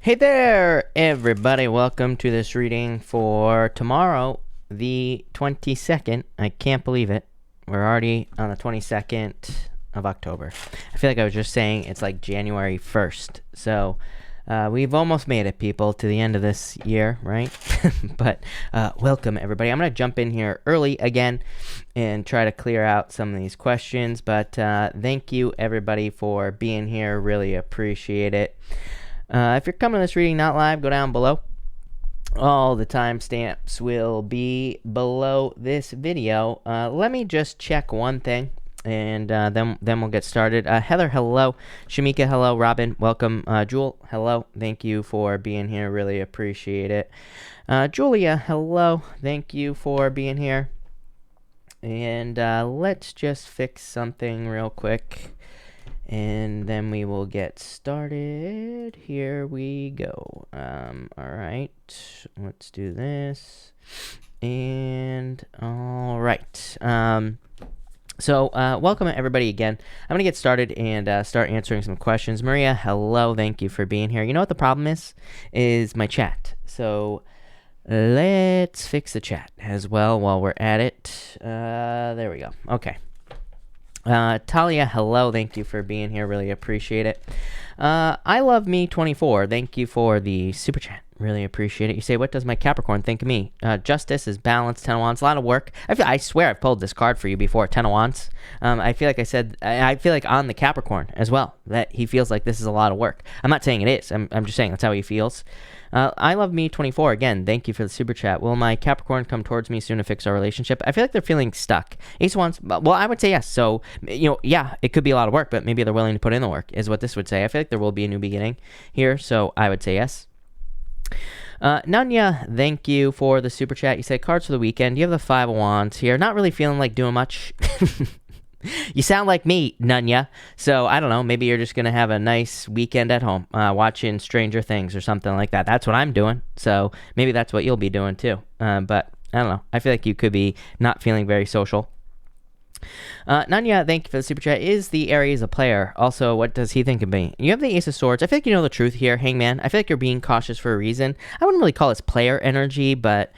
Hey there, everybody. Welcome to this reading for tomorrow, the 22nd. I can't believe it. We're already on the 22nd of October. I feel like I was just saying it's like January 1st. So we've almost made it, people, to the end of this year, right? But welcome, everybody. I'm going to jump in here early again and try to clear out some of these questions. But thank you, everybody, for being here. Really appreciate it. If you're coming to this reading not live, go down below. All the timestamps will be below this video. Let me just check one thing, and then we'll get started. Heather, hello. Shamika, hello. Robin, welcome. Jewel, hello. Thank you for being here. Really appreciate it. Julia, hello. Thank you for being here. And let's just fix something real quick, and then we will get started. Here we go. All right, let's do this. And all right. So welcome everybody again. I'm going to get started and start answering some questions. Maria, hello. Thank you for being here. You know what the problem is my chat. So let's fix the chat as well while we're at it. There we go. Okay. Talia, hello. Thank you for being here. Really appreciate it. I love me 24. Thank you for the super chat. Really appreciate it. You say, what does my Capricorn think of me? Justice is balanced, 10 of Wands, a lot of work. I swear I've pulled this card for you before, 10 of Wands. I feel like I feel like on the Capricorn as well, that he feels like this is a lot of work. I'm not saying it is. I'm just saying that's how he feels. I love me 24. Again, thank you for the super chat. Will my Capricorn come towards me soon to fix our relationship? I feel like they're feeling stuck. Ace of Wands, well, I would say yes. So, yeah, it could be a lot of work, but maybe they're willing to put in the work is what this would say. I feel like there will be a new beginning here, so I would say yes. Nanya, thank you for the super chat. You say cards for the weekend. You have the 5 of Wands here. Not really feeling like doing much. You sound like me, Nanya. So I don't know. Maybe you're just gonna have a nice weekend at home, watching Stranger Things or something like that. That's what I'm doing. So maybe that's what you'll be doing too. But I don't know. I feel like you could be not feeling very social. Nanya, thank you for the super chat. Is the Aries a player? Also, what does he think of me? You have the Ace of Swords. I feel like you know the truth here, Hangman. I feel like you're being cautious for a reason. I wouldn't really call this player energy, but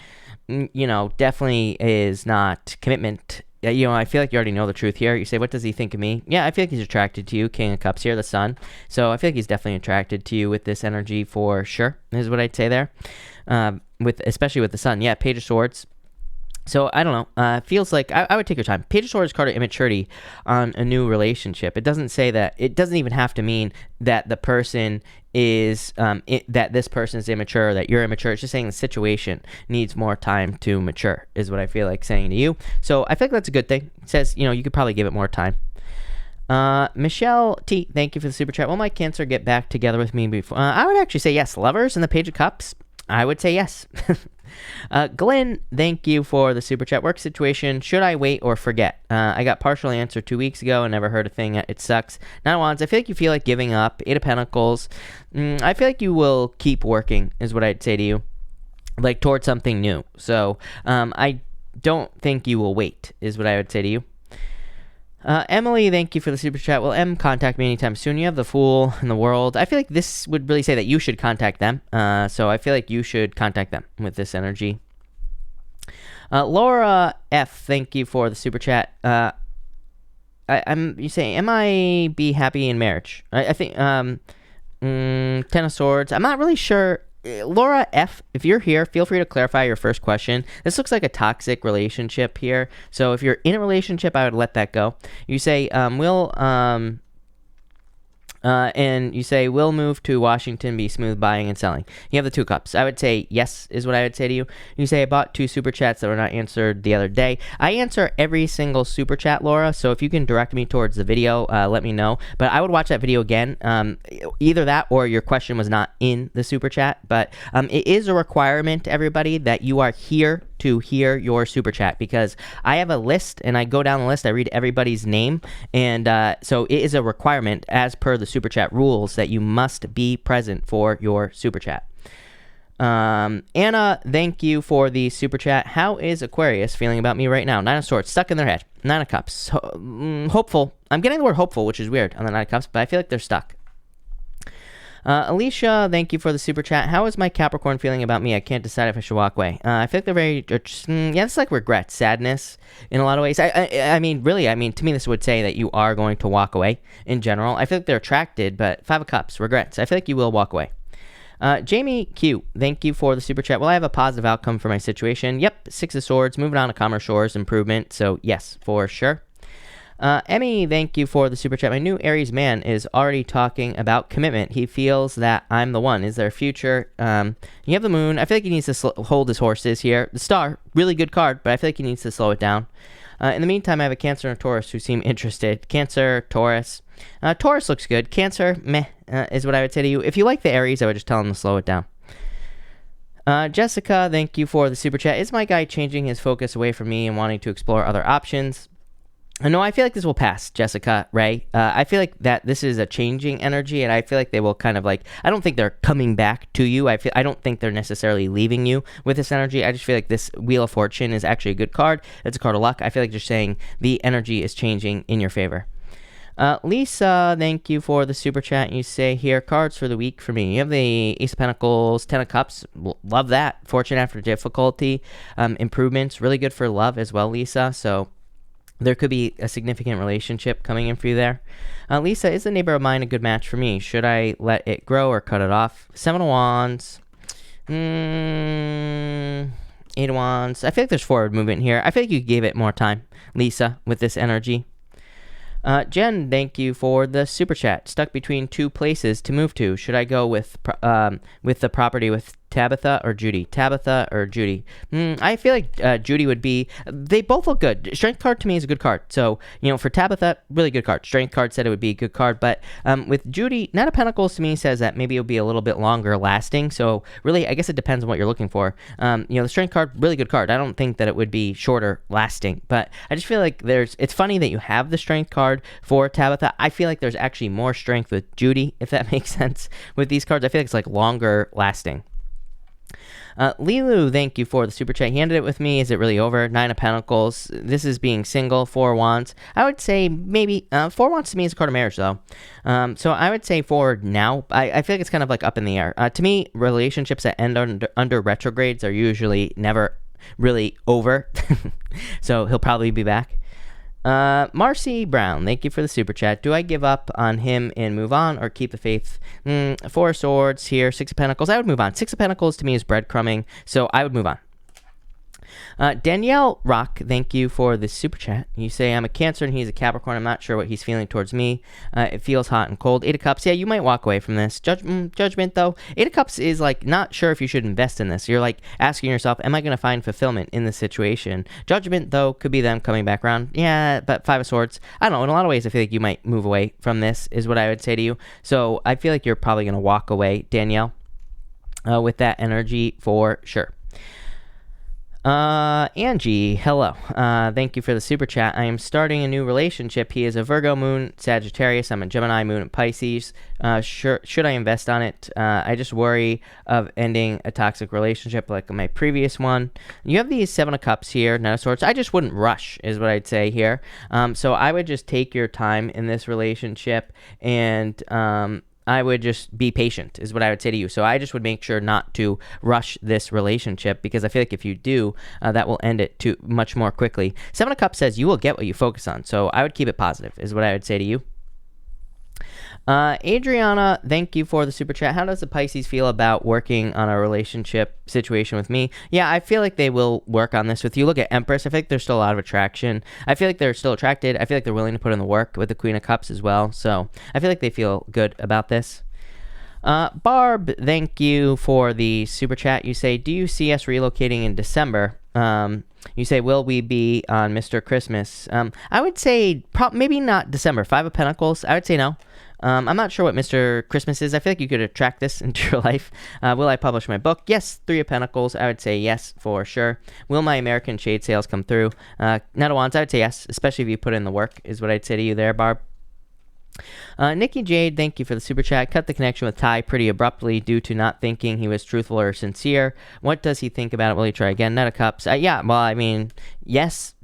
definitely is not commitment. I feel like you already know the truth here. You say, what does he think of me? Yeah, I feel like he's attracted to you. King of Cups here, the Sun. So I feel like he's definitely attracted to you with this energy for sure, is what I'd say there. Especially with the Sun. Yeah, Page of Swords. So I don't know. Feels like I would take your time. Page of Swords card of immaturity on a new relationship. It doesn't say that. It doesn't even have to mean that the person is that this person is immature, that you're immature. It's just saying the situation needs more time to mature is what I feel like saying to you. So I feel like that's a good thing. It says you could probably give it more time. Michelle T, thank you for the super chat. Will my Cancer get back together with me before? I would actually say yes. Lovers and the Page of Cups. I would say yes. Glenn, thank you for the super chat. Work situation, should I wait or forget? I got partial answer 2 weeks ago and never heard a thing. It sucks. 9 of Wands, I feel like giving up. 8 of Pentacles. I feel like you will keep working is what I'd say to you, like towards something new. So I don't think you will wait is what I would say to you. Emily, thank you for the super chat. Will M contact me anytime soon? You have the Fool in the World. I feel like this would really say that you should contact them. So I feel like you should contact them with this energy. Laura F, thank you for the super chat. You say, am I be happy in marriage? I think 10 of Swords. I'm not really sure. Laura F, if you're here, feel free to clarify your first question. This looks like a toxic relationship here. So if you're in a relationship, I would let that go. You say, and you say, will move to Washington be smooth buying and selling? You have the 2 cups. I would say yes is what I would say to you. You say, I bought 2 super chats that were not answered the other day. I answer every single super chat, Laura, so if you can direct me towards the video, let me know. But I would watch that video again. Either that or your question was not in the super chat. But it is a requirement, everybody, that you are here to hear your super chat, because I have a list and I go down the list, I read everybody's name, and so it is a requirement as per the super chat rules that you must be present for your super chat. Anna, thank you for the super chat. How is Aquarius feeling about me right now? 9 of Swords, stuck in their head. 9 of Cups, hopeful. I'm getting the word hopeful, which is weird on the 9 of Cups, but I feel like they're stuck. Alicia, thank you for the super chat. How is my Capricorn feeling about me? I can't decide if I should walk away. I feel like they're very, yeah, it's like regret, sadness in a lot of ways. I mean, really, to me, this would say that you are going to walk away in general. I feel like they're attracted, but 5 of Cups, regrets. I feel like you will walk away. Jamie Q, thank you for the super chat. Will I have a positive outcome for my situation? Yep, 6 of Swords, moving on to calmer shores, improvement. So yes, for sure. Emmy, thank you for the super chat. My new Aries man is already talking about commitment. He feels that I'm the one. Is there a future? You have the moon. I feel like he needs to hold his horses here. The star, really good card, but I feel like he needs to slow it down. In the meantime, I have a Cancer and a Taurus who seem interested. Cancer, Taurus. Taurus looks good. Cancer, meh, is what I would say to you. If you like the Aries, I would just tell him to slow it down. Jessica, thank you for the super chat. Is my guy changing his focus away from me and wanting to explore other options? No, I feel like this will pass, Jessica, Ray. I feel like that this is a changing energy, and I feel like they will kind of like, I don't think they're coming back to you. I don't think they're necessarily leaving you with this energy. I just feel like this Wheel of Fortune is actually a good card. It's a card of luck. I feel like you're saying the energy is changing in your favor. Lisa, thank you for the super chat. You say here, cards for the week for me. You have the Ace of Pentacles, 10 of Cups. Love that. Fortune after difficulty. Improvements. Really good for love as well, Lisa. So there could be a significant relationship coming in for you there. Lisa, is a neighbor of mine a good match for me? Should I let it grow or cut it off? 7 of Wands. 8 of Wands. I feel like there's forward movement here. I feel like you gave it more time, Lisa, with this energy. Jen, thank you for the super chat. Stuck between 2 places to move to. Should I go with the property with Tabitha or Judy? Tabitha or Judy? I feel like Judy would be... They both look good. Strength card to me is a good card. So, for Tabitha, really good card. Strength card said it would be a good card. But with Judy, Knight of Pentacles to me says that maybe it'll be a little bit longer lasting. So, really, I guess it depends on what you're looking for. The Strength card, really good card. I don't think that it would be shorter lasting. But I just feel like it's funny that you have the Strength card for Tabitha. I feel like there's actually more strength with Judy, if that makes sense, with these cards. I feel like it's like longer lasting. Lilu, thank you for the super chat. He ended it with me. Is it really over? 9 of Pentacles. This is being single. 4 Wands. I would say maybe 4 Wands to me is a card of marriage, though. So I would say for now, I feel like it's kind of like up in the air. To me, relationships that end under retrogrades are usually never really over. So he'll probably be back. Marcy Brown, thank you for the super chat. Do I give up on him and move on or keep the faith? 4 Swords here, 6 of Pentacles. I would move on. 6 of Pentacles to me is breadcrumbing, so I would move on. Danielle Rock, thank you for the super chat. You say, I'm a Cancer and he's a Capricorn. I'm not sure what he's feeling towards me. It feels hot and cold. 8 of Cups. Yeah, you might walk away from this. Judgment, though. 8 of Cups is like not sure if you should invest in this. You're like asking yourself, am I going to find fulfillment in this situation? Judgment, though, could be them coming back around. Yeah, but 5 of Swords. I don't know. In a lot of ways, I feel like you might move away from this is what I would say to you. So I feel like you're probably going to walk away, Danielle, with that energy for sure. Angie, hello. Thank you for the super chat. I am starting a new relationship. He is a Virgo moon, Sagittarius. I'm a Gemini moon and Pisces. Should I invest on it? I just worry of ending a toxic relationship like my previous one. You have these 7 of Cups here, Knight of Swords. I just wouldn't rush is what I'd say here. So I would just take your time in this relationship and, I would just be patient is what I would say to you. So I just would make sure not to rush this relationship because I feel like if you do, that will end it too much more quickly. 7 of Cups says you will get what you focus on. So I would keep it positive is what I would say to you. Adriana, thank you for the super chat. How does the Pisces feel about working on a relationship situation with me? Yeah, I feel like they will work on this with you. Look at Empress. I feel like there's still a lot of attraction. I feel like they're still attracted. I feel like they're willing to put in the work with the Queen of Cups as well. So I feel like they feel good about this. Barb, thank you for the super chat. You say, do you see us relocating in December? You say, will we be on Mr. Christmas? I would say maybe not December. 5 of Pentacles. I would say no. I'm not sure what Mr. Christmas is. I feel like you could attract this into your life. Will I publish my book? Yes. 3 of Pentacles. I would say yes for sure. Will my American Shade sales come through? Knight of Wands. I would say yes, especially if you put in the work is what I'd say to you there, Barb. Nikki Jade, thank you for the super chat. Cut the connection with Ty pretty abruptly due to not thinking he was truthful or sincere. What does he think about it? Will he try again? Knight of Cups. Yeah, well, I mean, yes.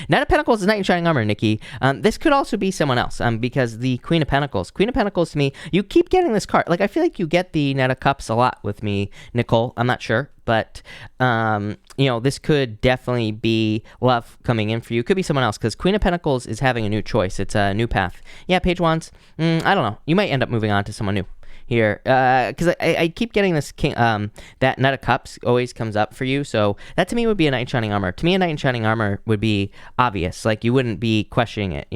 Knight of Pentacles is Knight in Shining Armor, Nikki. This could also be someone else, because the Queen of Pentacles to me, you keep getting this card. Like, I feel like you get the Knight of Cups a lot with me, Nicole. I'm not sure, but, this could definitely be love coming in for you. Could be someone else, because Queen of Pentacles is having a new choice. It's a new path. Yeah, Page Wands, I don't know. You might end up moving on to someone new here, because I keep getting this that Knight of Cups always comes up for you, so that to me would be a Knight in Shining Armor. To me, a Knight in Shining Armor would be obvious, like you wouldn't be questioning it,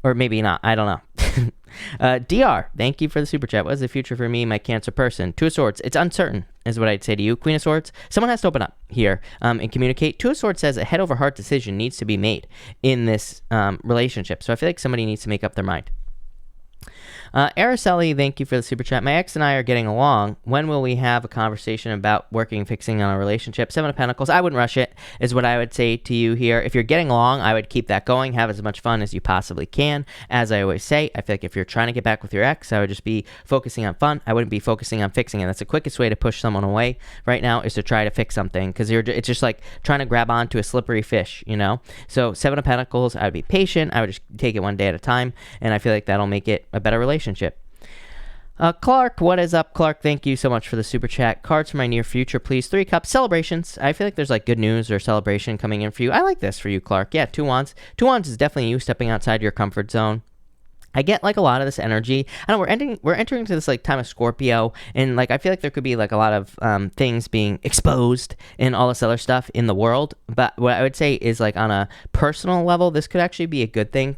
or maybe not, I don't know. DR, thank you for the super chat. What is the future for me, my Cancer person? Two of Swords, it's uncertain, is what I'd say to you. Queen of Swords, someone has to open up here and communicate. Two of Swords says a head over heart decision needs to be made in this relationship, so I feel like somebody needs to make up their mind. Araceli, thank you for the super chat. My ex and I are getting along. When will we have a conversation about fixing on a relationship? Seven of Pentacles, I wouldn't rush it, is what I would say to you here. If you're getting along, I would keep that going. Have as much fun as you possibly can. As I always say, I feel like if you're trying to get back with your ex, I would just be focusing on fun. I wouldn't be focusing on fixing it. That's the quickest way to push someone away right now, is to try to fix something, because it's just like trying to grab onto a slippery fish, So Seven of Pentacles, I would be patient. I would just take it one day at a time, and I feel like that'll make it a better relationship. Clark, what is up, Clark? Thank you so much for the super chat. Cards for my near future, please. Three Cups, celebrations. I feel like there's good news or celebration coming in for you. I like this for you, Clark. Yeah, Two Wands. Two Wands is definitely you stepping outside your comfort zone. I get a lot of this energy. I know we're entering into this time of Scorpio, and I feel like there could be a lot of things being exposed and all this other stuff in the world. But what I would say is on a personal level, this could actually be a good thing,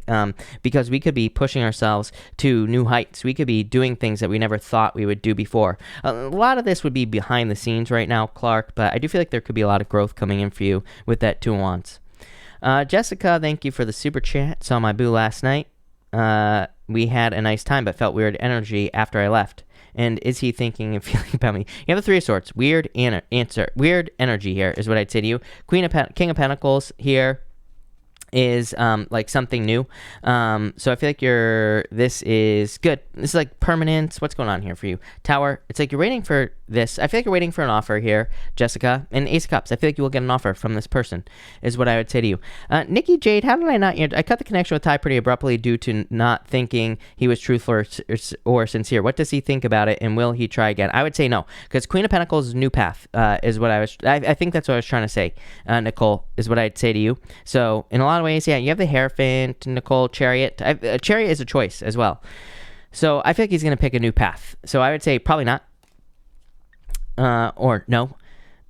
because we could be pushing ourselves to new heights. We could be doing things that we never thought we would do before. A lot of this would be behind the scenes right now, Clark, but I do feel like there could be a lot of growth coming in for you with that Two of Wands. Jessica, thank you for the super chat. Saw my boo last night. We had a nice time, but felt weird energy after I left. And is he thinking and feeling about me? You have the Three of Swords. Weird energy here is what I'd say to you. King of Pentacles here is something new. So I feel like this is good. This is permanence. What's going on here for you? Tower. It's you're waiting for this. I feel like you're waiting for an offer here, Jessica. And Ace of Cups. I feel like you will get an offer from this person, is what I would say to you. Nikki Jade, how did I not... I cut the connection with Ty pretty abruptly due to not thinking he was truthful or sincere. What does he think about it, and will he try again? I would say no, because Queen of Pentacles is new path, is what I think that's what I was trying to say, Nicole, is what I'd say to you. So in a lot of ways, yeah, you have the Hierophant, Nicole, Chariot. Chariot is a choice as well. So I feel like he's going to pick a new path. So I would say probably not. Or no.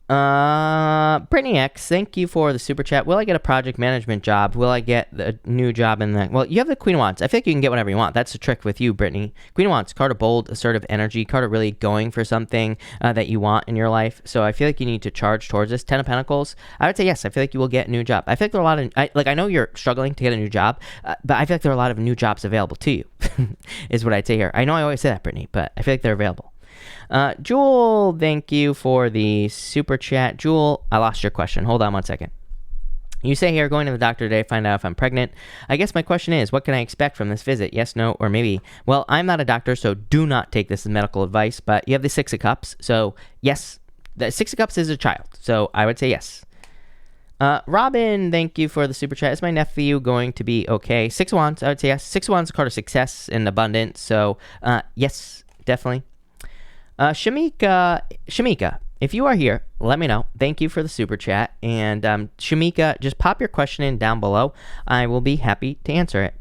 Brittany X, thank you for the super chat. Will I get a project management job? Will I get a new job in that? Well, you have the Queen of Wands. I feel like you can get whatever you want. That's the trick with you, Brittany. Queen of Wands, card of bold, assertive energy, card of really going for something that you want in your life. So I feel like you need to charge towards this. Ten of Pentacles, I would say yes. I feel like you will get a new job. I feel like there are a lot of, I know you're struggling to get a new job, but I feel like there are a lot of new jobs available to you, is what I'd say here. I know I always say that, Brittany, but I feel like they're available. Jewel, thank you for the super chat. Jewel, I lost your question. Hold on one second. You say here, going to the doctor today, find out if I'm pregnant. I guess my question is, what can I expect from this visit? Yes, no, or maybe. Well, I'm not a doctor, so do not take this as medical advice, but you have the Six of Cups. So yes, the Six of Cups is a child. So I would say yes. Robin, thank you for the super chat. Is my nephew going to be okay? Six of Wands, I would say yes. Six of Wands is a card of success and abundance. So yes, definitely. Shamika, if you are here, let me know. Thank you for the super chat. And Shamika, just pop your question in down below. I will be happy to answer it.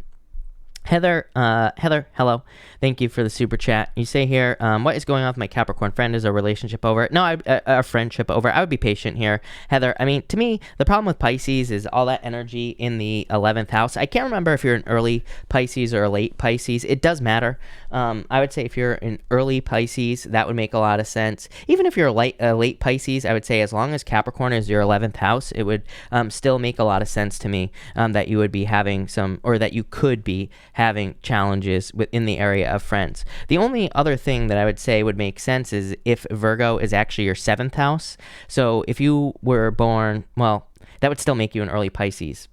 Heather, hello. Thank you for the super chat. You say here, what is going on with my Capricorn friend? Is our relationship over? No, our friendship over. I would be patient here. Heather, I mean, to me, the problem with Pisces is all that energy in the 11th house. I can't remember if you're an early Pisces or a late Pisces. It does matter. I would say if you're an early Pisces, that would make a lot of sense. Even if you're a late Pisces, I would say as long as Capricorn is your 11th house, it would still make a lot of sense to me that you would be having that you could be having challenges within the area of friends. The only other thing that I would say would make sense is if Virgo is actually your 7th house. So if you were born, well, that would still make you an early Pisces.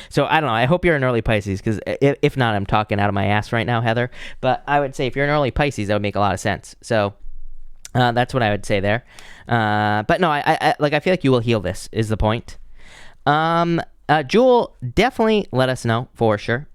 So I don't know. I hope you're an early Pisces, because if not, I'm talking out of my ass right now, Heather. But I would say if you're an early Pisces, that would make a lot of sense. So that's what I would say there. But no, I feel like you will heal this, is the point. Jewel, definitely let us know for sure.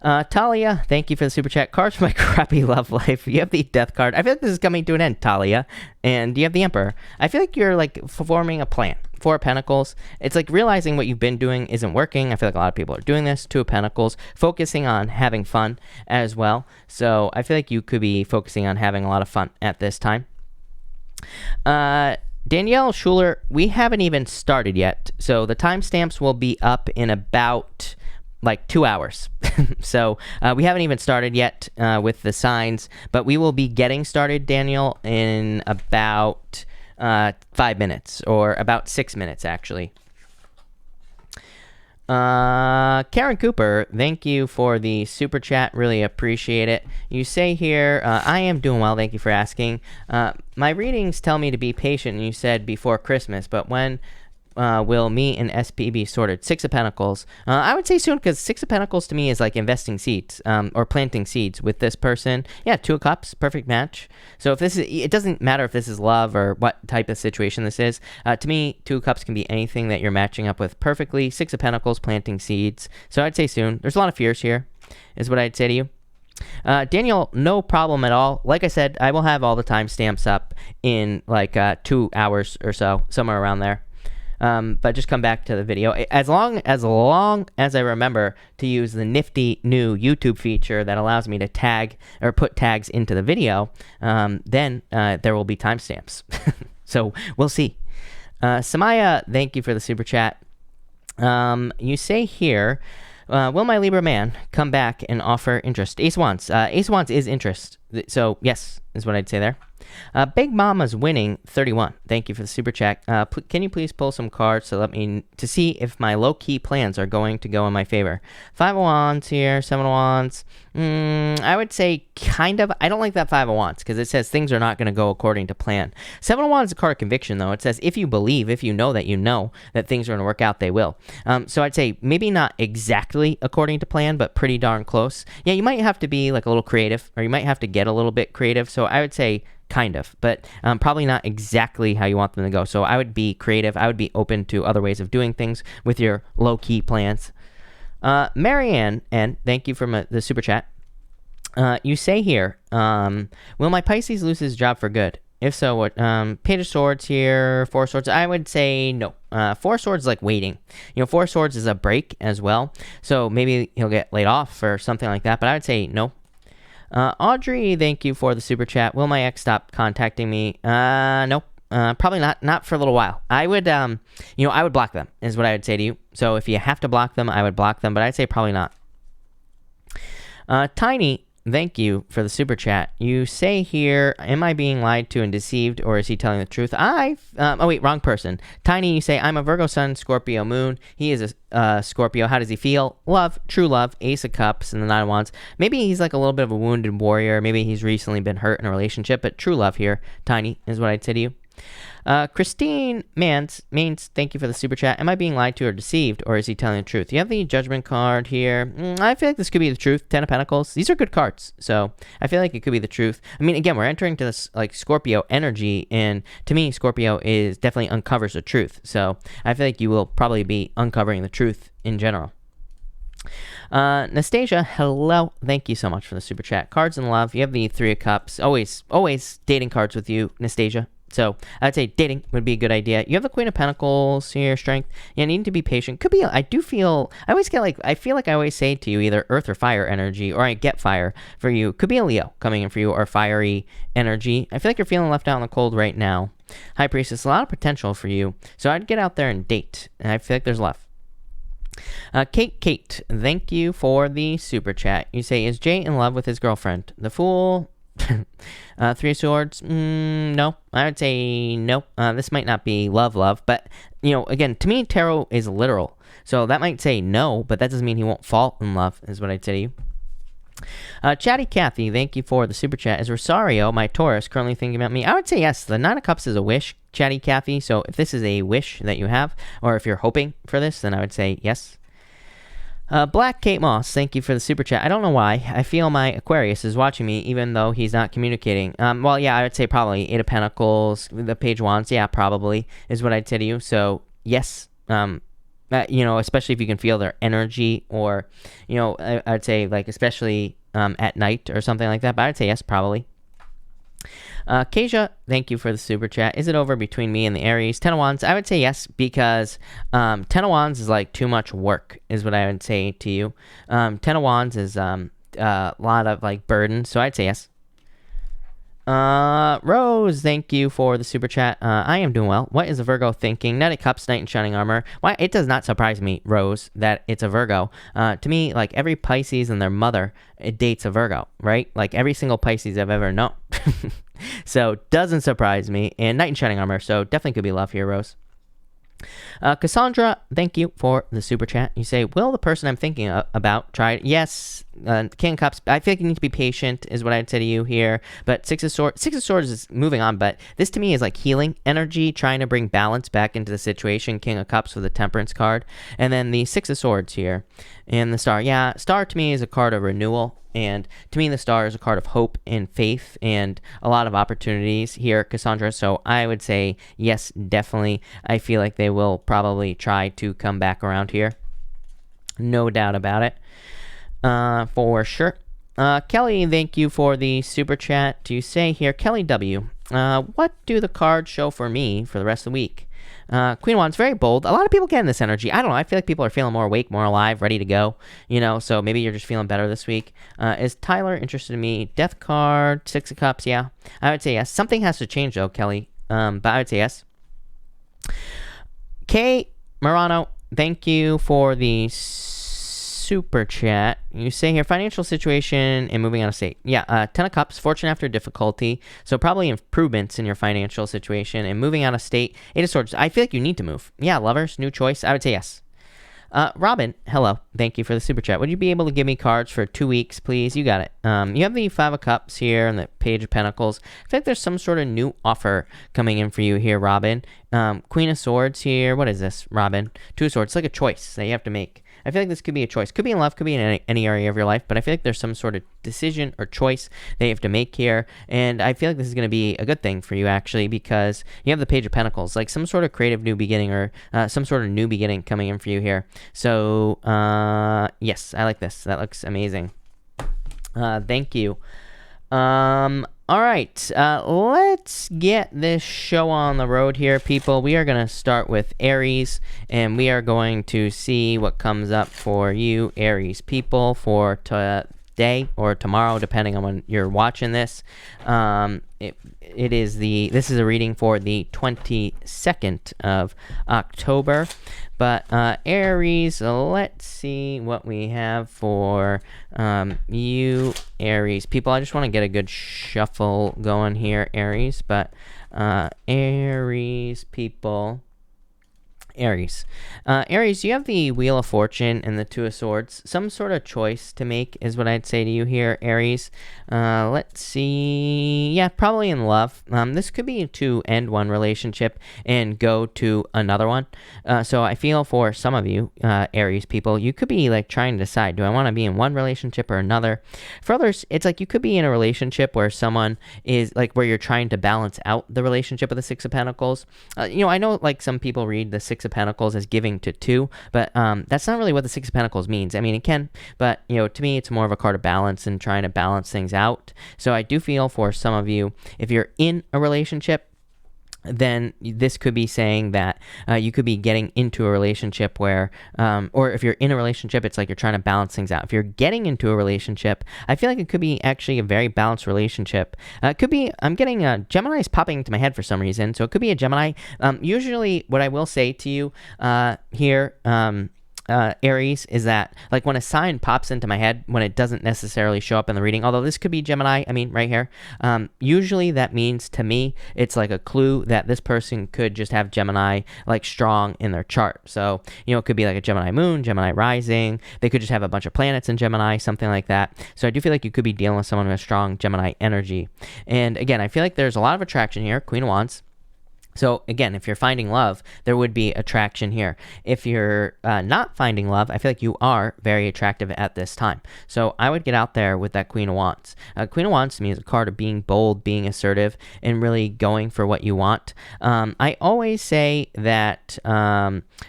Talia, thank you for the super chat. Cards for my crappy love life. You have the death card. I feel like this is coming to an end, Talia. And you have the Emperor. I feel like you're like forming a plan. Four of Pentacles. It's like realizing what you've been doing isn't working. I feel like a lot of people are doing this. Two of Pentacles. Focusing on having fun as well. So I feel like you could be focusing on having a lot of fun at this time. Danielle Schuler, we haven't even started yet. So the timestamps will be up in about like 2 hours. So we haven't even started yet with the signs, but we will be getting started, Daniel, in about 5 minutes, or about 6 minutes actually. Karen Cooper, thank you for the super chat. Really appreciate it. You say here, I am doing well. Thank you for asking. My readings tell me to be patient, and you said before Christmas, but when will me and SP be sorted? Six of Pentacles. I would say soon, because Six of Pentacles to me is like investing seeds, or planting seeds with this person. Yeah, Two of Cups, perfect match. So if this is, it doesn't matter if this is love or what type of situation this is. To me, Two of Cups can be anything that you're matching up with perfectly. Six of Pentacles, planting seeds. So I'd say soon. There's a lot of fears here, is what I'd say to you. Daniel, no problem at all. Like I said, I will have all the timestamps up in like 2 hours or so, somewhere around there. But just come back to the video. As long as I remember to use the nifty new YouTube feature that allows me to tag or put tags into the video, then there will be timestamps. So we'll see. Samaya, thank you for the super chat. You say here, will my Libra man come back and offer interest? Ace Wands. Ace Wands is interest. So yes, is what I'd say there. Big Mama's winning 31. Thank you for the super chat. Can you please pull some cards to see if my low-key plans are going to go in my favor? Five of Wands here, Seven of Wands. I would say kind of. I don't like that Five of Wands because it says things are not going to go according to plan. Seven of Wands is a card of conviction, though. It says if you believe, if you know that things are going to work out, they will. So I'd say maybe not exactly according to plan, but pretty darn close. Yeah, you might have to be like a little creative, or you might have to get a little bit creative. So I would say kind of, but probably not exactly how you want them to go. So I would be creative. I would be open to other ways of doing things with your low-key plans. Marianne, and thank you for the super chat. You say here, will my Pisces lose his job for good? If so, what? Page of Swords here, Four of Swords. I would say no. Four of Swords is like waiting. Four of Swords is a break as well. So maybe he'll get laid off or something like that, but I would say no. Audrey, thank you for the super chat. Will my ex stop contacting me? Nope. Probably not for a little while. I would, I would block them, is what I would say to you. So if you have to block them, I would block them, but I'd say probably not. Tiny, thank you for the super chat. You say here, am I being lied to and deceived, or is he telling the truth? Oh wait, wrong person. Tiny, you say, I'm a Virgo sun, Scorpio moon. He is a Scorpio. How does he feel? Love, true love, Ace of Cups, and the Nine of Wands. Maybe he's like a little bit of a wounded warrior. Maybe he's recently been hurt in a relationship, but true love here, Tiny, is what I'd say to you. Christine Mains, thank you for the super chat. Am I being lied to or deceived, or is he telling the truth? You have the Judgment card here. I feel like this could be the truth. Ten of Pentacles. These are good cards, so I feel like it could be the truth. I mean, again, we're entering to this like Scorpio energy, and to me, Scorpio is definitely uncovers the truth. So I feel like you will probably be uncovering the truth in general. Nastasia, hello. Thank you so much for the super chat. Cards in love. You have the Three of Cups. Always dating cards with you, Nastasia. So I'd say dating would be a good idea. You have the Queen of Pentacles here, strength. You need to be patient. Could be, I feel like I always say to you either earth or fire energy, or I get fire for you. Could be a Leo coming in for you, or fiery energy. I feel like you're feeling left out in the cold right now. High Priestess, a lot of potential for you. So I'd get out there and date. And I feel like there's love. Kate, thank you for the super chat. You say, is Jay in love with his girlfriend? The Fool. Three of Swords. No, I would say no. This might not be love, but again, to me, tarot is literal, so that might say no, but that doesn't mean he won't fall in love, is what I'd say to you. Chatty Kathy, thank you for the super chat. Is Rosario, my Taurus, currently thinking about me? I would say yes. The Nine of Cups is a wish, Chatty Kathy. So if this is a wish that you have, or if you're hoping for this, then I would say yes. Black Kate Moss, thank you for the super chat. I don't know why. I feel my Aquarius is watching me, even though he's not communicating. Well, yeah, I would say probably Eight of Pentacles, the Page of Wands. Yeah, probably is what I'd say to you. So yes, you know, especially if you can feel their energy, or, you know, I'd say like especially at night or something like that. But I'd say yes, probably. Keisha, thank you for the super chat. Is it over between me and the Aries? 10 of Wands, I would say yes, because 10 of Wands is like too much work, is what I would say to you. 10 of Wands is a lot of like burden, so I'd say yes. Rose, thank you for the super chat. I am doing well. What is a Virgo thinking? Knight of Cups, Knight in Shining Armor. Why? It does not surprise me, Rose, that it's a Virgo. To me, like every Pisces and their mother, it dates a Virgo, right? Like every single Pisces I've ever known. So doesn't surprise me. And Knight in Shining Armor, so definitely could be love here, Rose. Cassandra, thank you for the super chat. You say, will the person I'm thinking about try it? Yes. King of Cups, I feel like you need to be patient, is what I'd say to you here. But Six of Swords is moving on, but this to me is like healing energy, trying to bring balance back into the situation. King of Cups with the Temperance card. And then the Six of Swords here. And the Star. Yeah, Star to me is a card of renewal. And to me, the Star is a card of hope and faith and a lot of opportunities here, Cassandra. So I would say yes, definitely. I feel like they will probably try to come back around here. No doubt about it. For sure. Kelly, thank you for the super chat. You say here, Kelly W., what do the cards show for me for the rest of the week? Queen of Wands, very bold. A lot of people getting this energy. I don't know. I feel like people are feeling more awake, more alive, ready to go. You know, so maybe you're just feeling better this week. Is Tyler interested in me? Death card, Six of Cups. Yeah, I would say yes. Something has to change though, Kelly. But I would say yes. Kay Morano, thank you for the super chat. You say here, financial situation and moving out of state. Yeah, 10 of Cups, fortune after difficulty. So probably improvements in your financial situation and moving out of state. 8 of Swords, I feel like you need to move. Yeah, lovers, new choice. I would say yes. Robin, hello. Thank you for the super chat. Would you be able to give me cards for 2 weeks, please? You got it. You have the 5 of Cups here and the Page of Pentacles. I feel like there's some sort of new offer coming in for you here, Robin. Queen of Swords here. What is this, Robin? 2 of Swords. It's like a choice that you have to make. I feel like this could be a choice. Could be in love, could be in any area of your life, but I feel like there's some sort of decision or choice that you have to make here, and I feel like this is going to be a good thing for you, actually, because you have the Page of Pentacles, like some sort of creative new beginning or some sort of new beginning coming in for you here. So, yes, I like this. That looks amazing. Thank you. All right, let's get this show on the road here, people. We are going to start with Aries, and we are going to see what comes up for you, Aries people, for today or tomorrow, depending on when you're watching this. This is a reading for the 22nd of October. But Aries, let's see what we have for you, Aries people. I just want to get a good shuffle going here, Aries. But Aries people. Aries, you have the Wheel of Fortune and the Two of Swords. Some sort of choice to make is what I'd say to you here, Aries. Let's see. Yeah, probably in love. This could be to end one relationship and go to another one. So I feel for some of you, Aries people, you could be like trying to decide, do I want to be in one relationship or another? For others, it's like you could be in a relationship where someone is like where you're trying to balance out the relationship with the Six of Pentacles. I know like some people read the Six of Pentacles as giving to 2, but that's not really what the Six of Pentacles means. I mean, it can, but to me, it's more of a card of balance and trying to balance things out. So I do feel for some of you, if you're in a relationship, then this could be saying that you could be getting into a relationship where, or if you're in a relationship, it's like you're trying to balance things out. If you're getting into a relationship, I feel like it could be actually a very balanced relationship. It could be, I'm getting Gemini is popping into my head for some reason, so it could be a Gemini. Usually what I will say to you here, Aries, is that like when a sign pops into my head when it doesn't necessarily show up in the reading, although this could be Gemini, I mean right here, usually that means to me it's like a clue that this person could just have Gemini like strong in their chart. So it could be like a Gemini moon, Gemini rising, they could just have a bunch of planets in Gemini, something like that. So I do feel like you could be dealing with someone with strong Gemini energy. And again, I feel like there's a lot of attraction here, Queen of Wands. So again, if you're finding love, there would be attraction here. If you're not finding love, I feel like you are very attractive at this time. So I would get out there with that Queen of Wands. Queen of Wands to me is a card of being bold, being assertive, and really going for what you want. I always say that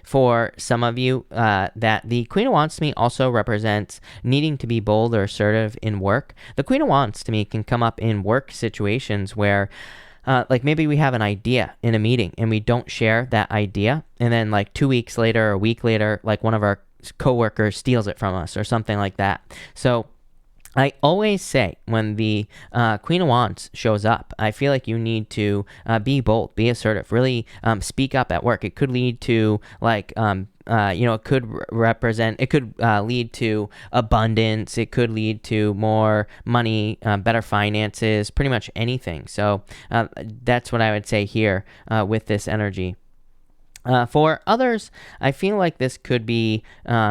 for some of you, that the Queen of Wands to me also represents needing to be bold or assertive in work. The Queen of Wands to me can come up in work situations where like maybe we have an idea in a meeting and we don't share that idea. And then like 2 weeks later or a week later, like one of our coworkers steals it from us or something like that. So I always say when the Queen of Wands shows up, I feel like you need to be bold, be assertive, really speak up at work. It could lead to like, it could represent, it could lead to abundance. It could lead to more money, better finances, pretty much anything. So that's what I would say here with this energy. For others, I feel like this could be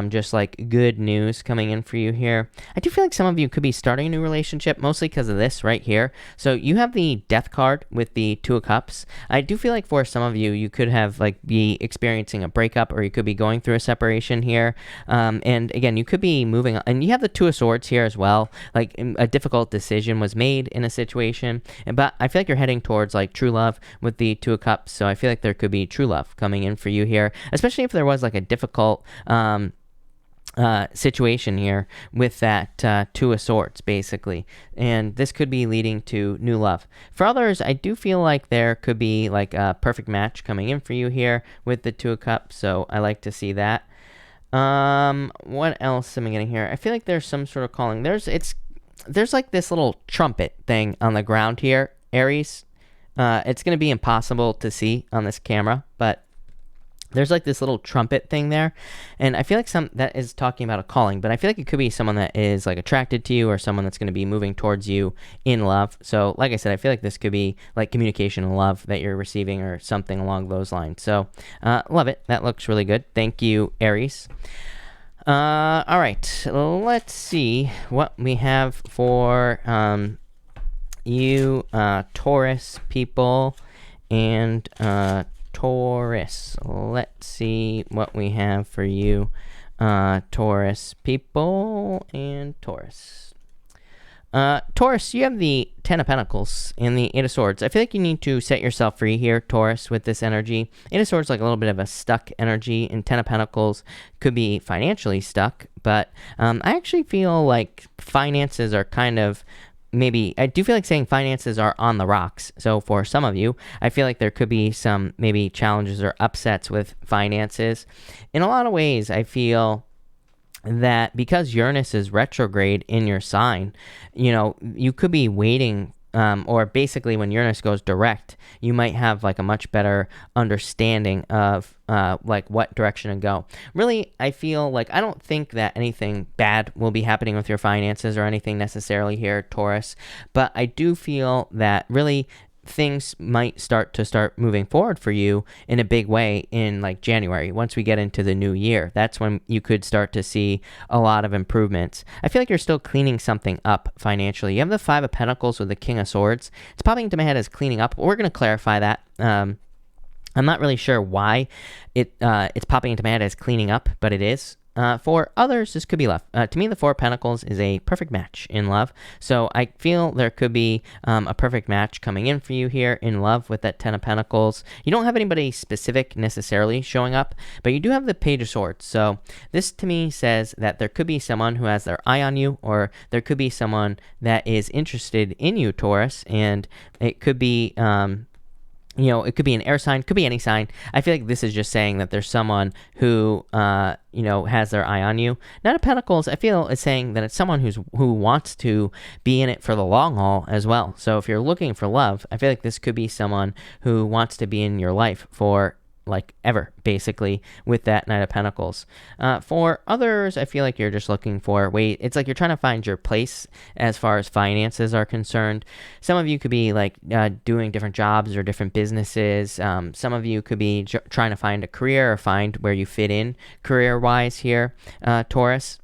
just like good news coming in for you here. I do feel like some of you could be starting a new relationship, mostly because of this right here. So you have the Death card with the Two of Cups. I do feel like for some of you, you could have like be experiencing a breakup, or you could be going through a separation here. And again, you could be moving on. And you have the Two of Swords here as well. Like a difficult decision was made in a situation. But I feel like you're heading towards like true love with the Two of Cups. So I feel like there could be true love coming in for you here, especially if there was like a difficult situation here with that Two of Swords, basically. And this could be leading to new love. For others, I do feel like there could be like a perfect match coming in for you here with the Two of Cups. So I like to see that. What else am I getting here? I feel like there's some sort of calling. There's like this little trumpet thing on the ground here, Aries. It's going to be impossible to see on this camera, but there's like this little trumpet thing there. And I feel like that is talking about a calling, but I feel like it could be someone that is like attracted to you, or someone that's going to be moving towards you in love. So like I said, I feel like this could be like communication and love that you're receiving, or something along those lines. So love it. That looks really good. Thank you, Aries. All right, let's see what we have for you Taurus people and Taurus. Let's see what we have for you, Taurus people and Taurus. Taurus, you have the Ten of Pentacles and the Eight of Swords. I feel like you need to set yourself free here, Taurus, with this energy. Eight of Swords like a little bit of a stuck energy, and Ten of Pentacles could be financially stuck, but I actually feel like finances are kind of I do feel like saying finances are on the rocks. So for some of you, I feel like there could be some maybe challenges or upsets with finances. In a lot of ways, I feel that because Uranus is retrograde in your sign, you could be waiting, or basically when Uranus goes direct, you might have like a much better understanding of like what direction to go. Really, I feel like I don't think that anything bad will be happening with your finances or anything necessarily here, Taurus, but I do feel that really things might start moving forward for you in a big way in like January. Once we get into the new year, that's when you could start to see a lot of improvements. I feel like you're still cleaning something up financially. You have the Five of Pentacles with the King of Swords. It's popping into my head as cleaning up. We're going to clarify that. I'm not really sure why it's popping into my head as cleaning up, but it is. For others, this could be love. To me, the Four of Pentacles is a perfect match in love. So I feel there could be a perfect match coming in for you here in love with that Ten of Pentacles. You don't have anybody specific necessarily showing up, but you do have the Page of Swords. So this to me says that there could be someone who has their eye on you, or there could be someone that is interested in you, Taurus, and it could be it could be an air sign, could be any sign. I feel like this is just saying that there's someone who, has their eye on you. Knight of Pentacles, I feel, is saying that it's someone who wants to be in it for the long haul as well. So if you're looking for love, I feel like this could be someone who wants to be in your life for like ever, basically, with that Knight of Pentacles. For others, I feel like you're just looking for it's like you're trying to find your place as far as finances are concerned. Some of you could be like doing different jobs or different businesses. Some of you could be trying to find a career or find where you fit in career-wise here, Taurus.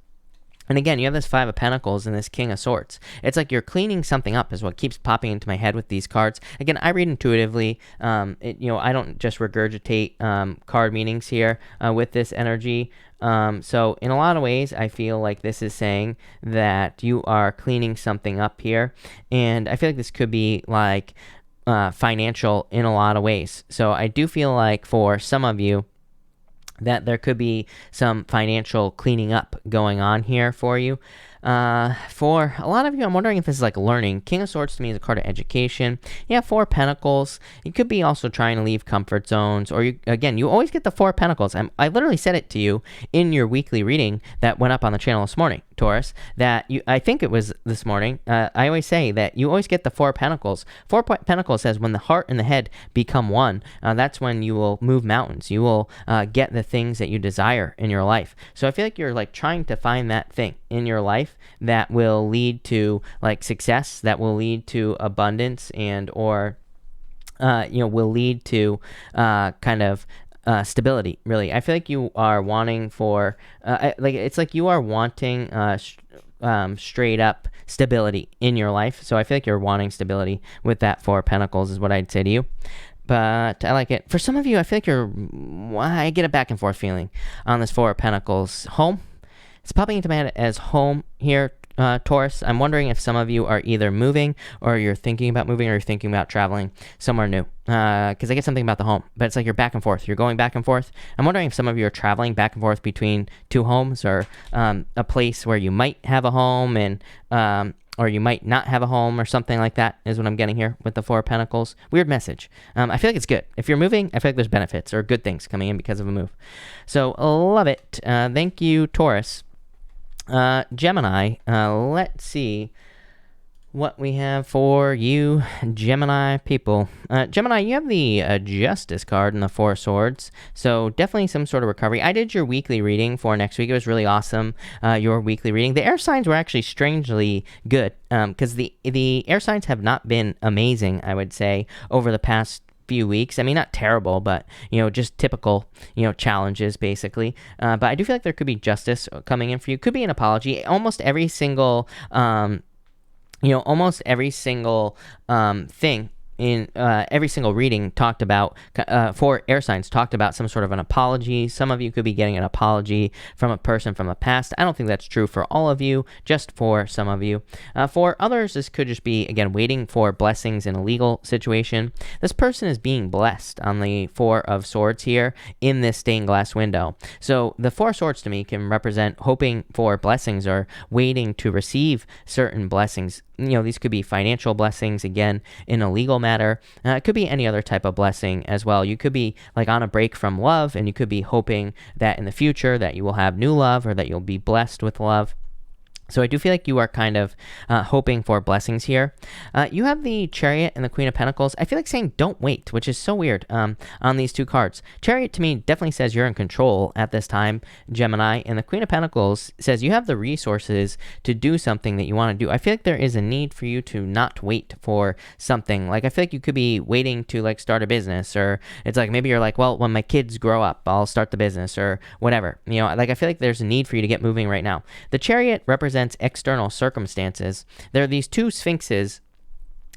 And again, you have this Five of Pentacles and this King of Swords. It's like you're cleaning something up is what keeps popping into my head with these cards. Again, I read intuitively. I don't just regurgitate card meanings here with this energy. So in a lot of ways, I feel like this is saying that you are cleaning something up here. And I feel like this could be like financial in a lot of ways. So I do feel like for some of you, that there could be some financial cleaning up going on here for you. For a lot of you, I'm wondering if this is like learning. King of Swords to me is a card of education. Yeah, Four of Pentacles. You could be also trying to leave comfort zones, or you always get the Four of Pentacles. I literally said it to you in your weekly reading that went up on the channel this morning, Taurus, that I think it was this morning. I always say that you always get the Four of Pentacles. Four of Pentacles says when the heart and the head become one, that's when you will move mountains. You will get the things that you desire in your life. So I feel like you're like trying to find that thing in your life that will lead to like success, that will lead to abundance, and or will lead to kind of stability. Really, I feel like you are wanting for it's like you are wanting straight up stability in your life. So I feel like you're wanting stability with that Four of Pentacles is what I'd say to you. But I like it. For some of you, I feel like I get a back and forth feeling on this Four of Pentacles. Home. It's popping into my head as home here, Taurus. I'm wondering if some of you are either moving, or you're thinking about moving, or you're thinking about traveling somewhere new. Because I get something about the home, but it's like you're back and forth. You're going back and forth. I'm wondering if some of you are traveling back and forth between two homes, or a place where you might have a home and or you might not have a home, or something like that is what I'm getting here with the Four of Pentacles. Weird message. I feel like it's good. If you're moving, I feel like there's benefits or good things coming in because of a move. So love it. Thank you, Taurus. Gemini, let's see what we have for you, Gemini people. Gemini, you have the Justice card and the Four of Swords, so definitely some sort of recovery. I did your weekly reading for next week. It was really awesome, your weekly reading. The air signs were actually strangely good, because the air signs have not been amazing, I would say, over the past few weeks. I mean, not terrible, but just typical challenges basically. But I do feel like there could be justice coming in for you. Could be an apology. Almost every single thing in every single reading talked about, for air signs, talked about some sort of an apology. Some of you could be getting an apology from a person from the past. I don't think that's true for all of you, just for some of you. For others, this could just be, again, waiting for blessings in a legal situation. This person is being blessed on the Four of Swords here in this stained glass window. So the Four of Swords to me can represent hoping for blessings or waiting to receive certain blessings. These could be financial blessings, again, in a legal matter. It could be any other type of blessing as well. You could be like on a break from love, and you could be hoping that in the future that you will have new love, or that you'll be blessed with love. So I do feel like you are kind of hoping for blessings here. You have the Chariot and the Queen of Pentacles. I feel like saying don't wait, which is so weird on these two cards. Chariot to me definitely says you're in control at this time, Gemini. And the Queen of Pentacles says you have the resources to do something that you want to do. I feel like there is a need for you to not wait for something. Like I feel like you could be waiting to like start a business, or it's like maybe you're like, well, when my kids grow up, I'll start the business or whatever. Like I feel like there's a need for you to get moving right now. The Chariot represents external circumstances. There are these two sphinxes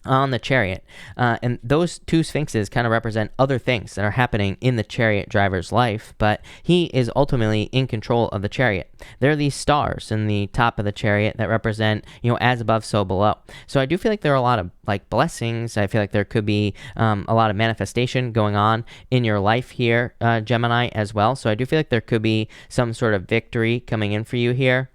on the Chariot, and those two sphinxes kind of represent other things that are happening in the Chariot driver's life, but he is ultimately in control of the Chariot. There are these stars in the top of the Chariot that represent, as above, so below. So I do feel like there are a lot of like blessings. I feel like there could be a lot of manifestation going on in your life here, Gemini, as well. So I do feel like there could be some sort of victory coming in for you here.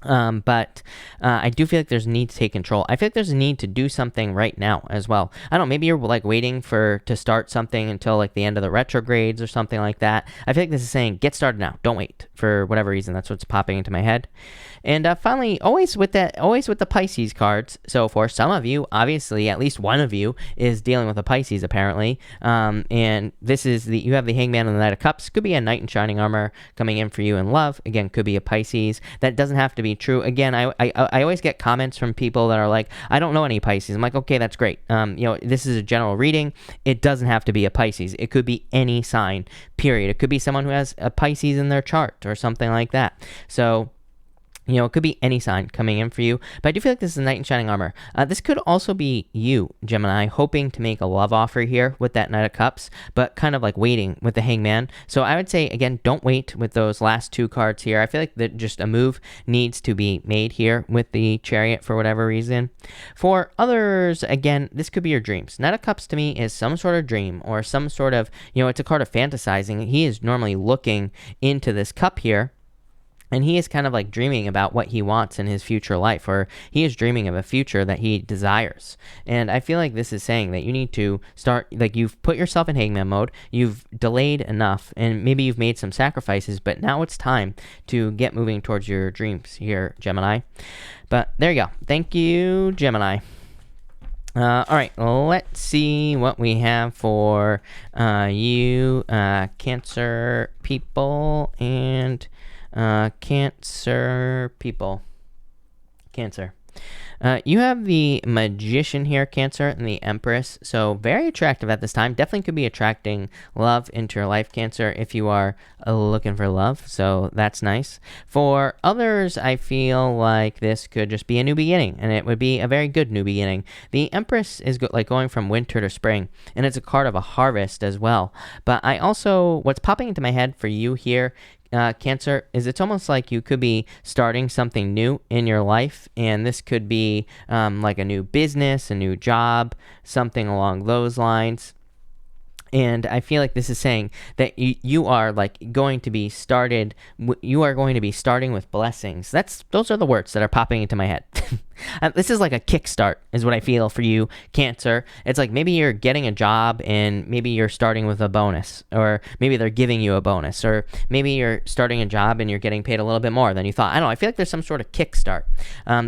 But I do feel like there's a need to take control. I feel like there's a need to do something right now as well. I don't know, maybe you're like waiting to start something until like the end of the retrogrades or something like that. I feel like this is saying get started now. Don't wait for whatever reason. That's what's popping into my head. And finally, always with the Pisces cards. So for some of you, obviously, at least one of you is dealing with a Pisces apparently. And this is you have the Hangman and the Knight of Cups. Could be a knight in shining armor coming in for you in love. Again, could be a Pisces. That doesn't have to be true. Again, I always get comments from people that are like, I don't know any Pisces. I'm like, okay, that's great. This is a general reading. It doesn't have to be a Pisces. It could be any sign, period. It could be someone who has a Pisces in their chart or something like that. So You know, it could be any sign coming in for you, but I do feel like this is a knight in shining armor. This could also be you, Gemini, hoping to make a love offer here with that Knight of Cups, but kind of like waiting with the Hangman. So I would say, again, don't wait with those last two cards here. I feel like that just a move needs to be made here with the Chariot for whatever reason. For others, again, this could be your dreams. Knight of Cups to me is some sort of dream or some sort of, you know, it's a card of fantasizing. He is normally looking into this cup here, and he is kind of like dreaming about what he wants in his future life, or he is dreaming of a future that he desires. And I feel like this is saying that you need to start, like, you've put yourself in Hangman mode, you've delayed enough, and maybe you've made some sacrifices, but now it's time to get moving towards your dreams here, Gemini. But there you go. Thank you, Gemini. All right, let's see what we have for you, Cancer people, and Cancer people. Cancer. You have the Magician here, Cancer, and the Empress. So very attractive at this time. Definitely could be attracting love into your life, Cancer, if you are looking for love. So that's nice. For others, I feel like this could just be a new beginning, and it would be a very good new beginning. The Empress is like going from winter to spring, and it's a card of a harvest as well. But I also, what's popping into my head for you here, Cancer, is it's almost like you could be starting something new in your life, and this could be like a new business, a new job, something along those lines. And I feel like this is saying that you are like going to be started. You are going to be starting with blessings. Those are the words that are popping into my head. This is like a kickstart, is what I feel for you, Cancer. It's like maybe you're getting a job and maybe you're starting with a bonus, or maybe they're giving you a bonus, or maybe you're starting a job and you're getting paid a little bit more than you thought. I don't know. I feel like there's some sort of kickstart.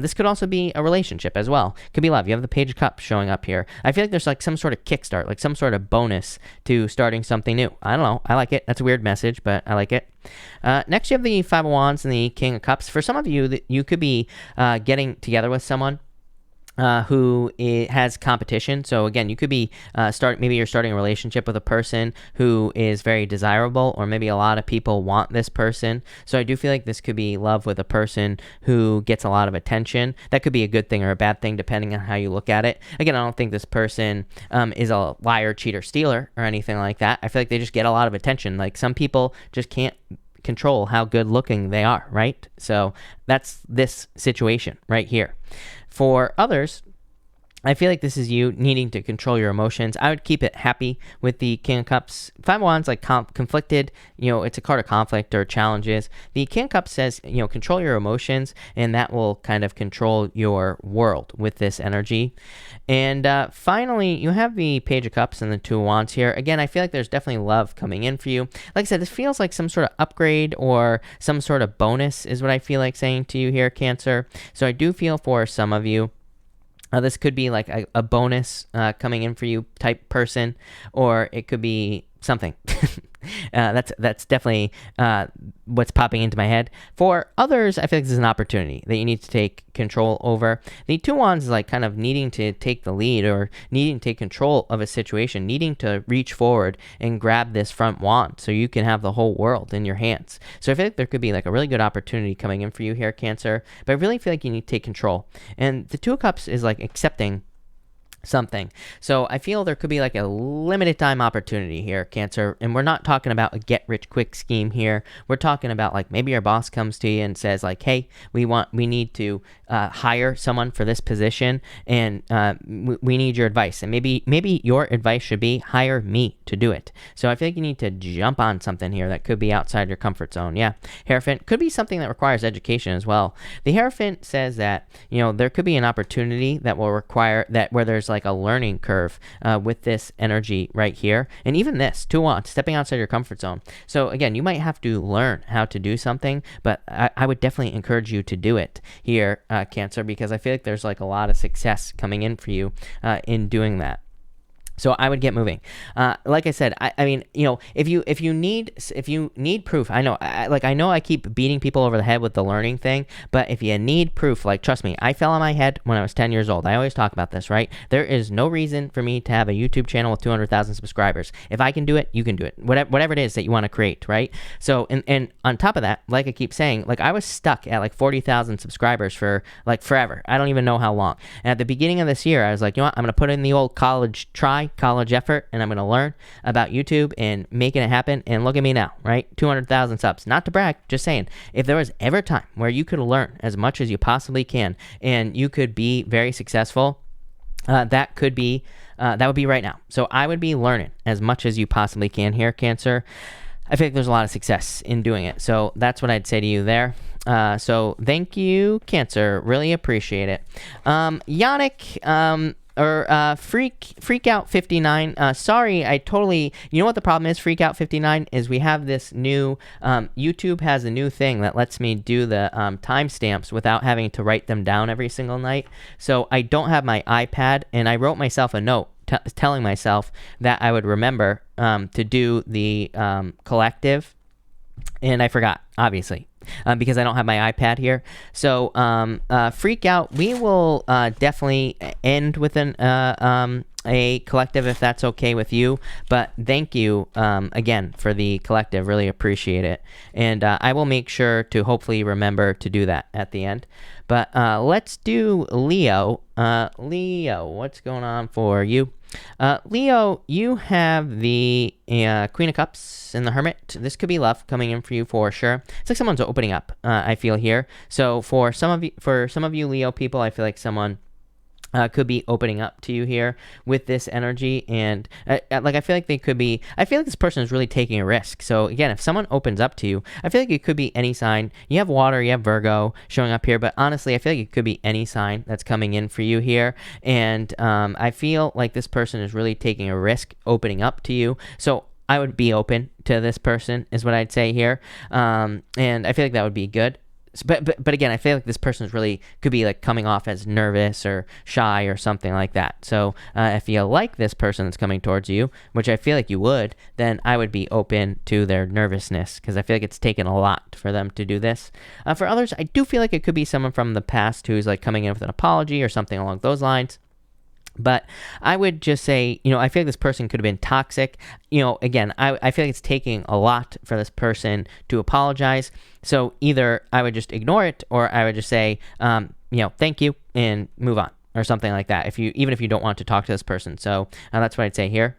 This could also be a relationship as well. Could be love. You have the Page of Cups showing up here. I feel like there's like some sort of kickstart, like some sort of bonus to starting something new. I don't know. I like it. That's a weird message, but I like it. Next, you have the Five of Wands and the King of Cups. For some of you, you could be getting together with someone who has competition. So again, you could be maybe you're starting a relationship with a person who is very desirable, or maybe a lot of people want this person. So I do feel like this could be love with a person who gets a lot of attention. That could be a good thing or a bad thing depending on how you look at it. Again, I don't think this person is a liar, cheater, stealer, or anything like that. I feel like they just get a lot of attention. Like, some people just can't control how good looking they are, right? So that's this situation right here. For others, I feel like this is you needing to control your emotions. I would keep it happy with the King of Cups. Five of Wands, like conflicted, you know, it's a card of conflict or challenges. The King of Cups says, you know, control your emotions, and that will kind of control your world with this energy. And finally, you have the Page of Cups and the Two of Wands here. Again, I feel like there's definitely love coming in for you. Like I said, this feels like some sort of upgrade or some sort of bonus is what I feel like saying to you here, Cancer. So I do feel for some of you, this could be like a bonus coming in for you type person, or it could be something. That's definitely what's popping into my head. For others, I feel like this is an opportunity that you need to take control over. The Two Wands is like kind of needing to take the lead, or needing to take control of a situation, needing to reach forward and grab this front wand so you can have the whole world in your hands. So I feel like there could be like a really good opportunity coming in for you here, Cancer, but I really feel like you need to take control. And the Two of Cups is like accepting something. So I feel there could be like a limited time opportunity here, Cancer, and we're not talking about a get rich quick scheme here. We're talking about like maybe your boss comes to you and says like, hey, we need to hire someone for this position, and we need your advice, and maybe your advice should be hire me to do it. So I feel like you need to jump on something here that could be outside your comfort zone. Yeah. Hierophant could be something that requires education as well. The Hierophant says that, you know, there could be an opportunity that will require that, where there's like a learning curve with this energy right here. And even this, Two Wands, stepping outside your comfort zone. So again, you might have to learn how to do something, but I would definitely encourage you to do it here, Cancer, because I feel like there's like a lot of success coming in for you in doing that. So I would get moving. Like I said, I mean, you know, if you need proof, I know, I know I keep beating people over the head with the learning thing, but if you need proof, like, trust me, I fell on my head when I was 10 years old. I always talk about this, right? There is no reason for me to have a YouTube channel with 200,000 subscribers. If I can do it, you can do it. Whatever it is that you want to create, right? So, and on top of that, like I keep saying, like, I was stuck at like 40,000 subscribers for like forever. I don't even know how long. And at the beginning of this year, I was like, you know what? I'm going to put in the old college effort, and I'm going to learn about YouTube and making it happen. And look at me now, right? 200,000 subs. Not to brag, just saying, if there was ever a time where you could learn as much as you possibly can and you could be very successful, that would be right now. So I would be learning as much as you possibly can here, Cancer. I think there's a lot of success in doing it. So that's what I'd say to you there. So thank you, Cancer. Really appreciate it. Yannick, Freak Out 59. Sorry, I totally. You know what the problem is? Freak Out 59 is we have this new. YouTube has a new thing that lets me do the timestamps without having to write them down every single night. So I don't have my iPad, and I wrote myself a note telling myself that I would remember to do the collective, and I forgot, obviously. Because I don't have my iPad here. So Freak Out, we will definitely end with a collective if that's okay with you. But thank you again for the collective. Really appreciate it. And I will make sure to hopefully remember to do that at the end. But let's do Leo. Leo, what's going on for you? Leo, you have the Queen of Cups and the Hermit. This could be love coming in for you for sure. It's like someone's opening up, I feel here. So for some of you Leo people, I feel like someone could be opening up to you here with this energy, and like I feel like this person is really taking a risk. So again, if someone opens up to you, I feel like it could be any sign. You have water, you have Virgo showing up here, but honestly, I feel like it could be any sign that's coming in for you here, and I feel like this person is really taking a risk opening up to you. So I would be open to this person is what I'd say here, and I feel like that would be good. But again, I feel like this person could be like coming off as nervous or shy or something like that. So if you like this person that's coming towards you, which I feel like you would, then I would be open to their nervousness, because I feel like it's taken a lot for them to do this. For others, I do feel like it could be someone from the past who's like coming in with an apology or something along those lines. But I would just say, you know, I feel like this person could have been toxic. You know, again, I feel like it's taking a lot for this person to apologize. So either I would just ignore it, or I would just say, you know, thank you, and move on, or something like that, even if you don't want to talk to this person. So that's what I'd say here.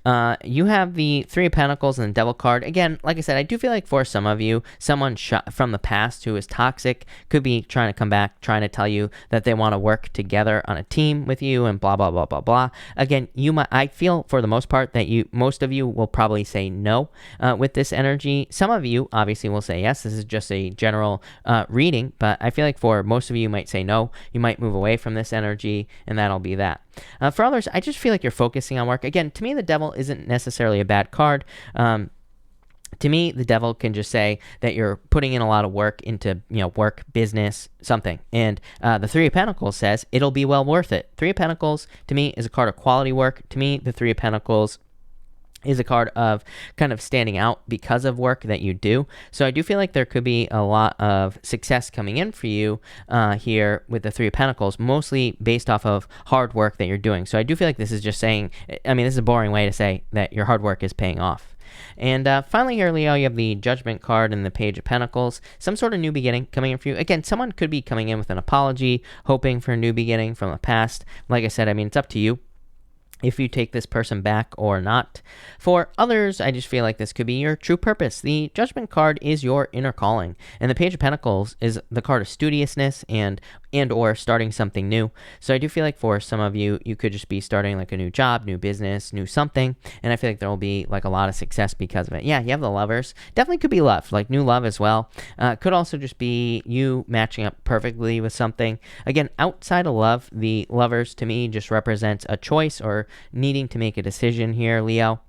You have the Three of Pentacles and the Devil card. Again, like I said, I do feel like for some of you, someone from the past who is toxic could be trying to come back, trying to tell you that they want to work together on a team with you and blah, blah, blah, blah, blah. Again, I feel for the most part that most of you will probably say no with this energy. Some of you obviously will say yes. This is just a general reading, but I feel like for most of you, you might say no. You might move away from this energy, and that'll be that. For others, I just feel like you're focusing on work. Again, to me, the Devil isn't necessarily a bad card. To me, the Devil can just say that you're putting in a lot of work into, you know, work, business, something. And the Three of Pentacles says it'll be well worth it. Three of Pentacles, to me, is a card of quality work. To me, the Three of Pentacles is a card of kind of standing out because of work that you do. So I do feel like there could be a lot of success coming in for you here with the Three of Pentacles, mostly based off of hard work that you're doing. So I do feel like this is just saying, I mean, this is a boring way to say that your hard work is paying off. And finally here, Leo, you have the Judgment card and the Page of Pentacles. Some sort of new beginning coming in for you. Again, someone could be coming in with an apology, hoping for a new beginning from the past. Like I said, I mean, it's up to you if you take this person back or not. For others, I just feel like this could be your true purpose. The Judgment card is your inner calling, and the Page of Pentacles is the card of studiousness and or starting something new. So I do feel like for some of you, you could just be starting like a new job, new business, new something, and I feel like there will be like a lot of success because of it. Yeah, you have the Lovers. Definitely could be love, like new love as well. Could also just be you matching up perfectly with something. Again, outside of love, the Lovers to me just represents a choice or needing to make a decision here, Leo.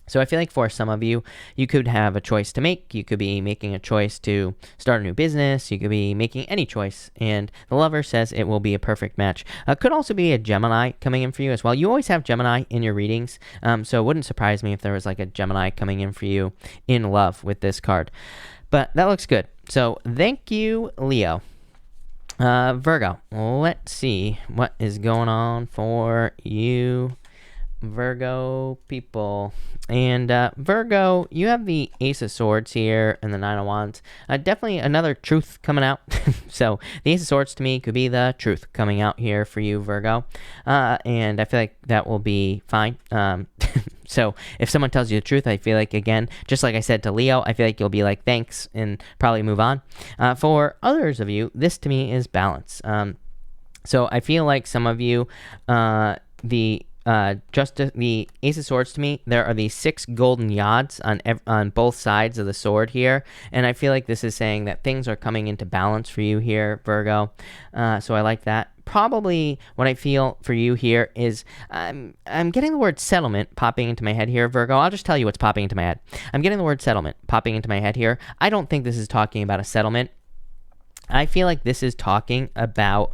So I feel like for some of you, you could have a choice to make. You could be making a choice to start a new business. You could be making any choice. And the Lover says it will be a perfect match. Could also be a Gemini coming in for you as well. You always have Gemini in your readings. So it wouldn't surprise me if there was like a Gemini coming in for you in love with this card. But that looks good. So thank you, Leo. Virgo, let's see what is going on for you, Virgo people. And Virgo, you have the Ace of Swords here and the Nine of Wands. Definitely another truth coming out. So the Ace of Swords to me could be the truth coming out here for you, Virgo. And I feel like that will be fine. So if someone tells you the truth, I feel like, again, just like I said to Leo, I feel like you'll be like, thanks, and probably move on. For others of you, this to me is balance. So I feel like some of you, the Ace of Swords to me, there are these 6 golden yods on both sides of the sword here, and I feel like this is saying that things are coming into balance for you here, Virgo. So I like that. Probably what I feel for you here is I'm getting the word settlement popping into my head here, Virgo. I'll just tell you what's popping into my head. I'm getting the word settlement popping into my head here. I don't think this is talking about a settlement. I feel like this is talking about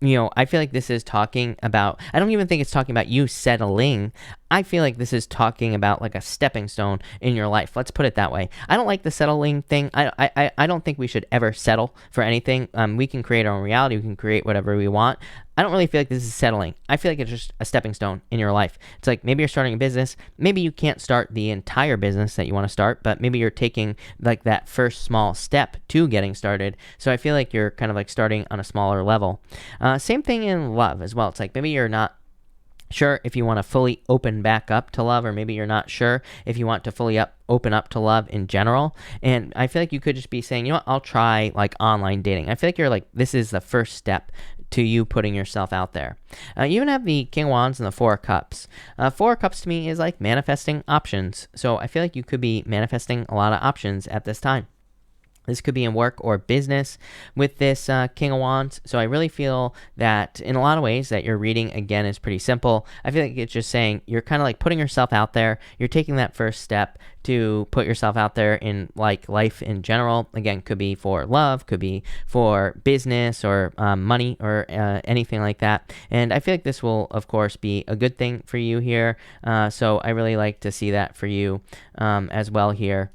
I feel like this is talking about, I don't even think it's talking about you settling. I feel like this is talking about like a stepping stone in your life. Let's put it that way. I don't like the settling thing. I don't think we should ever settle for anything. We can create our own reality. We can create whatever we want. I don't really feel like this is settling. I feel like it's just a stepping stone in your life. It's like maybe you're starting a business. Maybe you can't start the entire business that you want to start, but maybe you're taking like that first small step to getting started. So I feel like you're kind of like starting on a smaller level. Same thing in love as well. It's like maybe you're not sure if you want to fully open back up to love, or maybe you're not sure if you want to fully open up to love in general. And I feel like you could just be saying, you know what, I'll try like online dating. I feel like you're like, this is the first step to you putting yourself out there. You even have the King of Wands and the Four of Cups. Four of Cups to me is like manifesting options. So I feel like you could be manifesting a lot of options at this time. This could be in work or business with this King of Wands. So I really feel that in a lot of ways that your reading, again, is pretty simple. I feel like it's just saying you're kind of like putting yourself out there. You're taking that first step to put yourself out there in like life in general. Again, could be for love, could be for business or money or anything like that. And I feel like this will, of course, be a good thing for you here. So I really like to see that for you as well here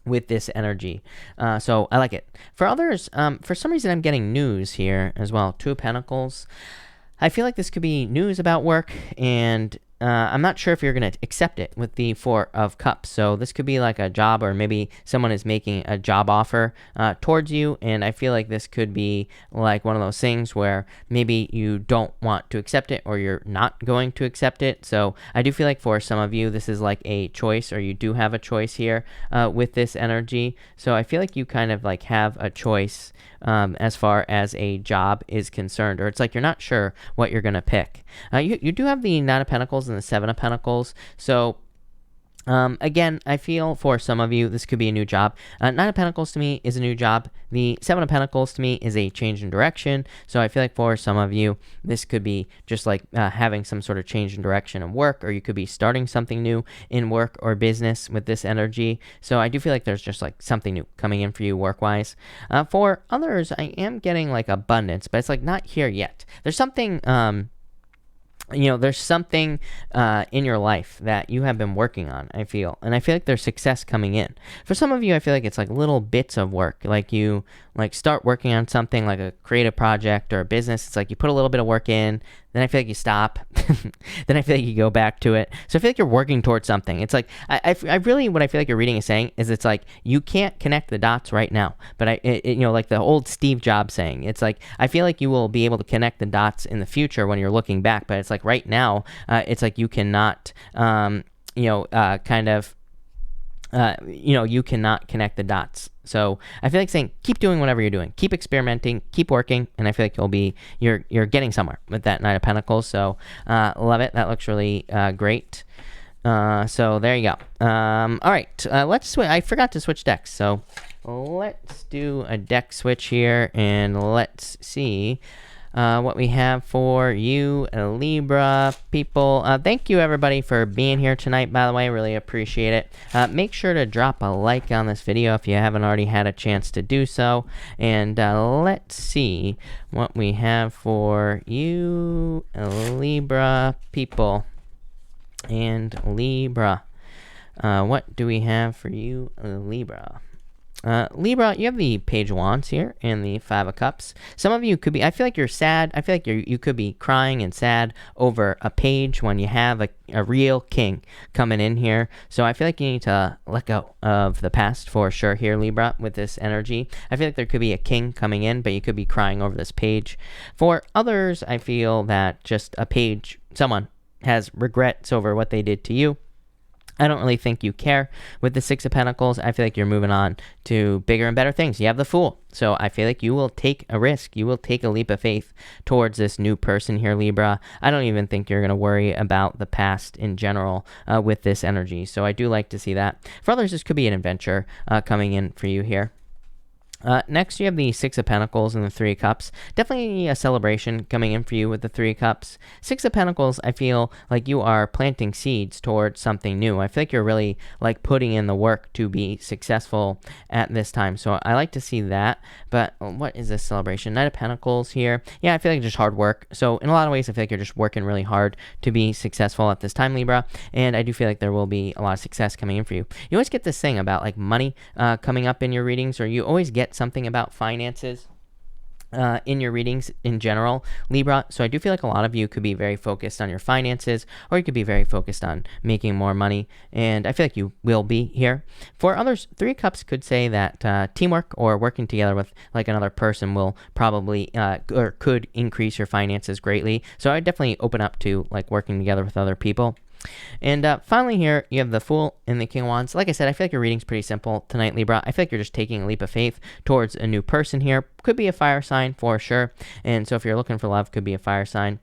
with this energy. So I like it. For others, for some reason I'm getting news here as well. Two of Pentacles. I feel like this could be news about work, and I'm not sure if you're going to accept it with the Four of Cups. So this could be like a job, or maybe someone is making a job offer towards you, and I feel like this could be like one of those things where maybe you don't want to accept it, or you're not going to accept it. So I do feel like for some of you, this is like a choice, or you do have a choice here with this energy. So I feel like you kind of like have a choice as far as a job is concerned, or it's like you're not sure what you're going to pick. You do have the Nine of Pentacles and the Seven of Pentacles. So again, I feel for some of you, this could be a new job. Nine of Pentacles to me is a new job. The Seven of Pentacles to me is a change in direction. So I feel like for some of you, this could be just like having some sort of change in direction in work, or you could be starting something new in work or business with this energy. So I do feel like there's just like something new coming in for you work-wise. For others, I am getting like abundance, but it's like not here yet. There's something there's something in your life that you have been working on, I feel. And I feel like there's success coming in. For some of you, I feel like it's like little bits of work. Like you like start working on something like a creative project or a business. It's like you put a little bit of work in, then I feel like you stop. Then I feel like you go back to it. So I feel like you're working towards something. It's like, I really, what I feel like your reading is saying is it's like, you can't connect the dots right now. But like the old Steve Jobs saying, it's like, I feel like you will be able to connect the dots in the future when you're looking back. But it's like right now, it's like you cannot, you cannot connect the dots. So I feel like saying, keep doing whatever you're doing, keep experimenting, keep working, and I feel like you're getting somewhere with that Nine of Pentacles. So love it. That looks really great. So there you go. All right, let's switch. I forgot to switch decks, so let's do a deck switch here, and let's see. what we have for you, Libra people. Thank you, everybody, for being here tonight, by the way. Really appreciate it. Make sure to drop a like on this video if you haven't already had a chance to do so. And let's see what we have for you, Libra people. And Libra. What do we have for you, Libra? Libra, you have the Page of Wands here and the Five of Cups. Some of you could be, I feel like you're sad. I feel like you could be crying and sad over a page when you have a real king coming in here. So I feel like you need to let go of the past for sure here, Libra, with this energy. I feel like there could be a king coming in, but you could be crying over this page. For others, I feel that just a page, someone has regrets over what they did to you. I don't really think you care. With the Six of Pentacles, I feel like you're moving on to bigger and better things. You have the Fool. So I feel like you will take a risk. You will take a leap of faith towards this new person here, Libra. I don't even think you're going to worry about the past in general with this energy. So I do like to see that. For others, this could be an adventure coming in for you here. Next, you have the Six of Pentacles and the Three of Cups. Definitely a celebration coming in for you with the Three of Cups. Six of Pentacles, I feel like you are planting seeds towards something new. I feel like you're really like putting in the work to be successful at this time. So I like to see that. But what is this celebration? Knight of Pentacles here. Yeah, I feel like just hard work. So in a lot of ways, I feel like you're just working really hard to be successful at this time, Libra. And I do feel like there will be a lot of success coming in for you. You always get this thing about like money coming up in your readings, or you always get something about finances in your readings in general, Libra. So I do feel like a lot of you could be very focused on your finances, or you could be very focused on making more money, and I feel like you will be here. For others, Three of Cups could say that teamwork or working together with like another person will probably or could increase your finances greatly. So I definitely open up to like working together with other people. And finally here, you have the Fool and the King of Wands. Like I said, I feel like your reading's pretty simple tonight, Libra. I feel like you're just taking a leap of faith towards a new person here. Could be a fire sign for sure. And so if you're looking for love, could be a fire sign.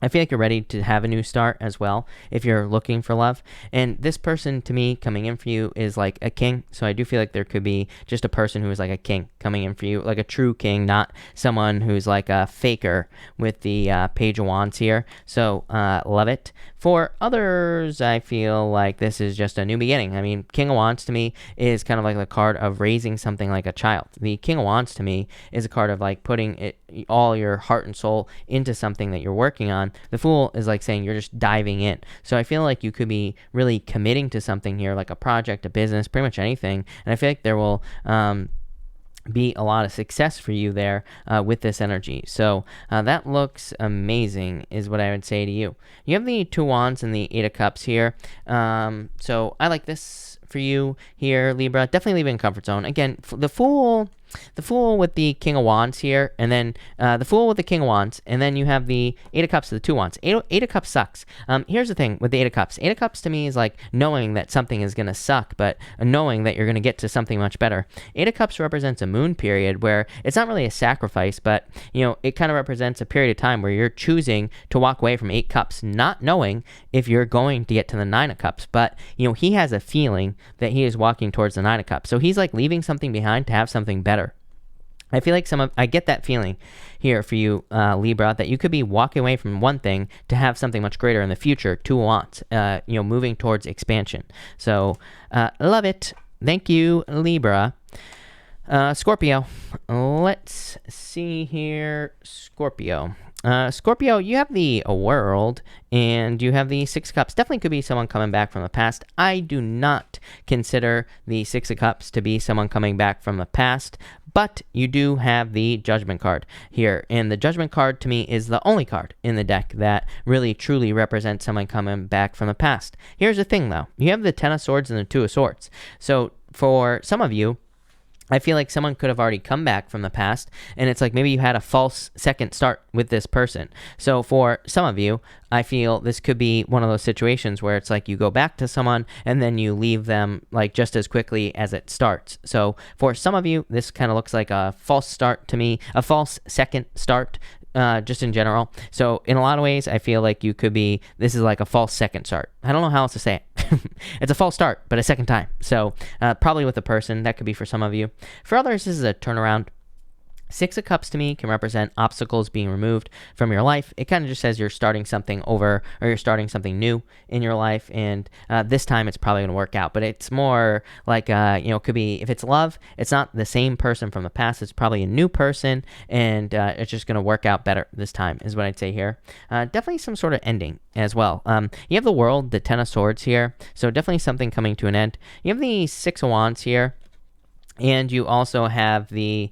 I feel like you're ready to have a new start as well if you're looking for love. And this person, to me, coming in for you is like a king. So I do feel like there could be just a person who is like a king coming in for you, like a true king, not someone who's like a faker with the Page of Wands here. So love it. For others, I feel like this is just a new beginning. I mean, King of Wands to me is kind of like the card of raising something like a child. The King of Wands to me is a card of like putting all your heart and soul into something that you're working on. The Fool is like saying you're just diving in. So I feel like you could be really committing to something here, like a project, a business, pretty much anything. And I feel like there will be a lot of success for you there with this energy. So that looks amazing is what I would say to you. You have the Two of Wands and the Eight of Cups here. So I like this for you here, Libra. Definitely leave it in comfort zone. Again, the Fool with the King of Wands here, and then the Fool with the King of Wands, and then you have the Eight of Cups to the Two of Wands. Eight of Cups sucks. Here's the thing with the Eight of Cups. Eight of Cups to me is like knowing that something is going to suck, but knowing that you're going to get to something much better. Eight of Cups represents a moon period where it's not really a sacrifice, but it kind of represents a period of time where you're choosing to walk away from Eight Cups, not knowing if you're going to get to the Nine of Cups. But he has a feeling that he is walking towards the Nine of Cups. So he's like leaving something behind to have something better. I feel like I get that feeling here for you, Libra, that you could be walking away from one thing to have something much greater in the future, Two of Wands, moving towards expansion. So, love it. Thank you, Libra. Scorpio. Let's see here. Scorpio. Scorpio, you have the World and you have the Six of Cups. Definitely could be someone coming back from the past. I do not consider the Six of Cups to be someone coming back from the past, but you do have the Judgment card here. And the Judgment card to me is the only card in the deck that really truly represents someone coming back from the past. Here's the thing though. You have the Ten of Swords and the Two of Swords. So for some of you, I feel like someone could have already come back from the past, and it's like maybe you had a false second start with this person. So for some of you, I feel this could be one of those situations where it's like you go back to someone and then you leave them like just as quickly as it starts. So for some of you, this kind of looks like a false start to me, a false second start. Just in general. So in a lot of ways, I feel like this is like a false second start. I don't know how else to say it. It's a false start, but a second time. So probably with a person, that could be for some of you. For others, this is a turnaround. Six of Cups to me can represent obstacles being removed from your life. It kind of just says you're starting something over, or you're starting something new in your life, and this time it's probably going to work out. But it's more like, it could be, if it's love, it's not the same person from the past. It's probably a new person, and it's just going to work out better this time, is what I'd say here. Definitely some sort of ending as well. You have the World, the Ten of Swords here, so definitely something coming to an end. You have the Six of Wands here. And you also have the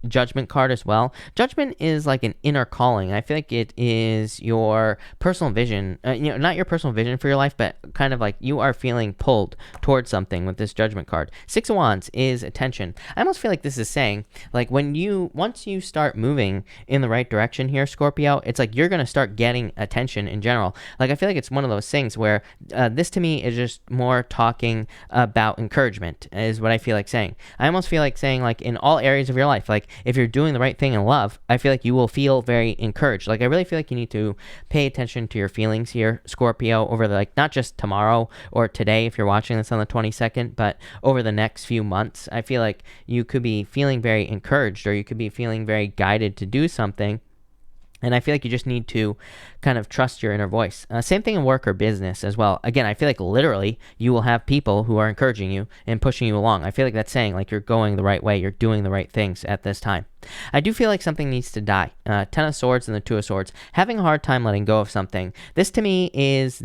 Judgment card as well. Judgment is like an inner calling. I feel like it is your personal vision, not your personal vision for your life, but kind of like you are feeling pulled towards something with this Judgment card. Six of Wands is attention. I almost feel like this is saying, like, once you start moving in the right direction here, Scorpio, it's like you're going to start getting attention in general. Like, I feel like it's one of those things where this to me is just more talking about encouragement, is what I feel like saying. I almost feel like saying, like, in all areas of your life, like, if you're doing the right thing in love, I feel like you will feel very encouraged. Like, I really feel like you need to pay attention to your feelings here, Scorpio, over the, like, not just tomorrow or today if you're watching this on the 22nd, but over the next few months. I feel like you could be feeling very encouraged, or you could be feeling very guided to do something. And I feel like you just need to kind of trust your inner voice. Same thing in work or business as well. Again, I feel like literally you will have people who are encouraging you and pushing you along. I feel like that's saying, like, you're going the right way. You're doing the right things at this time. I do feel like something needs to die. Ten of Swords and the Two of Swords. Having a hard time letting go of something. This to me is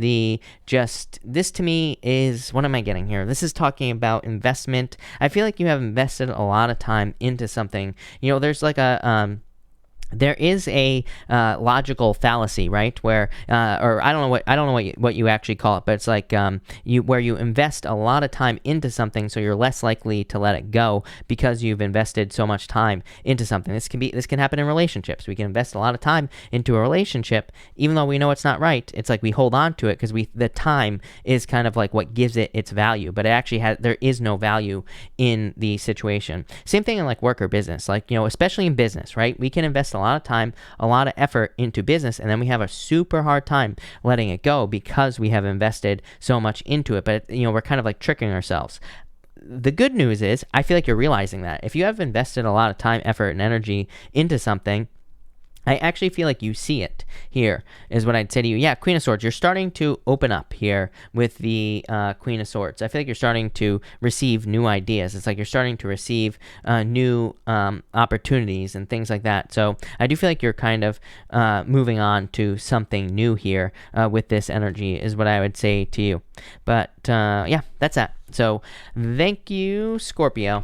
what am I getting here? This is talking about investment. I feel like you have invested a lot of time into something. There's like there is a logical fallacy, right? Where, or I don't know what you actually call it, but it's like where you invest a lot of time into something, so you're less likely to let it go because you've invested so much time into something. This can happen in relationships. We can invest a lot of time into a relationship, even though we know it's not right. It's like we hold on to it because the time is kind of like what gives it its value, but it actually there is no value in the situation. Same thing in like work or business, like especially in business, right? We can invest a lot of time, a lot of effort into business, and then we have a super hard time letting it go because we have invested so much into it. But we're kind of like tricking ourselves. The good news is, I feel like you're realizing that if you have invested a lot of time, effort, and energy into something, I actually feel like you see it here, is what I'd say to you. Yeah, Queen of Swords, you're starting to open up here with the Queen of Swords. I feel like you're starting to receive new ideas. It's like you're starting to receive new opportunities and things like that. So I do feel like you're kind of moving on to something new here with this energy, is what I would say to you. But yeah, that's that. So thank you, Scorpio.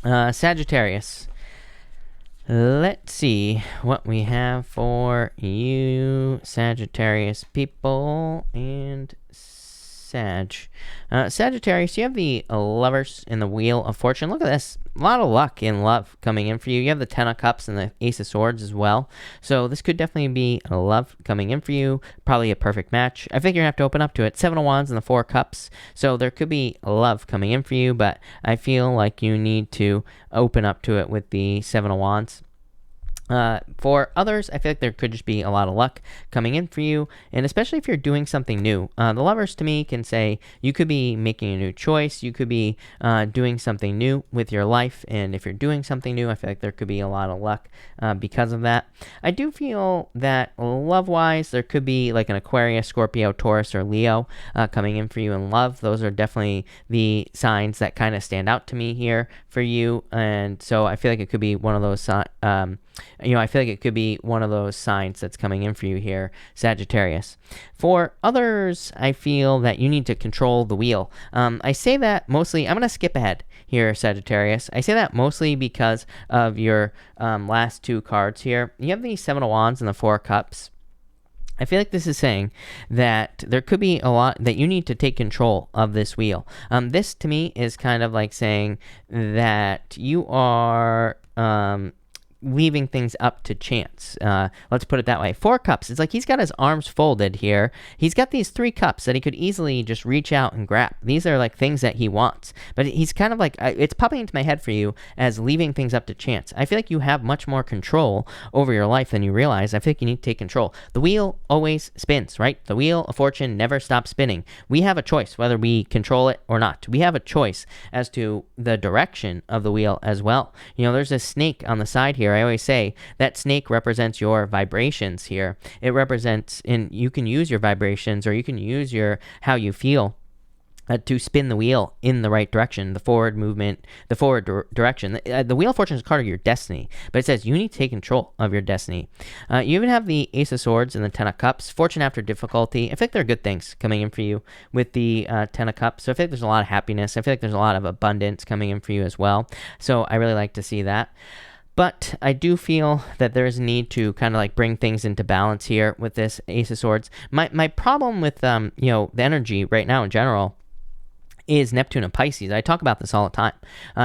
Sagittarius. Let's see what we have for you, Sagittarius people and Sag. Sagittarius, you have the Lovers in the Wheel of Fortune. Look at this. A lot of luck in love coming in for you. You have the Ten of Cups and the Ace of Swords as well. So this could definitely be a love coming in for you. Probably a perfect match. I think you're going to have to open up to it. Seven of Wands and the Four of Cups. So there could be love coming in for you, but I feel like you need to open up to it with the Seven of Wands. For others, I feel like there could just be a lot of luck coming in for you, and especially if you're doing something new. The Lovers to me can say you could be making a new choice, you could be doing something new with your life, and if you're doing something new, I feel like there could be a lot of luck because of that. I do feel that love-wise, there could be like an Aquarius, Scorpio, Taurus, or Leo coming in for you in love. Those are definitely the signs that kind of stand out to me here for you, and so I feel like it could be one of those I feel like it could be one of those signs that's coming in for you here, Sagittarius. For others, I feel that you need to control the wheel. I say that mostly, I'm going to skip ahead here, Sagittarius. I say that mostly because of your last two cards here. You have the Seven of Wands and the Four of Cups. I feel like this is saying that there could be a lot that you need to take control of this wheel. This to me is kind of like saying that you are leaving things up to chance. Let's put it that way. 4 cups. It's like he's got his arms folded here. He's got these 3 cups that he could easily just reach out and grab. These are like things that he wants. But he's kind of like, it's popping into my head for you as leaving things up to chance. I feel like you have much more control over your life than you realize. I feel like you need to take control. The wheel always spins, right? The wheel of fortune never stops spinning. We have a choice whether we control it or not. We have a choice as to the direction of the wheel as well. You know, there's a snake on the side here. I always say that snake represents your vibrations here. It represents, and you can use your vibrations, or you can use your how you feel to spin the wheel in the right direction, the forward movement, the forward direction. The Wheel of Fortune is a card of your destiny, but it says you need to take control of your destiny. You even have the Ace of Swords and the 10 of Cups. Fortune after difficulty. I feel like there are good things coming in for you with the 10 of Cups. So I feel like there's a lot of happiness. I feel like there's a lot of abundance coming in for you as well. So I really like to see that. But I do feel that there is a need to kind of like bring things into balance here with this Ace of Swords. My problem with the energy right now in general is Neptune and Pisces. I talk about this all the time.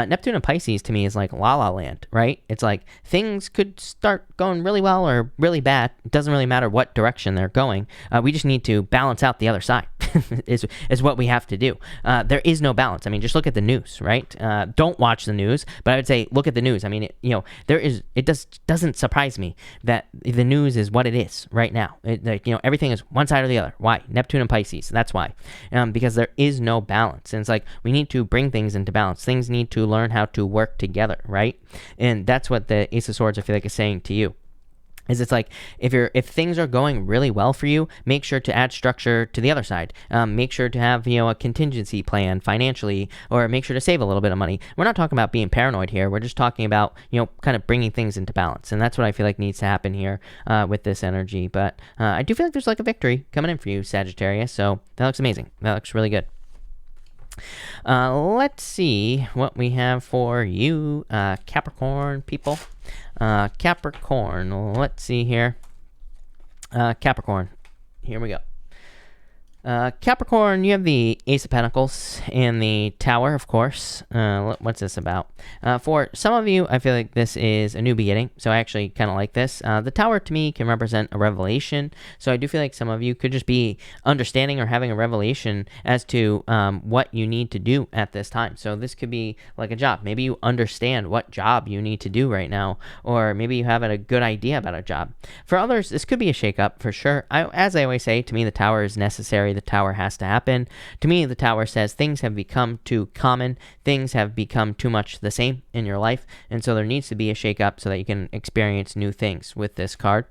Neptune and Pisces to me is like La La Land, right? It's like things could start going really well or really bad. It doesn't really matter what direction they're going. We just need to balance out the other side is what we have to do. There is no balance. I mean, just look at the news, right? Don't watch the news, but I would say look at the news. I mean, doesn't surprise me that the news is what it is right now. Everything is one side or the other. Why? Neptune and Pisces. That's why. Because there is no balance. And it's like we need to bring things into balance. Things need to learn how to work together, right? And that's what the Ace of Swords I feel like is saying to you. It's like if things are going really well for you, make sure to add structure to the other side. Make sure to have a contingency plan financially, or make sure to save a little bit of money. We're not talking about being paranoid here. We're just talking about kind of bringing things into balance, and that's what I feel like needs to happen here with this energy. But I do feel like there's like a victory coming in for you, Sagittarius. So that looks amazing. That looks really good. Let's see what we have for you, Capricorn people. Capricorn, let's see here. Capricorn, here we go. Capricorn, you have the Ace of Pentacles and the Tower, of course. What's this about? For some of you, I feel like this is a new beginning, so I actually kind of like this. The Tower, to me, can represent a revelation, so I do feel like some of you could just be understanding or having a revelation as to what you need to do at this time. So this could be like a job. Maybe you understand what job you need to do right now, or maybe you have a good idea about a job. For others, this could be a shakeup for sure. As I always say, to me, the Tower is necessary. The Tower has to happen. To me, the Tower says things have become too common. Things have become too much the same in your life. And so there needs to be a shakeup so that you can experience new things with this card.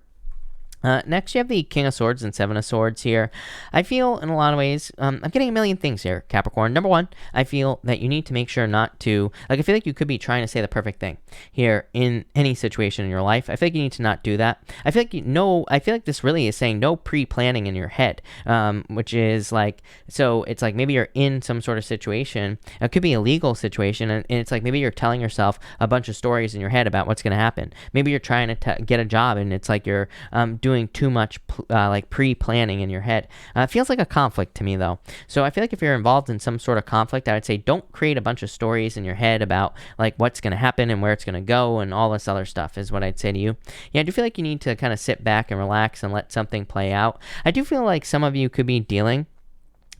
Next, you have the King of Swords and 7 of Swords here. I feel in a lot of ways, I'm getting a million things here, Capricorn. Number one, I feel that you need to make sure not to, I feel like you could be trying to say the perfect thing here in any situation in your life. I feel like you need to not do that. I feel like this really is saying no pre-planning in your head, which is like, so it's like maybe you're in some sort of situation. It could be a legal situation, and it's like maybe you're telling yourself a bunch of stories in your head about what's going to happen. Maybe you're trying to get a job, and it's like you're doing too much pre-planning in your head. It feels like a conflict to me, though. So I feel like if you're involved in some sort of conflict, I would say don't create a bunch of stories in your head about like what's going to happen and where it's going to go and all this other stuff is what I'd say to you. Yeah, I do feel like you need to kind of sit back and relax and let something play out. I do feel like some of you could be dealing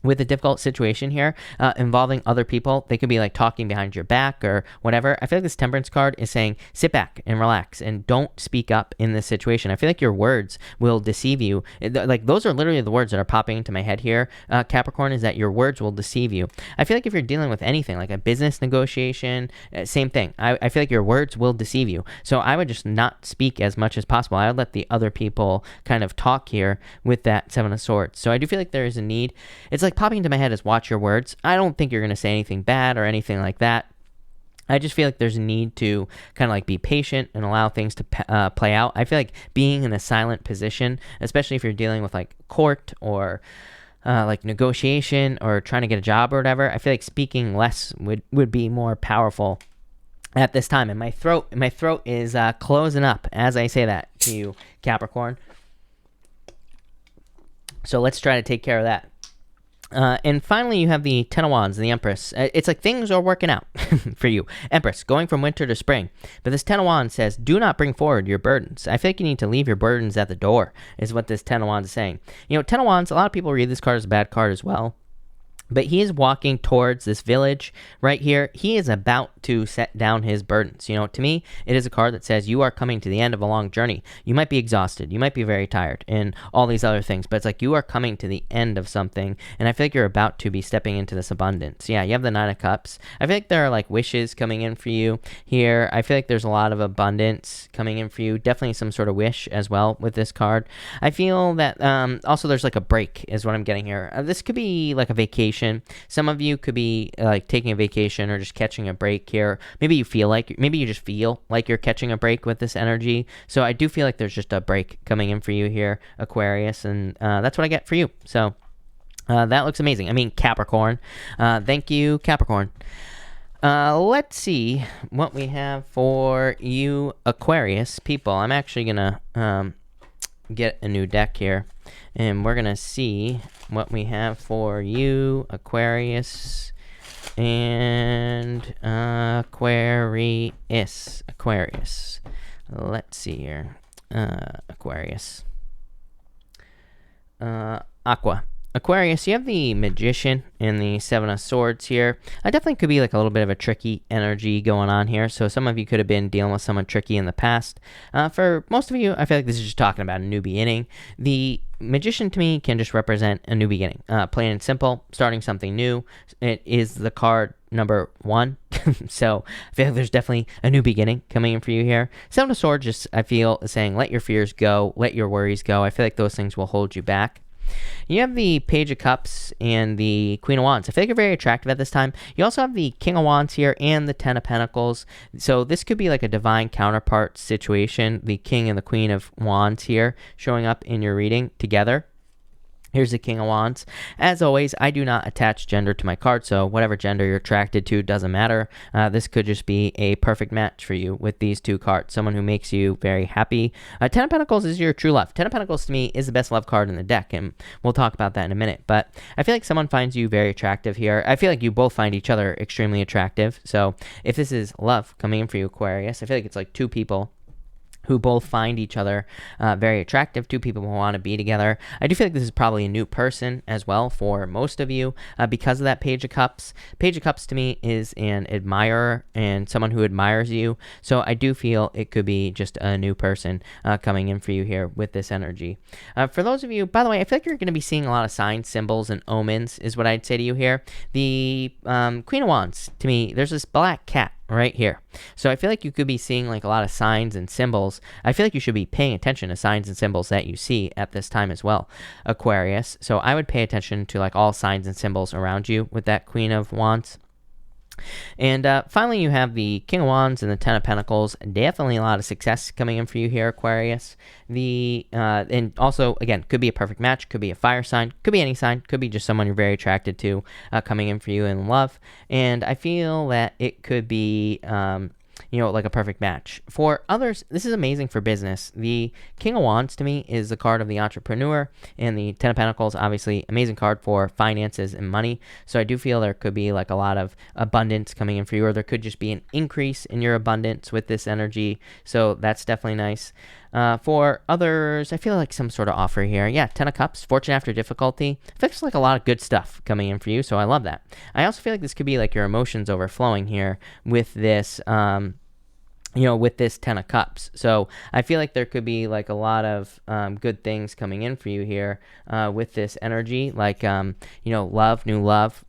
with a difficult situation here involving other people. They could be like talking behind your back or whatever. I feel like this Temperance card is saying sit back and relax and don't speak up in this situation. I feel like your words will deceive you. Like those are literally the words that are popping into my head here, Capricorn, is that your words will deceive you. I feel like if you're dealing with anything like a business negotiation, same thing. I feel like your words will deceive you. So I would just not speak as much as possible. I would let the other people kind of talk here with that 7 of Swords. So I do feel like there is a need. It's like popping into my head is watch your words. I don't think you're going to say anything bad or anything like that. I just feel like there's a need to kind of like be patient and allow things to play out. I feel like being in a silent position, especially if you're dealing with like court or like negotiation or trying to get a job or whatever, I feel like speaking less would be more powerful at this time. And my throat is closing up as I say that to you, Capricorn. So let's try to take care of that. And finally, you have the Ten of Wands and the Empress. It's like things are working out for you. Empress, going from winter to spring. But this Ten of Wands says, do not bring forward your burdens. I feel like you need to leave your burdens at the door, is what this Ten of Wands is saying. You know, Ten of Wands, a lot of people read this card as a bad card as well. But he is walking towards this village right here. He is about to set down his burdens. You know, to me, it is a card that says you are coming to the end of a long journey. You might be exhausted. You might be very tired and all these other things. But it's like you are coming to the end of something. And I feel like you're about to be stepping into this abundance. Yeah, you have the Nine of Cups. I feel like there are like wishes coming in for you here. I feel like there's a lot of abundance coming in for you. Definitely some sort of wish as well with this card. I feel that also there's like a break is what I'm getting here. This could be like a vacation. Some of you could be like taking a vacation or just catching a break here. Maybe you just feel like you're catching a break with this energy. So I do feel like there's just a break coming in for you here, Aquarius, and that's what I get for you. So that looks amazing. I mean, Capricorn. Thank you, Capricorn. Let's see what we have for you, Aquarius people. I'm actually gonna get a new deck here, and we're gonna see what we have for you, Aquarius and Aquarius. Let's see here. Aquarius. Aqua. Aquarius, you have the Magician and the Seven of Swords here. I definitely could be like a little bit of a tricky energy going on here. So some of you could have been dealing with someone tricky in the past. For most of you, I feel like this is just talking about a new beginning. The Magician to me can just represent a new beginning. Plain and simple, starting something new. It is the card number 1. So I feel like there's definitely a new beginning coming in for you here. Seven of Swords just, I feel, is saying let your fears go, let your worries go. I feel like those things will hold you back. You have the Page of Cups and the Queen of Wands. I feel like you're very attractive at this time. You also have the King of Wands here and the Ten of Pentacles. So this could be like a divine counterpart situation. The King and the Queen of Wands here showing up in your reading together. Here's the King of Wands. As always, I do not attach gender to my card, so whatever gender you're attracted to doesn't matter. This could just be a perfect match for you with these two cards. Someone who makes you very happy. Ten of Pentacles is your true love. Ten of Pentacles to me is the best love card in the deck, and we'll talk about that in a minute. But I feel like someone finds you very attractive here. I feel like you both find each other extremely attractive. So if this is love coming in for you, Aquarius, I feel like it's like two people who both find each other very attractive, two people who want to be together. I do feel like this is probably a new person as well for most of you because of that Page of Cups. Page of Cups to me is an admirer and someone who admires you. So I do feel it could be just a new person coming in for you here with this energy. For those of you, by the way, I feel like you're going to be seeing a lot of signs, symbols, and omens is what I'd say to you here. The Queen of Wands, to me, there's this black cat right here. So I feel like you could be seeing like a lot of signs and symbols. I feel like you should be paying attention to signs and symbols that you see at this time as well, Aquarius. So I would pay attention to like all signs and symbols around you with that Queen of Wands. And finally, you have the King of Wands and the Ten of Pentacles. Definitely a lot of success coming in for you here, Aquarius. And also, again, could be a perfect match, could be a fire sign, could be any sign, could be just someone you're very attracted to coming in for you in love. And I feel that it could be like a perfect match. For others, this is amazing for business. The King of Wands to me is the card of the entrepreneur, and the Ten of Pentacles, obviously, amazing card for finances and money. So I do feel there could be like a lot of abundance coming in for you, or there could just be an increase in your abundance with this energy. So that's definitely nice. For others, I feel like some sort of offer here. Yeah, Ten of Cups, fortune after difficulty. I feel like a lot of good stuff coming in for you, so I love that. I also feel like this could be like your emotions overflowing here with this, with this Ten of Cups. So I feel like there could be like a lot of good things coming in for you here with this energy, like, love, new love,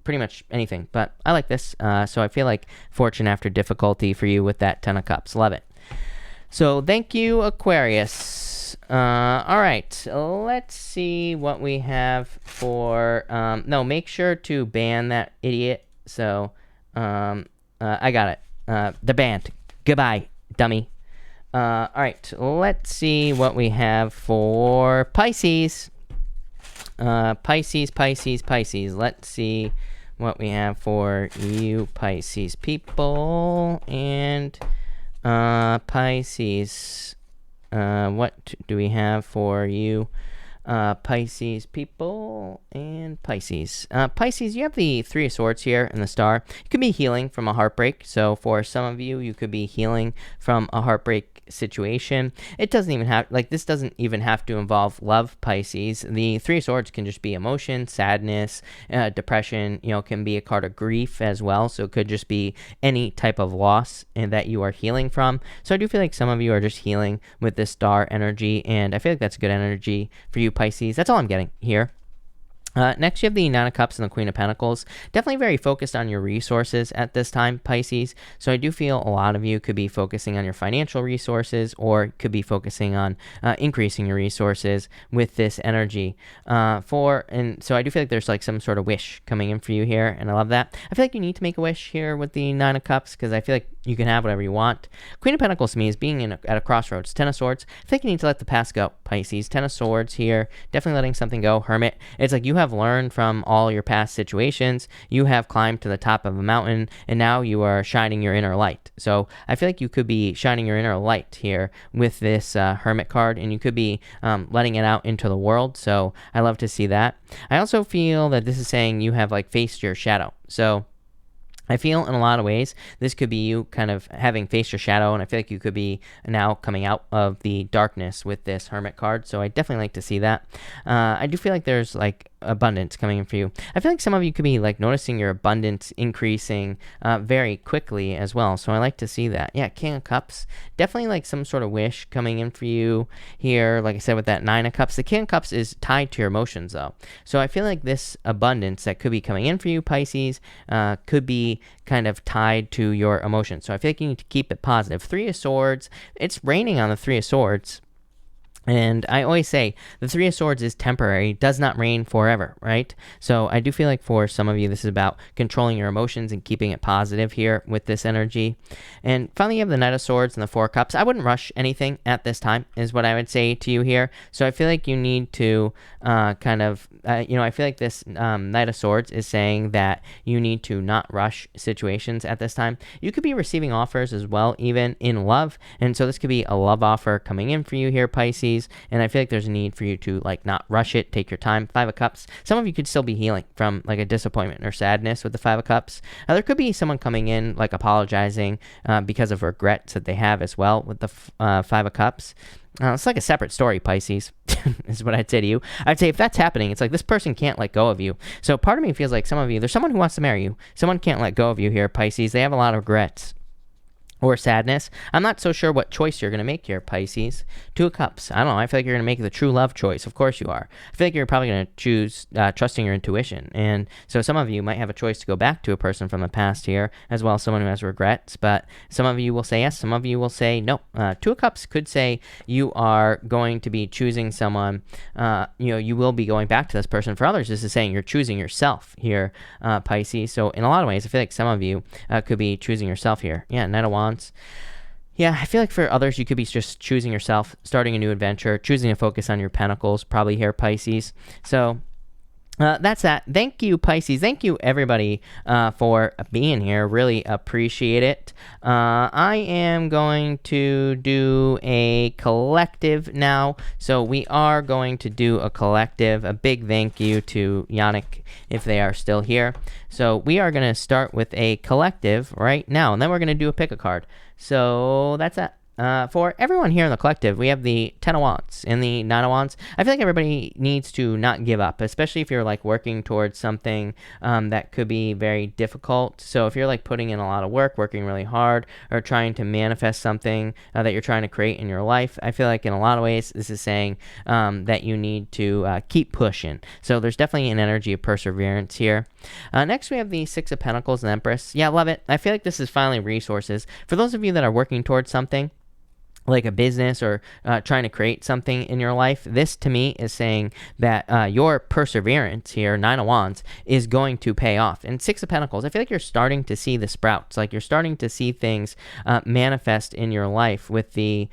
pretty much anything. But I like this. So I feel like fortune after difficulty for you with that Ten of Cups. Love it. So thank you, Aquarius. All right, let's see what we have for, make sure to ban that idiot. So I got it. The band. Goodbye, dummy. All right, let's see what we have for Pisces. Pisces. Let's see what we have for you, Pisces people. And Pisces, what do we have for you? Pisces people and Pisces. Pisces, you have the Three of Swords here in the star. You could be healing from a heartbreak. So for some of you, you could be healing from a heartbreak situation. It doesn't even have, like, this doesn't even have to involve love, Pisces. The Three of Swords can just be emotion, sadness, depression, can be a card of grief as well. So it could just be any type of loss and that you are healing from. So I do feel like some of you are just healing with this star energy, and I feel like that's good energy for you, Pisces. That's all I'm getting here. Next, you have the Nine of Cups and the Queen of Pentacles. Definitely very focused on your resources at this time, Pisces. So I do feel a lot of you could be focusing on your financial resources, or could be focusing on increasing your resources with this energy. And so I do feel like there's like some sort of wish coming in for you here, and I love that. I feel like you need to make a wish here with the Nine of Cups, because I feel like you can have whatever you want. Queen of Pentacles to me is being at a crossroads. Ten of Swords. I think you need to let the past go, Pisces. Ten of Swords here. Definitely letting something go. Hermit. It's like you have learned from all your past situations. You have climbed to the top of a mountain, and now you are shining your inner light. So I feel like you could be shining your inner light here with this Hermit card, and you could be letting it out into the world. So I love to see that. I also feel that this is saying you have like faced your shadow. So I feel in a lot of ways, this could be you kind of having faced your shadow, and I feel like you could be now coming out of the darkness with this Hermit card, so I definitely like to see that. I do feel like there's like abundance coming in for you. I feel like some of you could be like noticing your abundance increasing very quickly as well, so I like to see that. Yeah, King of Cups, definitely like some sort of wish coming in for you here. Like I said, with that Nine of Cups, the King of Cups is tied to your emotions though, so I feel like this abundance that could be coming in for you, Pisces, could be kind of tied to your emotions. So I feel like you need to keep it positive. Three of Swords, it's raining on the Three of Swords. And I always say the Three of Swords is temporary, does not reign forever, right? So I do feel like for some of you, this is about controlling your emotions and keeping it positive here with this energy. And finally, you have the Knight of Swords and the Four of Cups. I wouldn't rush anything at this time, is what I would say to you here. So I feel like you need to I feel like this Knight of Swords is saying that you need to not rush situations at this time. You could be receiving offers as well, even in love. And so this could be a love offer coming in for you here, Pisces. And I feel like there's a need for you to like not rush it, take your time. Five of Cups, some of you could still be healing from like a disappointment or sadness with the Five of Cups. There could be someone coming in like apologizing because of regrets that they have as well with the Five of Cups. It's like a separate story, Pisces, is what I'd say to you. I'd say if that's happening, it's like this person can't let go of you. So part of me feels like some of you, there's someone who wants to marry you. Someone can't let go of you here, Pisces. They have a lot of regrets or sadness. I'm not so sure what choice you're going to make here, Pisces. Two of Cups. I don't know. I feel like you're going to make the true love choice. Of course you are. I feel like you're probably going to choose trusting your intuition. And so some of you might have a choice to go back to a person from the past here, as well as someone who has regrets. But some of you will say yes. Some of you will say no. Two of Cups could say you are going to be choosing someone. You will be going back to this person. For others, this is saying you're choosing yourself here, Pisces. So in a lot of ways, I feel like some of you could be choosing yourself here. Yeah, Knight of Wands. Yeah, I feel like for others, you could be just choosing yourself, starting a new adventure, choosing to focus on your pentacles, probably here, Pisces. So that's that. Thank you, Pisces. Thank you, everybody, for being here. Really appreciate it. I am going to do a collective now. So we are going to do a collective. A big thank you to Yannick if they are still here. So we are going to start with a collective right now, and then we're going to do a pick a card. So that's that. For everyone here in the collective, we have the Ten of Wands and the Nine of Wands. I feel like everybody needs to not give up, especially if you're like working towards something that could be very difficult. So if you're like putting in a lot of work, working really hard, or trying to manifest something that you're trying to create in your life, I feel like in a lot of ways, this is saying that you need to keep pushing. So there's definitely an energy of perseverance here. Next, we have the Six of Pentacles and Empress. Yeah, love it. I feel like this is finally resources. For those of you that are working towards something, like a business or trying to create something in your life, this to me is saying that your perseverance here, Nine of Wands, is going to pay off. And Six of Pentacles, I feel like you're starting to see the sprouts, like you're starting to see things manifest in your life with the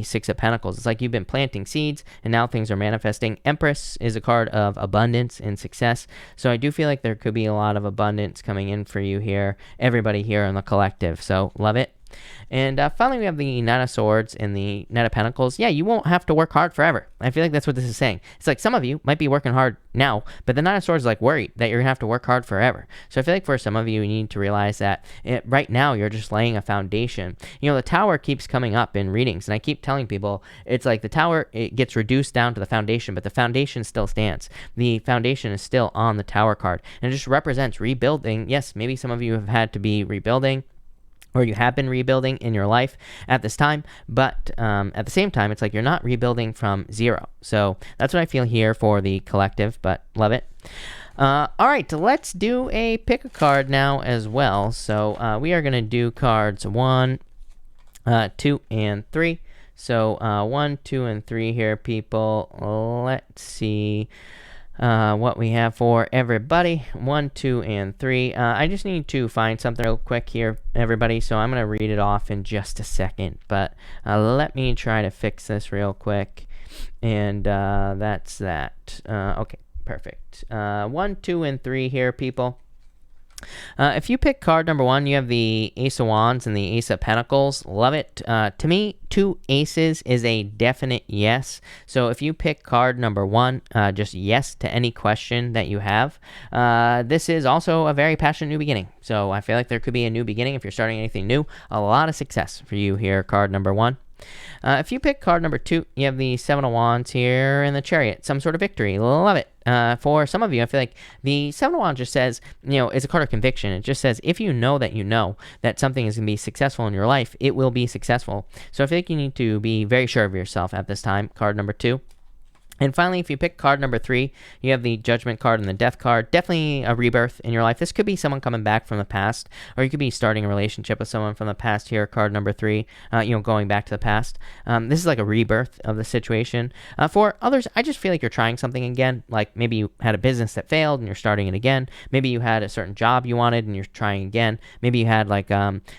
Six of Pentacles. It's like you've been planting seeds and now things are manifesting. Empress is a card of abundance and success. So I do feel like there could be a lot of abundance coming in for you here, everybody here in the collective. So love it. And finally, we have the Knight of Swords and the Knight of Pentacles. Yeah, you won't have to work hard forever. I feel like that's what this is saying. It's like some of you might be working hard now, but the Knight of Swords is like worried that you're going to have to work hard forever. So I feel like for some of you, you need to realize that right now you're just laying a foundation. You know, the Tower keeps coming up in readings, and I keep telling people it's like the Tower, it gets reduced down to the foundation, but the foundation still stands. The foundation is still on the Tower card, and it just represents rebuilding. Yes, maybe some of you have had to be rebuilding, or you have been rebuilding in your life at this time, but at the same time, it's like you're not rebuilding from zero. So that's what I feel here for the collective, but love it. All right, let's do a pick a card now as well. So we are going to do cards 1, 2, and 3. So 1, 2, and 3 here, people. Let's see what we have for everybody. 1, 2, and 3. I just need to find something real quick here, everybody, so I'm going to read it off in just a second, but let me try to fix this real quick, and that's that. Okay, perfect. 1, 2, and 3 here, people. If you pick card number 1, you have the Ace of Wands and the Ace of Pentacles. Love it. To me, 2 aces is a definite yes. So if you pick card number 1, just yes to any question that you have. This is also a very passionate new beginning. So I feel like there could be a new beginning if you're starting anything new. A lot of success for you here, card number 1. If you pick card number 2, you have the 7 of Wands here and the Chariot. Some sort of victory. Love it. For some of you, I feel like the 7 of Wands just says, you know, it's a card of conviction. It just says if you know that something is going to be successful in your life, it will be successful. So I feel like you need to be very sure of yourself at this time, card number 2. And finally, if you pick card number 3, you have the Judgment card and the Death card. Definitely a rebirth in your life. This could be someone coming back from the past, or you could be starting a relationship with someone from the past here, card number 3, going back to the past. This is like a rebirth of the situation. For others, I just feel like you're trying something again. Like maybe you had a business that failed and you're starting it again. Maybe you had a certain job you wanted and you're trying again. Maybe you had like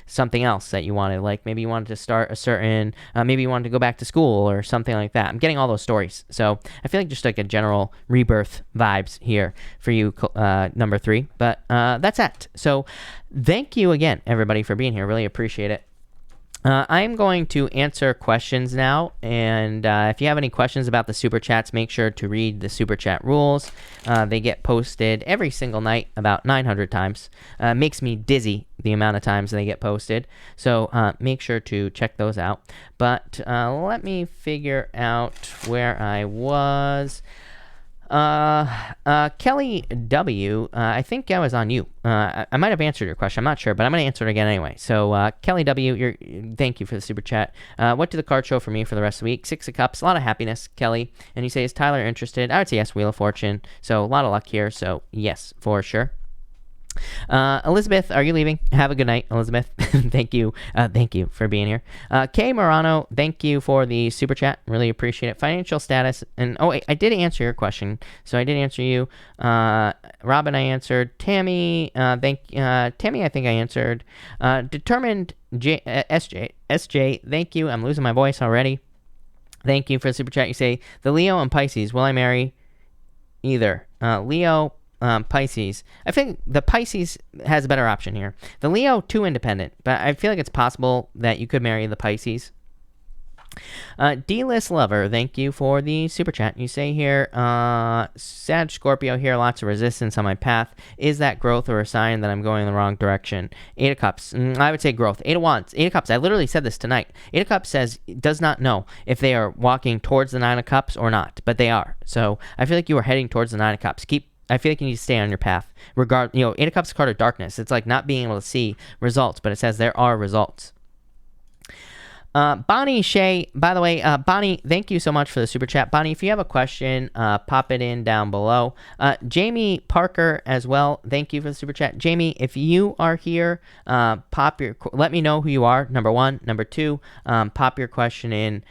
something else that you wanted. Like maybe you wanted to start a certain, maybe you wanted to go back to school or something like that. I'm getting all those stories. So I feel like just like a general rebirth vibes here for you, number 3. But that's it. So thank you again, everybody, for being here. Really appreciate it. I'm going to answer questions now, and if you have any questions about the Super Chats, make sure to read the Super Chat rules. They get posted every single night about 900 times. Makes me dizzy the amount of times they get posted, so make sure to check those out. But let me figure out where I was. Kelly W, I think I was on you. I might have answered your question. I'm not sure, but I'm going to answer it again anyway. So, Kelly W, thank you for the super chat. What did the card show for me for the rest of the week? 6 of Cups, a lot of happiness, Kelly. And you say, is Tyler interested? I would say yes, Wheel of Fortune. So, a lot of luck here. So, yes, for sure. Elizabeth, are you leaving? Have a good night, Elizabeth. Thank you for being here. Kay Morano, thank you for the super chat. Really appreciate it. Financial status, and oh wait, I did answer your question, so I did answer you. Robin, I answered. Tammy, Tammy, I think I answered. Determined SJ, thank you. I'm losing my voice already. Thank you for the super chat. You say the Leo and Pisces. Will I marry either? Leo. Pisces. I think the Pisces has a better option here. The Leo, too independent, but I feel like it's possible that you could marry the Pisces. D-List Lover, thank you for the super chat. You say here, Sag Scorpio here, lots of resistance on my path. Is that growth or a sign that I'm going in the wrong direction? 8 of Cups, I would say growth. 8 of Wands, 8 of Cups, I literally said this tonight. 8 of Cups says, does not know if they are walking towards the 9 of Cups or not, but they are. So I feel like you are heading towards the 9 of Cups. I feel like you need to stay on your path. 8 of Cups is a card of darkness. It's like not being able to see results, but it says there are results. Bonnie Shea, by the way, Bonnie, thank you so much for the super chat. Bonnie, if you have a question, pop it in down below. Jamie Parker as well, thank you for the super chat. Jamie, if you are here, let me know who you are, number 1. Number 2, pop your question in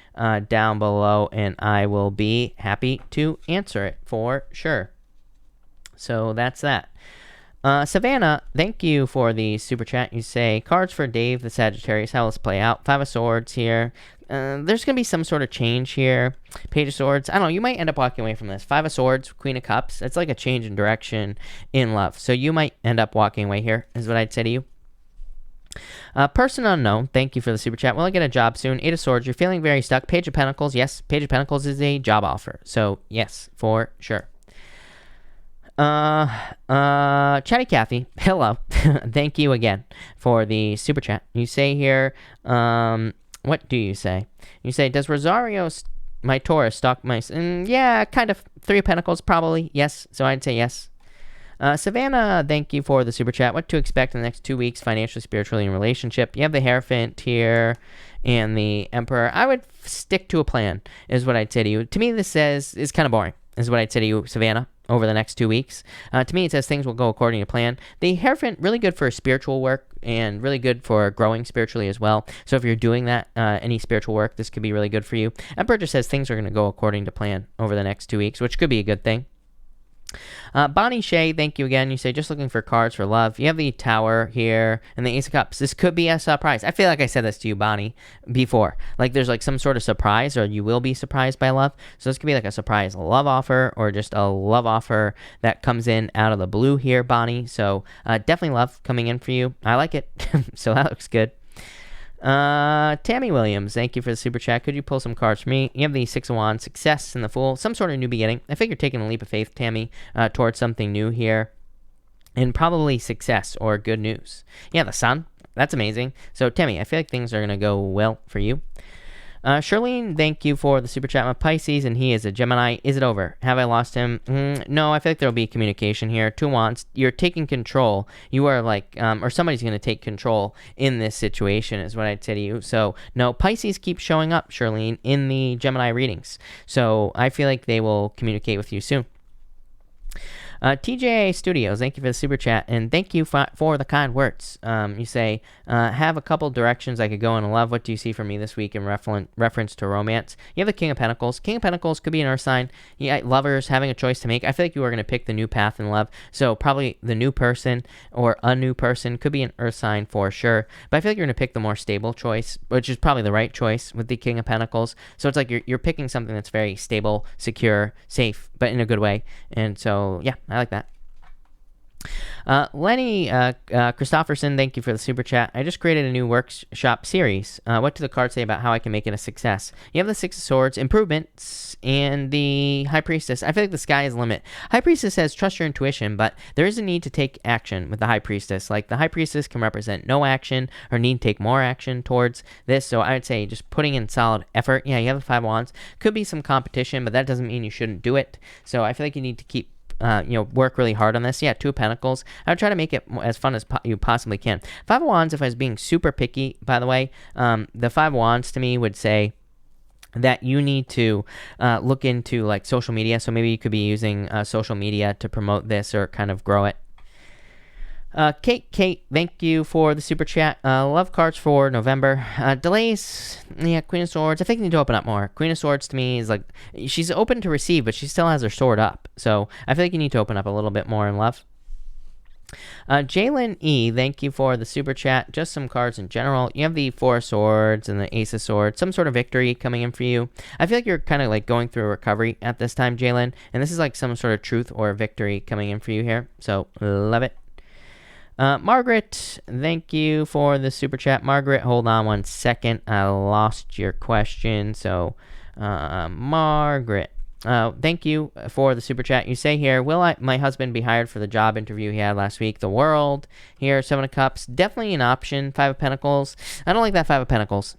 down below, and I will be happy to answer it for sure. So that's that. Savannah, thank you for the super chat. You say, cards for Dave, the Sagittarius. How will this play out? 5 of Swords here. There's going to be some sort of change here. Page of Swords. I don't know. You might end up walking away from this. 5 of Swords, Queen of Cups. It's like a change in direction in love. So you might end up walking away here, is what I'd say to you. Person unknown, thank you for the super chat. Will I get a job soon? Eight of Swords, you're feeling very stuck. Page of Pentacles, yes. Page of Pentacles is a job offer. So, yes, for sure. Chatty Cathy, hello. Thank you again for the super chat. You say here, what do you say? You say, does Rosario, my Taurus, stalk my... yeah, kind of. Three of Pentacles, probably. Yes. So I'd say yes. Savannah, thank you for the super chat. What to expect in the next 2 weeks, financially, spiritually, and relationship. You have the Hierophant here and the Emperor. I would stick to a plan, is what I'd say to you. To me, this says is kind of boring, is what I'd say to you, Savannah, over the next 2 weeks. To me, it says things will go according to plan. The Hierophant, really good for spiritual work and really good for growing spiritually as well. So if you're doing that, any spiritual work, this could be really good for you. Emperor just says things are going to go according to plan over the next 2 weeks, which could be a good thing. Bonnie Shea, thank you again. You say, just looking for cards for love. You have the Tower here and the Ace of Cups. This could be a surprise. I feel like I said this to you, Bonnie, before. Like there's like some sort of surprise, or you will be surprised by love. So this could be like a surprise love offer, or just a love offer that comes in out of the blue here, Bonnie. So definitely love coming in for you. I like it. So that looks good. Tammy Williams, thank you for the super chat. Could you pull some cards for me? You have the Six of Wands, Success, and the Fool. Some sort of new beginning. I think you're taking a leap of faith, Tammy, towards something new here. And probably success or good news. Yeah, the Sun. That's amazing. So, Tammy, I feel like things are going to go well for you. Charlene, thank you for the super chat. I'm a Pisces and he is a Gemini. Is it over? Have I lost him? No, I feel like there'll be communication here. Two Wands, you're taking control. You are like, or somebody's going to take control in this situation is what I'd say to you. So, no, Pisces keeps showing up, Charlene, in the Gemini readings. So, I feel like they will communicate with you soon. TJ Studios, thank you for the super chat, and thank you for the kind words. You say, have a couple directions I could go in love. What do you see for me this week in reference to romance? You have the King of Pentacles. King of Pentacles could be an earth sign. Yeah, lovers having a choice to make. I feel like you are going to pick the new path in love. So probably the new person or a new person could be an earth sign for sure. But I feel like you're going to pick the more stable choice, which is probably the right choice with the King of Pentacles. So it's like you're picking something that's very stable, secure, safe, but in a good way. And so, yeah, I like that. Lenny Christofferson, thank you for the super chat. I just created a new workshop series. What do the cards say about how I can make it a success? You have the Six of Swords, improvements, and the High Priestess. I feel like the sky is the limit. High Priestess says trust your intuition, but there is a need to take action with the High Priestess. Like the High Priestess can represent no action or need to take more action towards this. So I would say just putting in solid effort. Yeah, you have the Five of Wands. Could be some competition, but that doesn't mean you shouldn't do it. So I feel like you need to keep work really hard on this. Yeah, Two of Pentacles. I would try to make it as fun as you possibly can. Five of Wands, if I was being super picky, by the way, the Five of Wands to me would say that you need to look into like social media. So maybe you could be using social media to promote this or kind of grow it. Kate, thank you for the super chat. Love cards for November. Delays, yeah, Queen of Swords. I think you need to open up more. Queen of Swords to me is like, she's open to receive, but she still has her sword up. So I feel like you need to open up a little bit more in love. Jalen E, thank you for the super chat. Just some cards in general. You have the Four of Swords and the Ace of Swords. Some sort of victory coming in for you. I feel like you're kind of like going through a recovery at this time, Jalen. And this is like some sort of truth or victory coming in for you here. So love it. Margaret, thank you for the super chat. Margaret, hold on one second. I lost your question. So, Margaret, thank you for the super chat. You say here, will my husband be hired for the job interview he had last week? The World here, Seven of Cups, definitely an option. Five of Pentacles. I don't like that Five of Pentacles.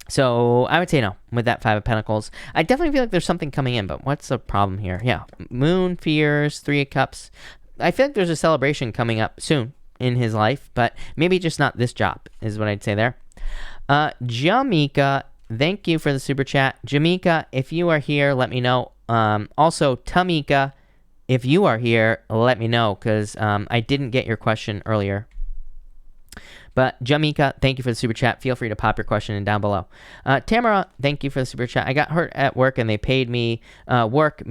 So I would say no with that Five of Pentacles. I definitely feel like there's something coming in, but what's the problem here? Yeah, Moon, Fears, Three of Cups. I feel like there's a celebration coming up soon in his life, but maybe just not this job is what I'd say there. Jamika, thank you for the super chat. Jamika, if you are here, let me know. Also, Tamika, if you are here, let me know because I didn't get your question earlier. But Jamika, thank you for the super chat. Feel free to pop your question in down below. Tamara, thank you for the super chat. I got hurt at work and they paid me work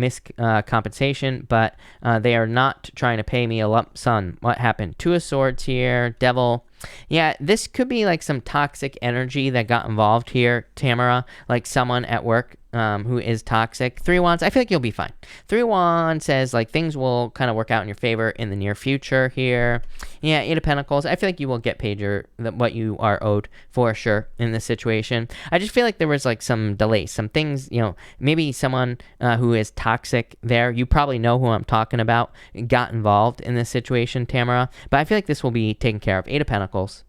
compensation, but they are not trying to pay me a lump sum. What happened? Two of Swords here, Devil. Yeah, this could be like some toxic energy that got involved here, Tamara. Like someone at work who is toxic. 3 Wands, I feel like you'll be fine. 3 Wands says like things will kind of work out in your favor in the near future here. Yeah, 8 of Pentacles, I feel like you will get paid what you are owed for sure in this situation. I just feel like there was like some delays, some things, maybe someone who is toxic there, you probably know who I'm talking about, got involved in this situation, Tamara. But I feel like this will be taken care of. 8 of Pentacles.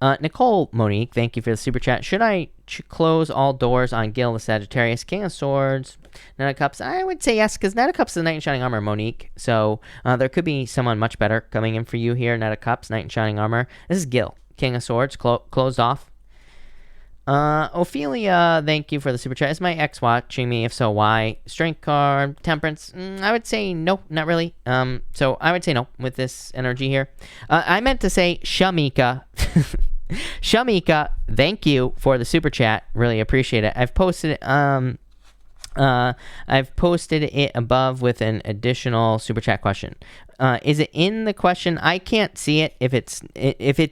Nicole Monique, thank you for the super chat. Should I close all doors on Gil the Sagittarius? King of Swords, Knight of Cups. I would say yes, because Knight of Cups is a Knight in Shining Armor, Monique. So there could be someone much better coming in for you here. Knight of Cups, Knight in Shining Armor. This is Gil, King of Swords, closed off. Ophelia, thank you for the super chat. Is my ex watching me? If so, why? Strength card, Temperance. I would say no, not really. So I would say no with this energy here. I meant to say Shamika. Shamika, thank you for the super chat. Really appreciate it. I've posted it. I've posted it above with an additional super chat question. Is it in the question? I can't see it. If it's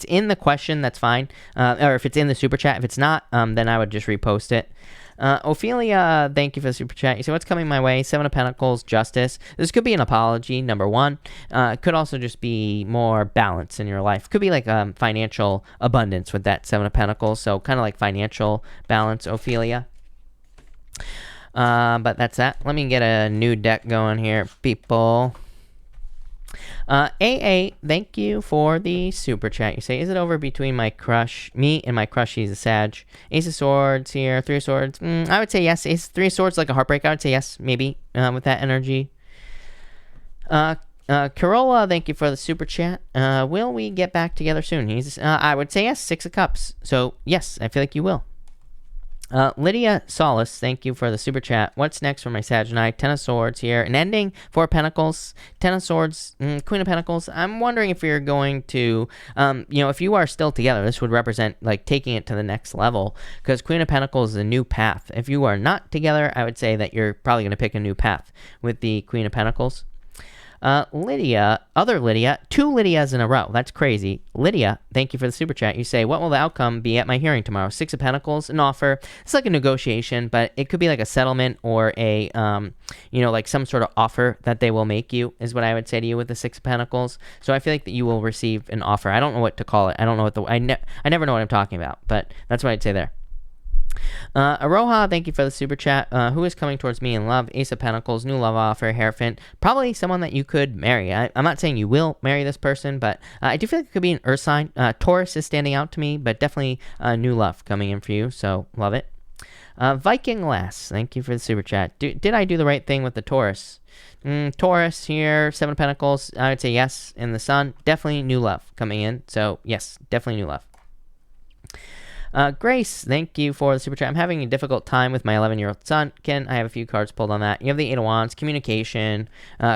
in the question, that's fine. Or if it's in the super chat. If it's not, then I would just repost it. Ophelia, thank you for the super chat. You say, what's coming my way? 7 of Pentacles, Justice. This could be an apology, number 1. It could also just be more balance in your life. Could be like financial abundance with that 7 of Pentacles. So kind of like financial balance, Ophelia. But that's that. Let me get a new deck going here, people. AA, thank you for the super chat. You say, is it over between me and my crush? He's a Sag. Ace of Swords here, 3 of Swords. I would say yes. 3 of Swords, like a heartbreak. I would say yes, maybe, with that energy. Carola, thank you for the super chat. Will we get back together soon? I would say yes, 6 of Cups. So, yes, I feel like you will. Lydia Solace, thank you for the super chat. What's next for my Sag and I? 10 of Swords here. An ending, 4 of Pentacles, 10 of Swords, Queen of Pentacles. I'm wondering if you're going to, if you are still together, this would represent like taking it to the next level, because Queen of Pentacles is a new path. If you are not together, I would say that you're probably going to pick a new path with the Queen of Pentacles. Lydia, 2 Lydias in a row. That's crazy. Lydia, thank you for the super chat. You say, what will the outcome be at my hearing tomorrow? 6 of Pentacles, an offer. It's like a negotiation, but it could be like a settlement or a, like some sort of offer that they will make you, is what I would say to you with the 6 of Pentacles. So I feel like that you will receive an offer. I don't know what to call it. I don't know I never know what I'm talking about, but that's what I'd say there. Aroha, thank you for the super chat. Who is coming towards me in love? Ace of Pentacles, new love offer, Hierophant. Probably someone that you could marry. I'm not saying you will marry this person, but I do feel like it could be an earth sign. Taurus is standing out to me, but definitely new love coming in for you, so love it. Viking Lass, thank you for the super chat. Did I do the right thing with the Taurus? Taurus here, 7 of Pentacles. I would say yes. In the Sun, definitely new love coming in, so yes, definitely new love. Grace, thank you for the super chat. I'm having a difficult time with my 11-year-old son. I have a few cards pulled on that. You have the 8 of Wands, communication,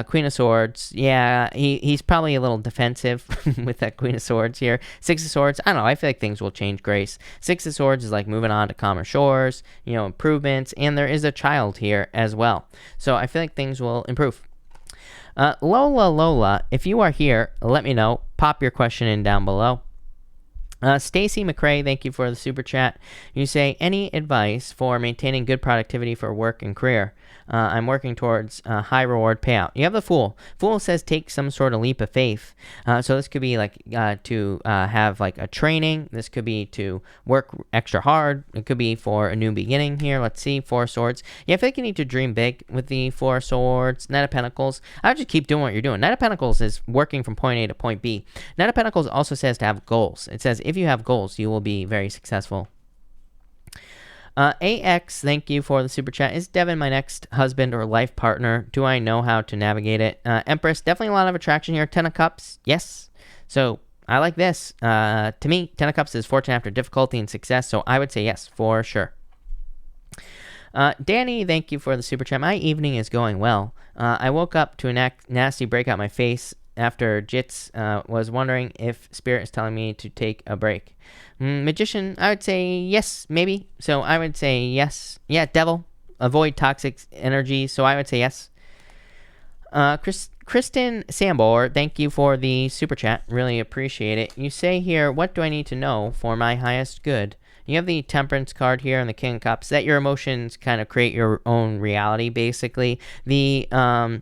Queen of Swords. Yeah, he's probably a little defensive with that Queen of Swords here. 6 of Swords, I don't know. I feel like things will change, Grace. 6 of Swords is like moving on to calmer shores, improvements, and there is a child here as well. So I feel like things will improve. Lola, if you are here, let me know. Pop your question in down below. Stacy McCrae, thank you for the super chat. You say, any advice for maintaining good productivity for work and career? I'm working towards a high reward payout. You have the Fool. Fool says take some sort of leap of faith. So this could be like to have like a training. This could be to work extra hard. It could be for a new beginning here. Let's see, 4 of Swords. Yeah, I feel like you need to dream big with the 4 of Swords. Knight of Pentacles. I would just keep doing what you're doing. Knight of Pentacles is working from point A to point B. Knight of Pentacles also says to have goals. It says if you have goals, you will be very successful. AX, thank you for the super chat. Is Devin my next husband or life partner? Do I know how to navigate it? Empress, definitely a lot of attraction here. 10 of Cups, yes. So I like this. To me, 10 of Cups is fortune after difficulty and success. So I would say yes, for sure. Danny, thank you for the super chat. My evening is going well. I woke up to a nasty breakout my face after Jits. Was wondering if Spirit is telling me to take a break. Magician, I would say yes, maybe. So I would say yes. Yeah, Devil, avoid toxic energy. So I would say yes. Kristen Sambor, thank you for the super chat. Really appreciate it. You say here, what do I need to know for my highest good? You have the Temperance card here and the King of Cups. That your emotions kind of create your own reality, basically. The King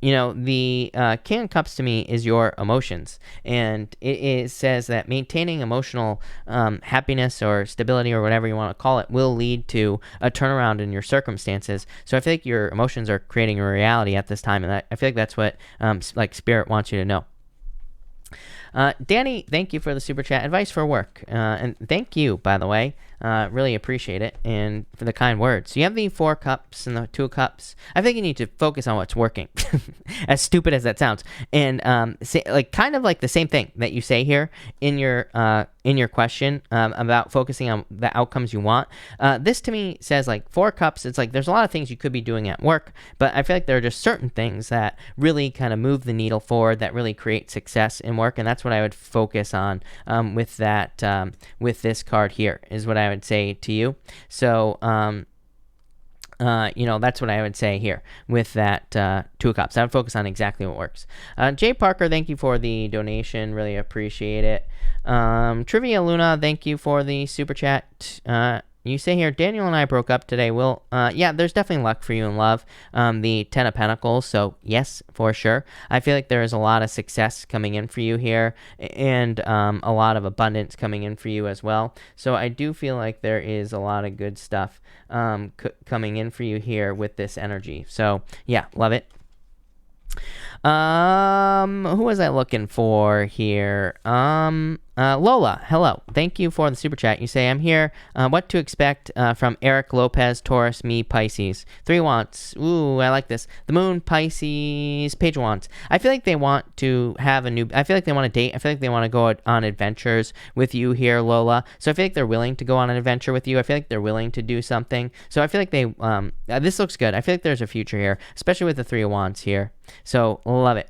of Cups to me is your emotions, and it says that maintaining emotional happiness or stability or whatever you want to call it will lead to a turnaround in your circumstances. So I feel like your emotions are creating a reality at this time, and I feel like that's what Spirit wants you to know. Danny, thank you for the super chat. Advice for work. And thank you, by the way. Really appreciate it. And for the kind words. So you have the 4 cups and the 2 cups. I think you need to focus on what's working. As stupid as that sounds. And kind of like the same thing that you say here in your question about focusing on the outcomes you want. This to me says like 4 cups. It's like there's a lot of things you could be doing at work, but I feel like there are just certain things that really kind of move the needle forward, that really create success in work. And that's what I would focus on with that, with this card here, is what I would say to you. So, that's what I would say here with that 2 of Cups. I would focus on exactly what works. Jay Parker, thank you for the donation. Really appreciate it. Trivia Luna, thank you for the super chat. You say here, Daniel and I broke up today. Well, yeah, there's definitely luck for you in love. The 10 of Pentacles, so yes, for sure. I feel like there is a lot of success coming in for you here, and a lot of abundance coming in for you as well. So I do feel like there is a lot of good stuff coming in for you here with this energy. So yeah, love it. Who was I looking for here? Lola, hello. Thank you for the super chat. You say, I'm here. What to expect from Eric Lopez, Taurus, me, Pisces. 3 Wands. Ooh, I like this. The Moon, Pisces, Page of Wands. I feel like they want to have I feel like they want to date. I feel like they want to go on adventures with you here, Lola. So I feel like they're willing to go on an adventure with you. I feel like they're willing to do something. So I feel like this looks good. I feel like there's a future here, especially with the 3 of Wands here. So love it.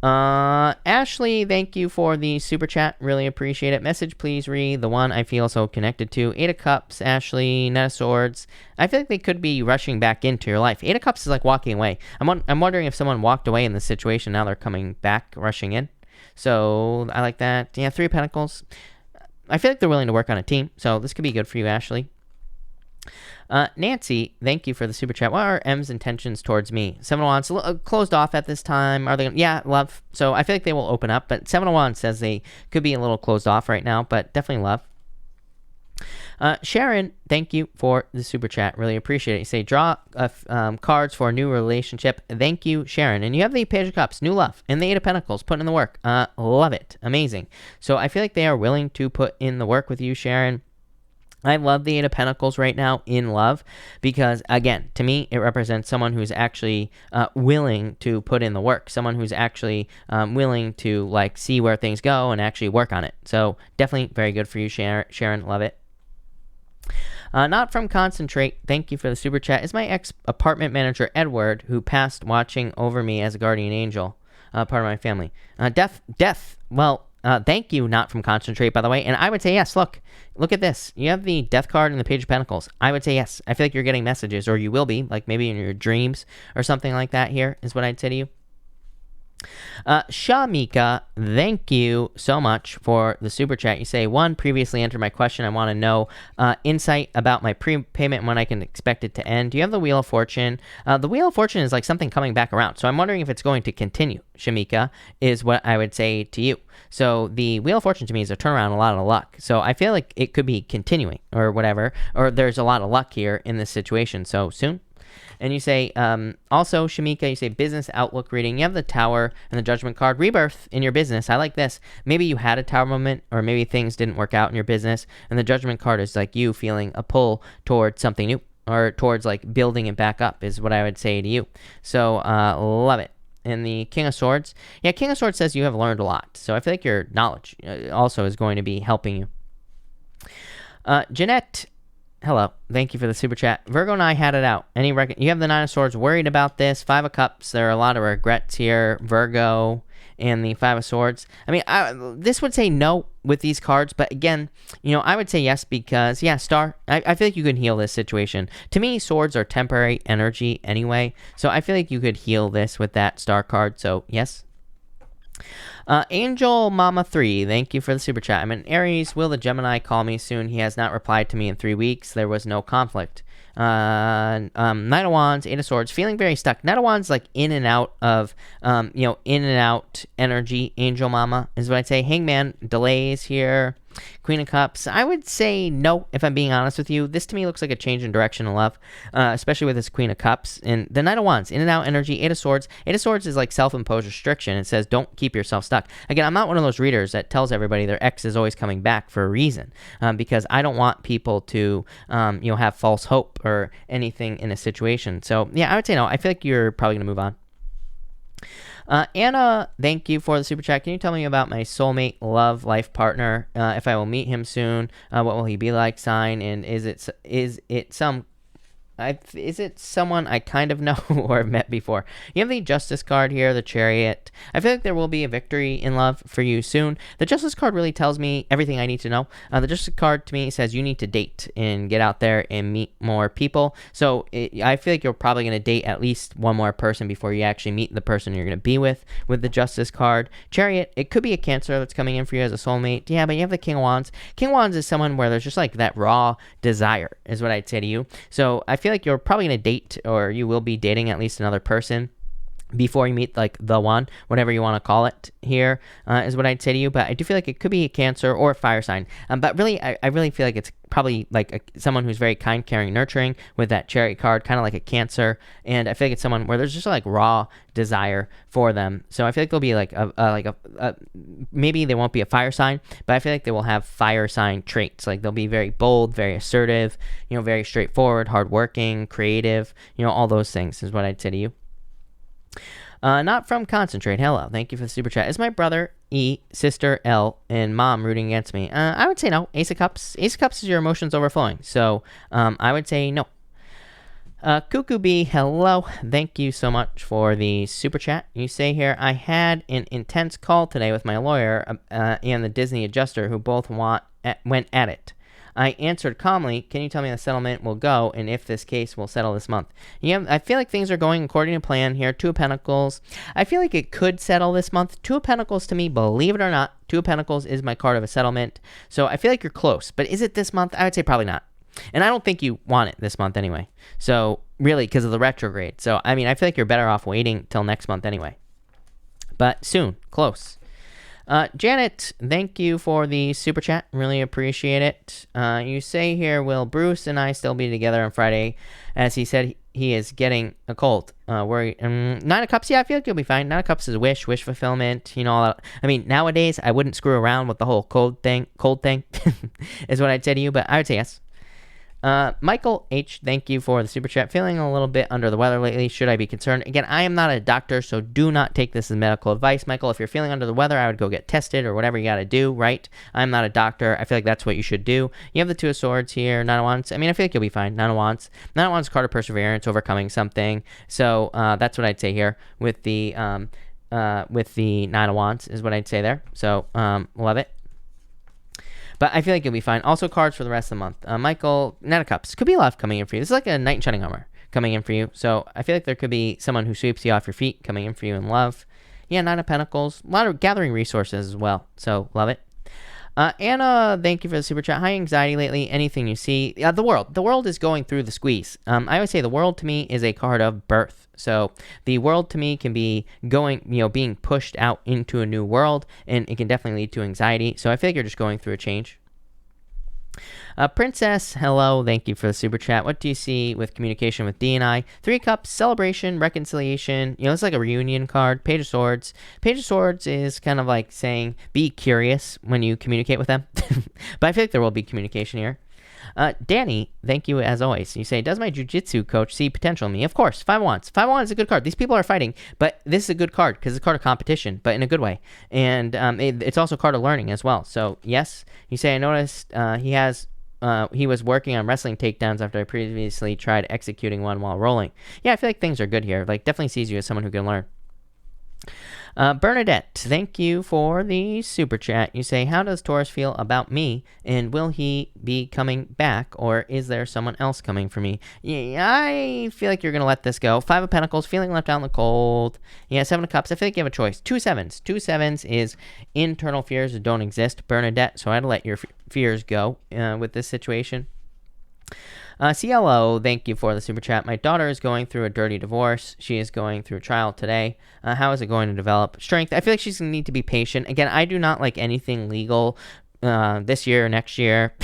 Ashley, thank you for the super chat. Really appreciate it. Message, please read the one I feel so connected to. 8 of Cups, Ashley, Knight of Swords. I feel like they could be rushing back into your life. 8 of Cups is like walking away. I'm wondering if someone walked away in this situation. Now they're coming back, rushing in. So I like that. Yeah, 3 of Pentacles. I feel like they're willing to work on a team. So this could be good for you, Ashley. Nancy, thank you for the super chat. What are M's intentions towards me? 7 of Wands, closed off at this time. Are they? Yeah, love. So I feel like they will open up, but 7 of Wands says they could be a little closed off right now, but definitely love. Sharon, thank you for the super chat. Really appreciate it. You say, draw cards for a new relationship. Thank you, Sharon. And you have the Page of Cups, new love, and the 8 of Pentacles, putting in the work. Love it. Amazing. So I feel like they are willing to put in the work with you, Sharon. I love the 8 of Pentacles right now in love because, again, to me, it represents someone who's actually willing to put in the work, someone who's actually willing to see where things go and actually work on it. So definitely very good for you, Sharon. Love it. Not from Concentrate, thank you for the super chat. Is my ex-apartment manager, Edward, who passed watching over me as a guardian angel, part of my family. Death, well... thank you, Not from Concentrate, by the way. And I would say yes. Look at this. You have the Death card and the Page of Pentacles. I would say yes. I feel like you're getting messages, or you will be, like maybe in your dreams or something like that here is what I'd say to you. Shamika, thank you so much for the super chat. You say, 1, previously entered my question. I want to know insight about my prepayment and when I can expect it to end. Do you have the Wheel of Fortune? The Wheel of Fortune is like something coming back around. So I'm wondering if it's going to continue, Shamika, is what I would say to you. So the Wheel of Fortune to me is a turnaround, a lot of luck. So I feel like it could be continuing or whatever, or there's a lot of luck here in this situation. So soon. And you say, also, Shamika, you say business outlook reading. You have the Tower and the Judgment card. Rebirth in your business. I like this. Maybe you had a Tower moment, or maybe things didn't work out in your business. And the Judgment card is like you feeling a pull towards something new, or towards building it back up is what I would say to you. So love it. And the King of Swords. Yeah, King of Swords says you have learned a lot. So I feel like your knowledge also is going to be helping you. Jeanette, hello. Thank you for the super chat. Virgo and I had it out. You have the 9 of Swords, worried about this. 5 of Cups. There are a lot of regrets here, Virgo. and the Five of Swords. I mean, this would say no with these cards, but again, I would say yes because, yeah, Star, I feel like you can heal this situation. To me, swords are temporary energy anyway, so I feel like you could heal this with that Star card, so yes. Angel Mama 3, thank you for the super chat. I'm an Aries. Will the Gemini call me soon? He has not replied to me in 3 weeks. There was no conflict. Knight of Wands, Eight of Swords, feeling very stuck. Knight of Wands, like in and out of, in and out energy. Angel Mama is what I'd say. Hangman, delays here. Queen of Cups, I would say no, if I'm being honest with you. This to me looks like a change in direction of love, especially with this Queen of Cups. And the Knight of Wands, in and out energy. Eight of Swords. Eight of Swords is like self-imposed restriction. It says don't keep yourself stuck. Again, I'm not one of those readers that tells everybody their ex is always coming back for a reason, because I don't want people to, have false hope or anything in a situation. So, yeah, I would say no. I feel like you're probably going to move on. Anna, thank you for the super chat. Can you tell me about my soulmate, love, life partner? If I will meet him soon, what will he be like? Sign, and is it someone I kind of know or have met before? You have the Justice card here, the Chariot. I feel like there will be a victory in love for you soon. The Justice card really tells me everything I need to know. The Justice card to me says you need to date and get out there and meet more people. So I feel like you're probably going to date at least one more person before you actually meet the person you're going to be with the Justice card. Chariot, it could be a Cancer that's coming in for you as a soulmate. Yeah, but you have the King of Wands. King of Wands is someone where there's just like that raw desire is what I'd say to you. So I feel like you're probably going to date, or you will be dating at least another person before you meet like the one, whatever you want to call it here, is what I'd say to you. But I do feel like it could be a Cancer or a fire sign. But really, I really feel like it's probably like someone who's very kind, caring, nurturing with that Chariot card, kind of like a Cancer. And I feel like it's someone where there's just like raw desire for them. So I feel like they'll be like maybe they won't be a fire sign, but I feel like they will have fire sign traits. Like they'll be very bold, very assertive, very straightforward, hardworking, creative, all those things is what I'd say to you. Not from Concentrate. Hello. Thank you for the super chat. Is my brother E, sister L, and mom rooting against me? I would say no. Ace of Cups. Ace of Cups is your emotions overflowing. So I would say no. Cuckoo Bee, hello. Thank you so much for the super chat. You say here, I had an intense call today with my lawyer and the Disney adjuster who both went at it. I answered calmly, can you tell me the settlement will go and if this case will settle this month? Yeah, I feel like things are going according to plan here. Two of Pentacles. I feel like it could settle this month. Two of Pentacles to me, believe it or not, Two of Pentacles is my card of a settlement. So I feel like you're close. But is it this month? I would say probably not. And I don't think you want it this month anyway. So really, because of the retrograde. So, I mean, I feel like you're better off waiting till next month anyway. But soon. Close. Janet, thank you for the super chat. Really appreciate it. You say here, will Bruce and I still be together on Friday? As he said, he is getting a cold. Nine of Cups, yeah, I feel like you'll be fine. Nine of Cups is wish fulfillment, all that. I mean, nowadays, I wouldn't screw around with the whole cold thing, is what I'd say to you, but I would say yes. Michael H, thank you for the super chat. Feeling a little bit under the weather lately. Should I be concerned? Again, I am not a doctor, so do not take this as medical advice. Michael, if you're feeling under the weather, I would go get tested or whatever you got to do, right? I'm not a doctor. I feel like that's what you should do. You have the Two of Swords here, Nine of Wands. I mean, I feel like you'll be fine. Nine of Wands. Nine of Wands, card of perseverance, overcoming something. So that's what I'd say here with the Nine of Wands is what I'd say there. So love it. But I feel like you'll be fine. Also, cards for the rest of the month. Michael, Knight of Cups. Could be love coming in for you. This is like a knight in shining armor coming in for you. So I feel like there could be someone who sweeps you off your feet coming in for you in love. Yeah, Nine of Pentacles. A lot of gathering resources as well. So love it. Anna, thank you for the super chat. High anxiety lately. Anything you see. The world. The world is going through the squeeze. I would say the world to me is a card of birth. So the world to me can be going, being pushed out into a new world, and it can definitely lead to anxiety. So I feel like you're just going through a change. Princess, hello. Thank you for the super chat. What do you see with communication with D and I? Three Cups, celebration, reconciliation. It's like a reunion card. Page of Swords. Page of Swords is kind of like saying be curious when you communicate with them. But I feel like there will be communication here. Danny, thank you as always. You say, does my jiu-jitsu coach see potential in me? Of course. Five of Wands. Five of Wands is a good card. These people are fighting, but this is a good card because it's a card of competition, but in a good way. And it's also a card of learning as well. So yes, you say, I noticed he was working on wrestling takedowns after I previously tried executing one while rolling. Yeah, I feel like things are good here. Like definitely sees you as someone who can learn. Bernadette, thank you for the super chat. You say, how does Taurus feel about me, and will he be coming back, or is there someone else coming for me? Yeah, I feel like you're going to let this go. 5 of Pentacles, feeling left out in the cold. Yeah, 7 of Cups, I feel like you have a choice. 2 sevens. 2 sevens is internal fears that don't exist, Bernadette, so I'd let your fears go with this situation. CLO, thank you for the super chat. My daughter is going through a dirty divorce. She is going through a trial today. How is it going to develop? Strength, I feel like she's going to need to be patient. Again, I do not like anything legal this year or next year.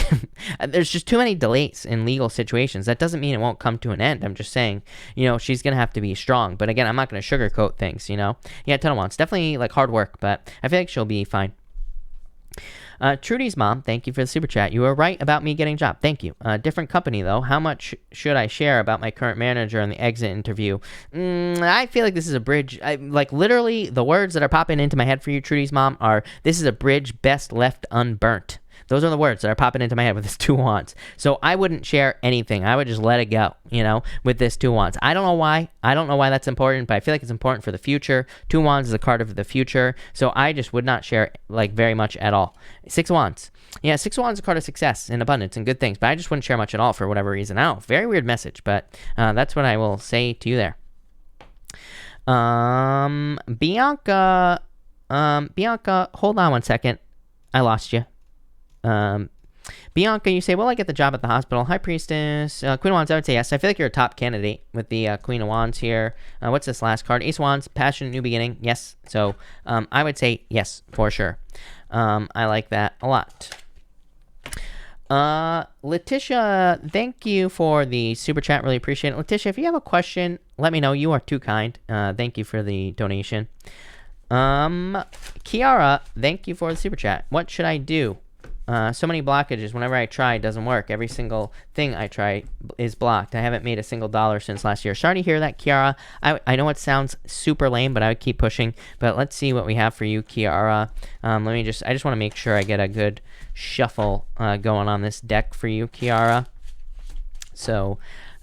There's just too many delays in legal situations. That doesn't mean it won't come to an end. I'm just saying, she's going to have to be strong. But again, I'm not going to sugarcoat things, Yeah, 10 of Wands. Definitely like hard work, but I feel like she'll be fine. Trudy's mom, thank you for the super chat. You were right about me getting a job. Thank you. Different company, though. How much should I share about my current manager in the exit interview? I feel like this is a bridge. Literally, the words that are popping into my head for you, Trudy's mom, are, this is a bridge best left unburnt. Those are the words that are popping into my head with this 2 wands. So I wouldn't share anything. I would just let it go, with this 2 wands. I don't know why. I don't know why that's important, but I feel like it's important for the future. 2 wands is a card of the future. So I just would not share very much at all. 6 wands. Yeah, 6 wands is a card of success and abundance and good things, but I just wouldn't share much at all for whatever reason. I don't know. Very weird message, but that's what I will say to you there. Bianca, hold on one second. I lost you. Bianca, you say, will I get the job at the hospital? High Priestess, Queen of Wands, I would say yes. I feel like you're a top candidate with the Queen of Wands here. What's this last card? Ace of Wands, passionate new beginning. Yes. So I would say yes, for sure. I like that a lot. Letitia, thank you for the super chat. Really appreciate it. Letitia, if you have a question, let me know. You are too kind. Thank you for the donation. Kiara, thank you for the super chat. What should I do? So many blockages. Whenever I try, it doesn't work. Every single thing I try is blocked. I haven't made a single dollar since last year. Sorry to hear that, Kiara. I know it sounds super lame, but I would keep pushing. But let's see what we have for you, Kiara. I just want to make sure I get a good shuffle going on this deck for you, Kiara. So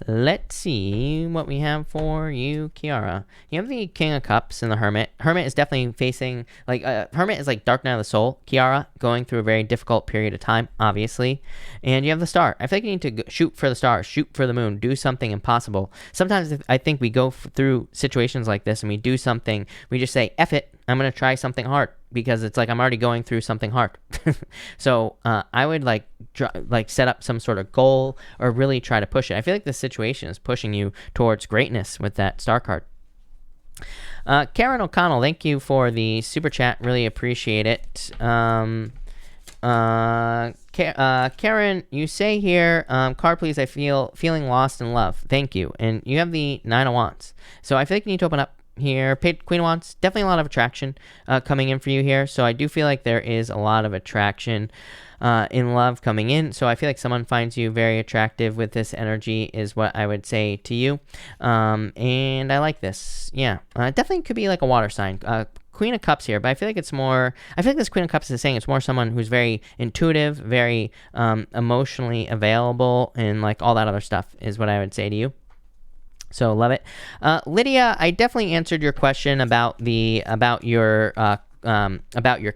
let's see what we have for you, Kiara. You have the King of Cups and the Hermit. Hermit is definitely facing, Hermit is like dark night of the soul, Kiara, going through a very difficult period of time, obviously. And you have the Star. I feel like you need to shoot for the stars, shoot for the moon, do something impossible. Sometimes I think we go through situations like this and we do something, we just say, F it, I'm going to try something hard. Because it's like I'm already going through something hard. So I would set up some sort of goal or really try to push it. I feel like this situation is pushing you towards greatness with that star card. Karen O'Connell, thank you for the super chat. Really appreciate it. Karen, you say here, card please, feeling lost in love. Thank you. And you have the 9 of Wands. So I feel like you need to open up here. Queen of Wands, definitely a lot of attraction coming in for you here. So I do feel like there is a lot of attraction in love coming in. So I feel like someone finds you very attractive with this energy is what I would say to you. And I like this. Yeah, definitely could be like a water sign. Queen of Cups here, but I feel like it's more, I feel like this Queen of Cups is saying it's more someone who's very intuitive, very emotionally available, and like all that other stuff is what I would say to you. So love it. Lydia, I definitely answered your question about your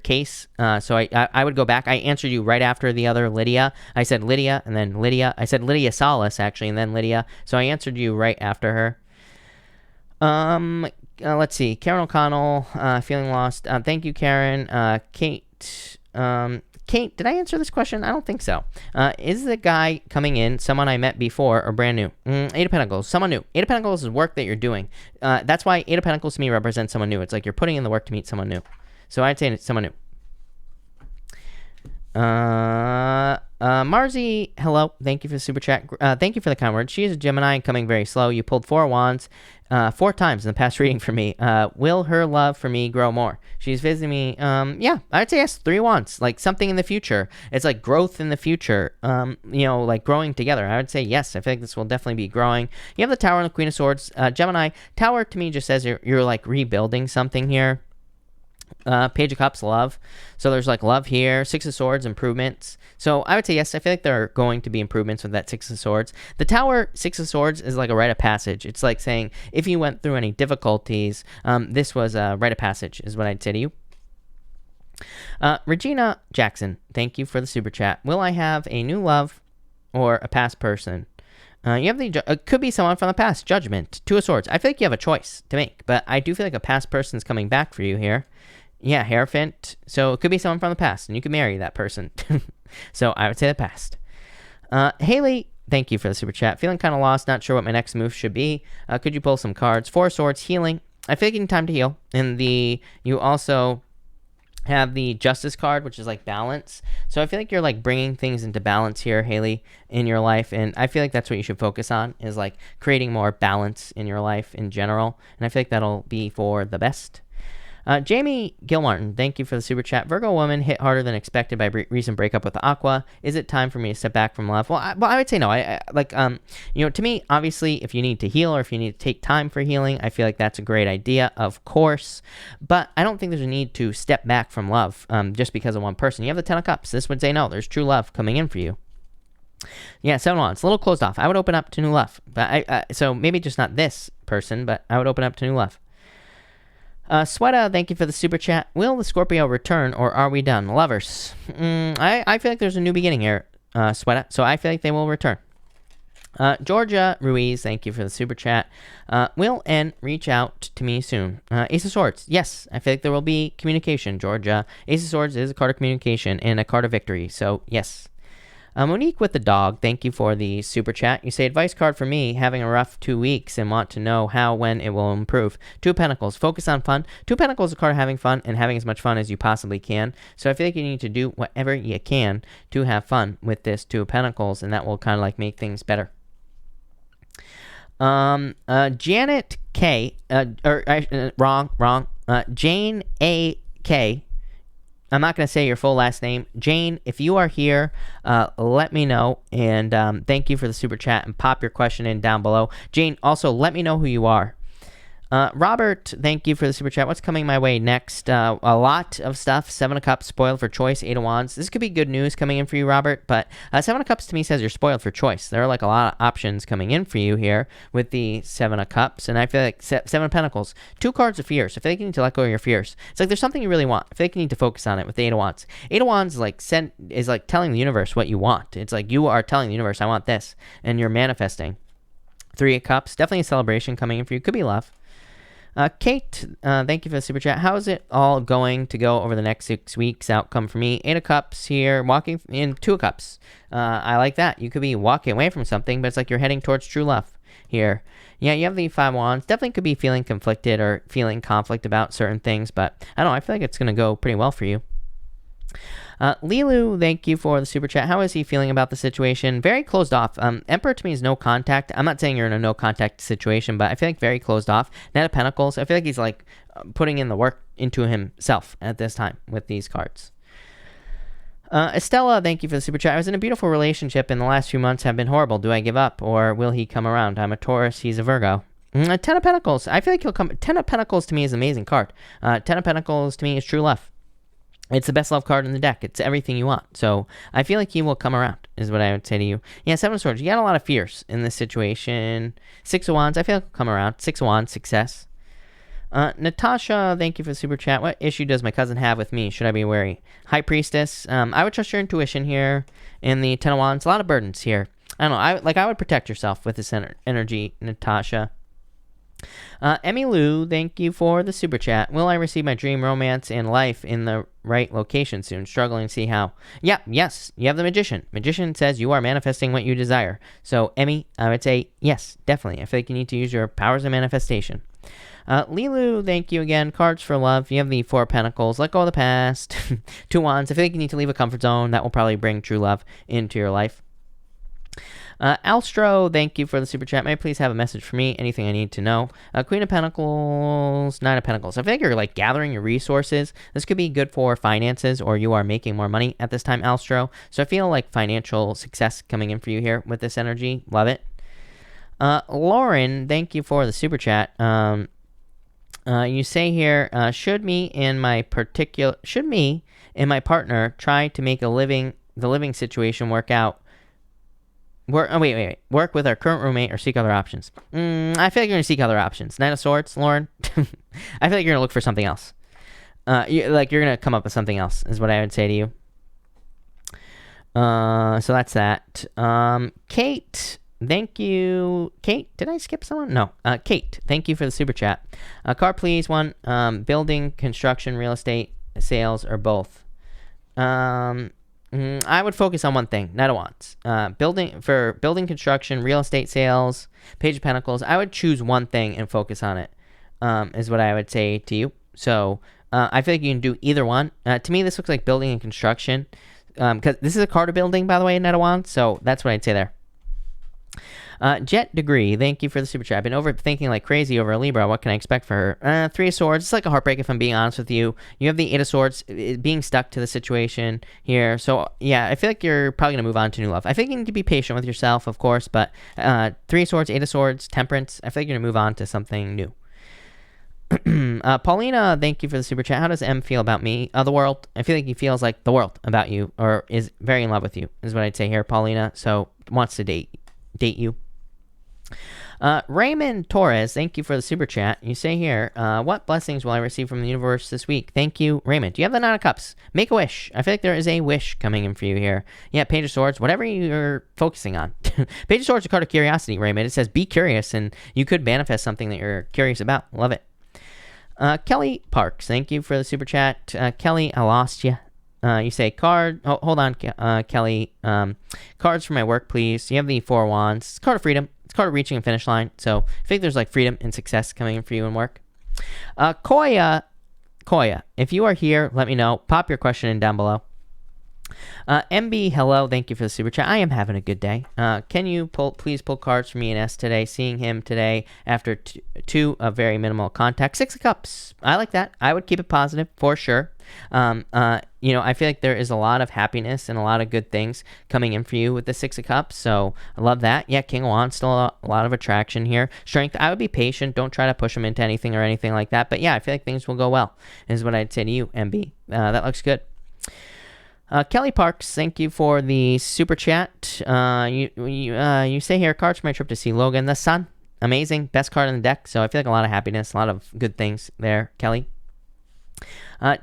case. So I would go back. I answered you right after the other Lydia. I said Lydia and then Lydia. I said Lydia Salas actually and then Lydia. So I answered you right after her. Let's see. Karen O'Connell, feeling lost. Thank you, Karen. Kate. Kate, did I answer this question? I don't think so. Is the guy coming in someone I met before or brand new? 8 of Pentacles, someone new. 8 of Pentacles is work that you're doing. That's why 8 of Pentacles to me represents someone new. It's like you're putting in the work to meet someone new. So I'd say it's someone new. Marzi, hello. Thank you for the super chat. Thank you for the kind words. She is a Gemini coming very slow. You pulled 4 wands 4 times in the past reading for me. Will her love for me grow more? She's visiting me. Yeah, I'd say yes. 3 wands, like something in the future. It's like growth in the future. Like growing together. I would say yes. I feel like this will definitely be growing. You have the Tower and the Queen of Swords. Gemini, Tower to me just says you're like rebuilding something here. Page of Cups, love. So there's like love here. Six of Swords, improvements. So I would say yes, I feel like there are going to be improvements with that Six of Swords. The Tower, Six of Swords, is like a rite of passage. It's like saying if you went through any difficulties, this was a rite of passage, is what I'd say to you. Regina Jackson, thank you for the super chat. Will I have a new love or a past person? You have the could be someone from the past. Judgment, Two of Swords. I feel like you have a choice to make, but I do feel like a past person's coming back for you here. Yeah, Hierophant. So it could be someone from the past, and you could marry that person. So I would say the past. Haley, thank you for the super chat. Feeling kind of lost, not sure what my next move should be. Could you pull some cards? Four of Swords, healing. I feel like you need time to heal. And you also have the Justice card, which is like balance. So I feel like you're like bringing things into balance here, Haley, in your life. And I feel like that's what you should focus on, is like creating more balance in your life in general. And I feel like that'll be for the best. Jamie Gilmartin, thank you for the super chat. Virgo woman hit harder than expected by recent breakup with Aqua. Is it time for me to step back from love? Well, I would say no. To me, obviously, if you need to heal or if you need to take time for healing, I feel like that's a great idea, of course. But I don't think there's a need to step back from love just because of one person. You have the Ten of Cups. This would say no. There's true love coming in for you. Yeah, Seven of Wands, a little closed off. I would open up to new love. But so maybe just not this person, but I would open up to new love. Sweta, thank you for the super chat. Will the Scorpio return or are we done? Lovers. I feel like there's a new beginning here, Sweta, so I feel like they will return. Georgia Ruiz, thank you for the super chat. Will N reach out to me soon? Ace of Swords, yes, I feel like there will be communication, Georgia. Ace of Swords is a card of communication and a card of victory, so yes. Monique with the dog, thank you for the super chat. You say, advice card for me, having a rough 2 weeks and want to know how, when it will improve. Two of Pentacles, focus on fun. Two of Pentacles is a card of having fun and having as much fun as you possibly can. So I feel like you need to do whatever you can to have fun with this Two of Pentacles, and that will kind of like make things better. Janet K, Jane A. K. I'm not going to say your full last name. Jane, if you are here, let me know. And thank you for the super chat. And pop your question in down below. Jane, also let me know who you are. Robert, thank you for the super chat. What's coming my way next? A lot of stuff. Seven of Cups, spoiled for choice. Eight of Wands. This could be good news coming in for you, Robert. But Seven of Cups to me says you're spoiled for choice. There are like a lot of options coming in for you here with the Seven of Cups. And I feel like Seven of Pentacles. Two cards of fears. I feel like you need to let go of your fears. It's like there's something you really want. I feel like you need to focus on it with the Eight of Wands. Eight of Wands is like telling the universe what you want. It's like you are telling the universe, I want this. And you're manifesting. Three of Cups. Definitely a celebration coming in for you. Could be love. Kate, thank you for the super chat. How is it all going to go over the next 6 weeks? Outcome for me, Eight of Cups here, walking in Two of Cups. I like that. You could be walking away from something, but it's like you're heading towards true love here. Yeah, you have the Five of Wands. Definitely could be feeling conflicted or feeling conflict about certain things, but I don't know. I feel like it's going to go pretty well for you. Lilu, thank you for the super chat. How is he feeling about the situation? Very closed off. Emperor to me is no contact. I'm not saying you're in a no contact situation, but I feel like very closed off. Knight of Pentacles. I feel like he's like putting in the work into himself at this time with these cards. Estella, thank you for the super chat. I was in a beautiful relationship and the last few months have been horrible. Do I give up or will he come around? I'm a Taurus. He's a Virgo. Ten of Pentacles. I feel like he'll come. Ten of Pentacles to me is an amazing card. Ten of Pentacles to me is true love. It's the best love card in the deck. It's everything you want. So I feel like he will come around, is what I would say to you. Yeah, Seven of Swords. You got a lot of fears in this situation. Six of Wands. I feel like he'll come around. Six of Wands. Success. Natasha, thank you for the super chat. What issue does my cousin have with me? Should I be wary? High Priestess. I would trust your intuition here. In the Ten of Wands. A lot of burdens here. I don't know. I would protect yourself with this energy, Natasha. Emmy Lou, thank you for the super chat. Will I receive my dream romance and life in the right location soon? Struggling to see how. Yeah, yes, you have the Magician. Magician says you are manifesting what you desire. So, Emmy, I would say yes, definitely. I feel like you need to use your powers of manifestation. Lilu, thank you again. Cards for love. You have the Four of Pentacles. Let go of the past. Two Wands. I feel like you need to leave a comfort zone. That will probably bring true love into your life. Alstro, thank you for the super chat. May I please have a message for me? Anything I need to know? Queen of Pentacles, Nine of Pentacles. I feel like you're like gathering your resources. This could be good for finances or you are making more money at this time, Alstro. So I feel like financial success coming in for you here with this energy. Love it. Lauren, thank you for the super chat. You say here, should me and my partner try to make the living situation work out? Work with our current roommate or seek other options. I feel like you're gonna seek other options. Knight of Swords, Lauren. I feel like you're gonna look for something else. You're gonna come up with something else, is what I would say to you. So that's that. Kate, thank you. Kate, did I skip someone? No. Kate, thank you for the super chat. Card, please. One. Building, construction, real estate, sales, or both. I would focus on one thing. Knight of Wands. Building, construction, real estate, sales, Page of Pentacles. I would choose one thing and focus on it. Is what I would say to you. So I feel like you can do either one. To me, this looks like building and construction. Because this is a card of building, by the way, in Knight of Wands. So that's what I'd say there. Jet Degree, thank you for the super chat. I've been overthinking like crazy over a Libra. What can I expect for her? Three of Swords. It's like a heartbreak if I'm being honest with you. You have the Eight of Swords being stuck to the situation here. So, yeah, I feel like you're probably going to move on to new love. I think you need to be patient with yourself, of course. But Three of Swords, Eight of Swords, Temperance. I feel like you're going to move on to something new. Paulina, thank you for the super chat. How does M feel about me? The world. I feel like he feels like the world about you or is very in love with you, is what I'd say here, Paulina. So, wants to date you. Raymond Torres, thank you for the super chat. You say here, what blessings will I receive from the universe this week? Thank you, Raymond. Do you have the Nine of Cups? Make a wish. I feel like there is a wish coming in for you here. Yeah, Page of Swords, whatever you're focusing on. Page of Swords is a card of curiosity, Raymond. It says be curious, and you could manifest something that you're curious about. Love it. Kelly Parks, thank you for the super chat. Kelly, I lost you. You say card. Oh, hold on, Kelly. Cards for my work, please. You have the Four of Wands. It's a card of freedom. It's a card of reaching a finish line. So I think there's like freedom and success coming in for you in work. Koya, if you are here, let me know. Pop your question in down below. MB, hello. Thank you for the super chat. I am having a good day. Can you please pull cards for me and S today? Seeing him today after two of very minimal contact. Six of Cups. I like that. I would keep it positive for sure. I feel like there is a lot of happiness and a lot of good things coming in for you with the Six of Cups. So I love that. Yeah, King of Wands, still a lot of attraction here. Strength. I would be patient. Don't try to push them into anything or anything like that. But yeah, I feel like things will go well, is what I'd say to you, MB. That looks good. Kelly Parks, thank you for the super chat. You say here, cards for my trip to see Logan. The Sun, amazing, best card in the deck. So I feel like a lot of happiness, a lot of good things there, Kelly.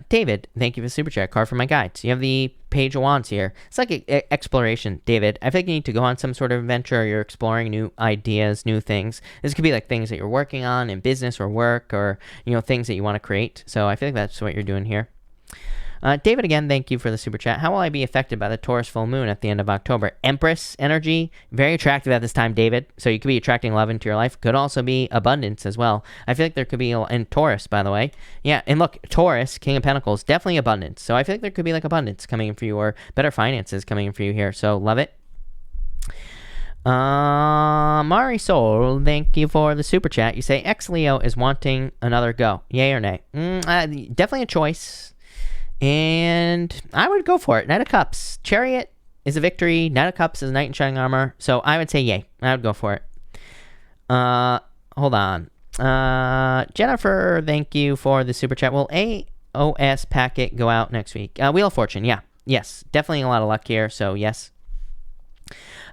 David, thank you for the super chat. Card for my guides. You have the Page of Wands here. It's like exploration, David. I think you need to go on some sort of adventure. Or you're exploring new ideas, new things. This could be like things that you're working on in business or work, or things that you want to create. So I feel like that's what you're doing here. David, again, thank you for the super chat. How will I be affected by the Taurus full moon at the end of October? Empress energy, very attractive at this time, David. So you could be attracting love into your life. Could also be abundance as well. I feel like there could be, in Taurus, by the way. Yeah, and look, Taurus, King of Pentacles, definitely abundance. So I feel like there could be like abundance coming in for you, or better finances coming in for you here. So love it. Marisol, thank you for the super chat. You say ex-Leo is wanting another go. Yay or nay? Definitely a choice. And I would go for it. Knight of Cups. Chariot is a victory. Knight of Cups is a knight in shining armor. So I would say yay. I would go for it. Hold on. Jennifer, thank you for the super chat. Will AOS packet go out next week? Wheel of Fortune, yeah. Yes. Definitely a lot of luck here. So yes.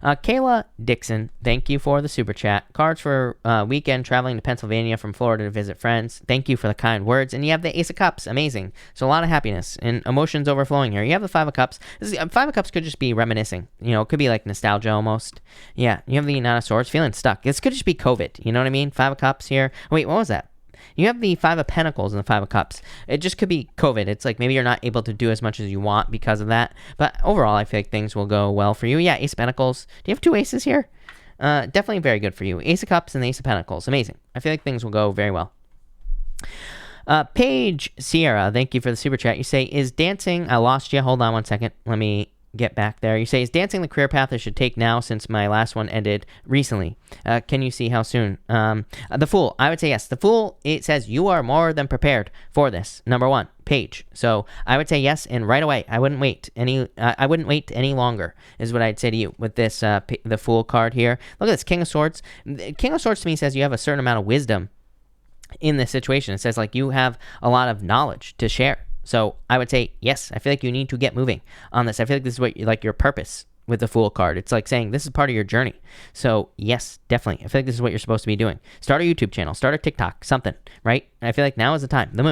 Kayla Dixon, thank you for the super chat. Cards for weekend traveling to Pennsylvania from Florida to visit friends. Thank you for the kind words. And you have the Ace of Cups. Amazing. So a lot of happiness and emotions overflowing here. You have the Five of Cups. Five of Cups could just be reminiscing. It could be like nostalgia almost. Yeah, you have the Nine of Swords. Feeling stuck. This could just be COVID. You know what I mean? Five of Cups here. Wait, what was that? You have the Five of Pentacles and the Five of Cups. It just could be COVID. It's like maybe you're not able to do as much as you want because of that. But overall, I feel like things will go well for you. Yeah, Ace of Pentacles. Do you have two aces here? Definitely very good for you. Ace of Cups and the Ace of Pentacles. Amazing. I feel like things will go very well. Paige Sierra, thank you for the super chat. You say, is dancing... I lost you. Hold on one second. Let me get back there. You say, is dancing the career path I should take now since my last one ended recently? Can you see how soon? The Fool, I would say yes. The Fool, it says you are more than prepared for this. Number one, Paige. So I would say yes, and right away. I wouldn't wait any longer, is what I'd say to you with this the Fool card here. Look at this, King of Swords. King of Swords to me says you have a certain amount of wisdom in this situation. It says like you have a lot of knowledge to share. So I would say, yes, I feel like you need to get moving on this. I feel like this is what like your purpose with the Fool card. It's like saying this is part of your journey. So yes, definitely. I feel like this is what you're supposed to be doing. Start a YouTube channel, start a TikTok, something, right? I feel like now is the time. The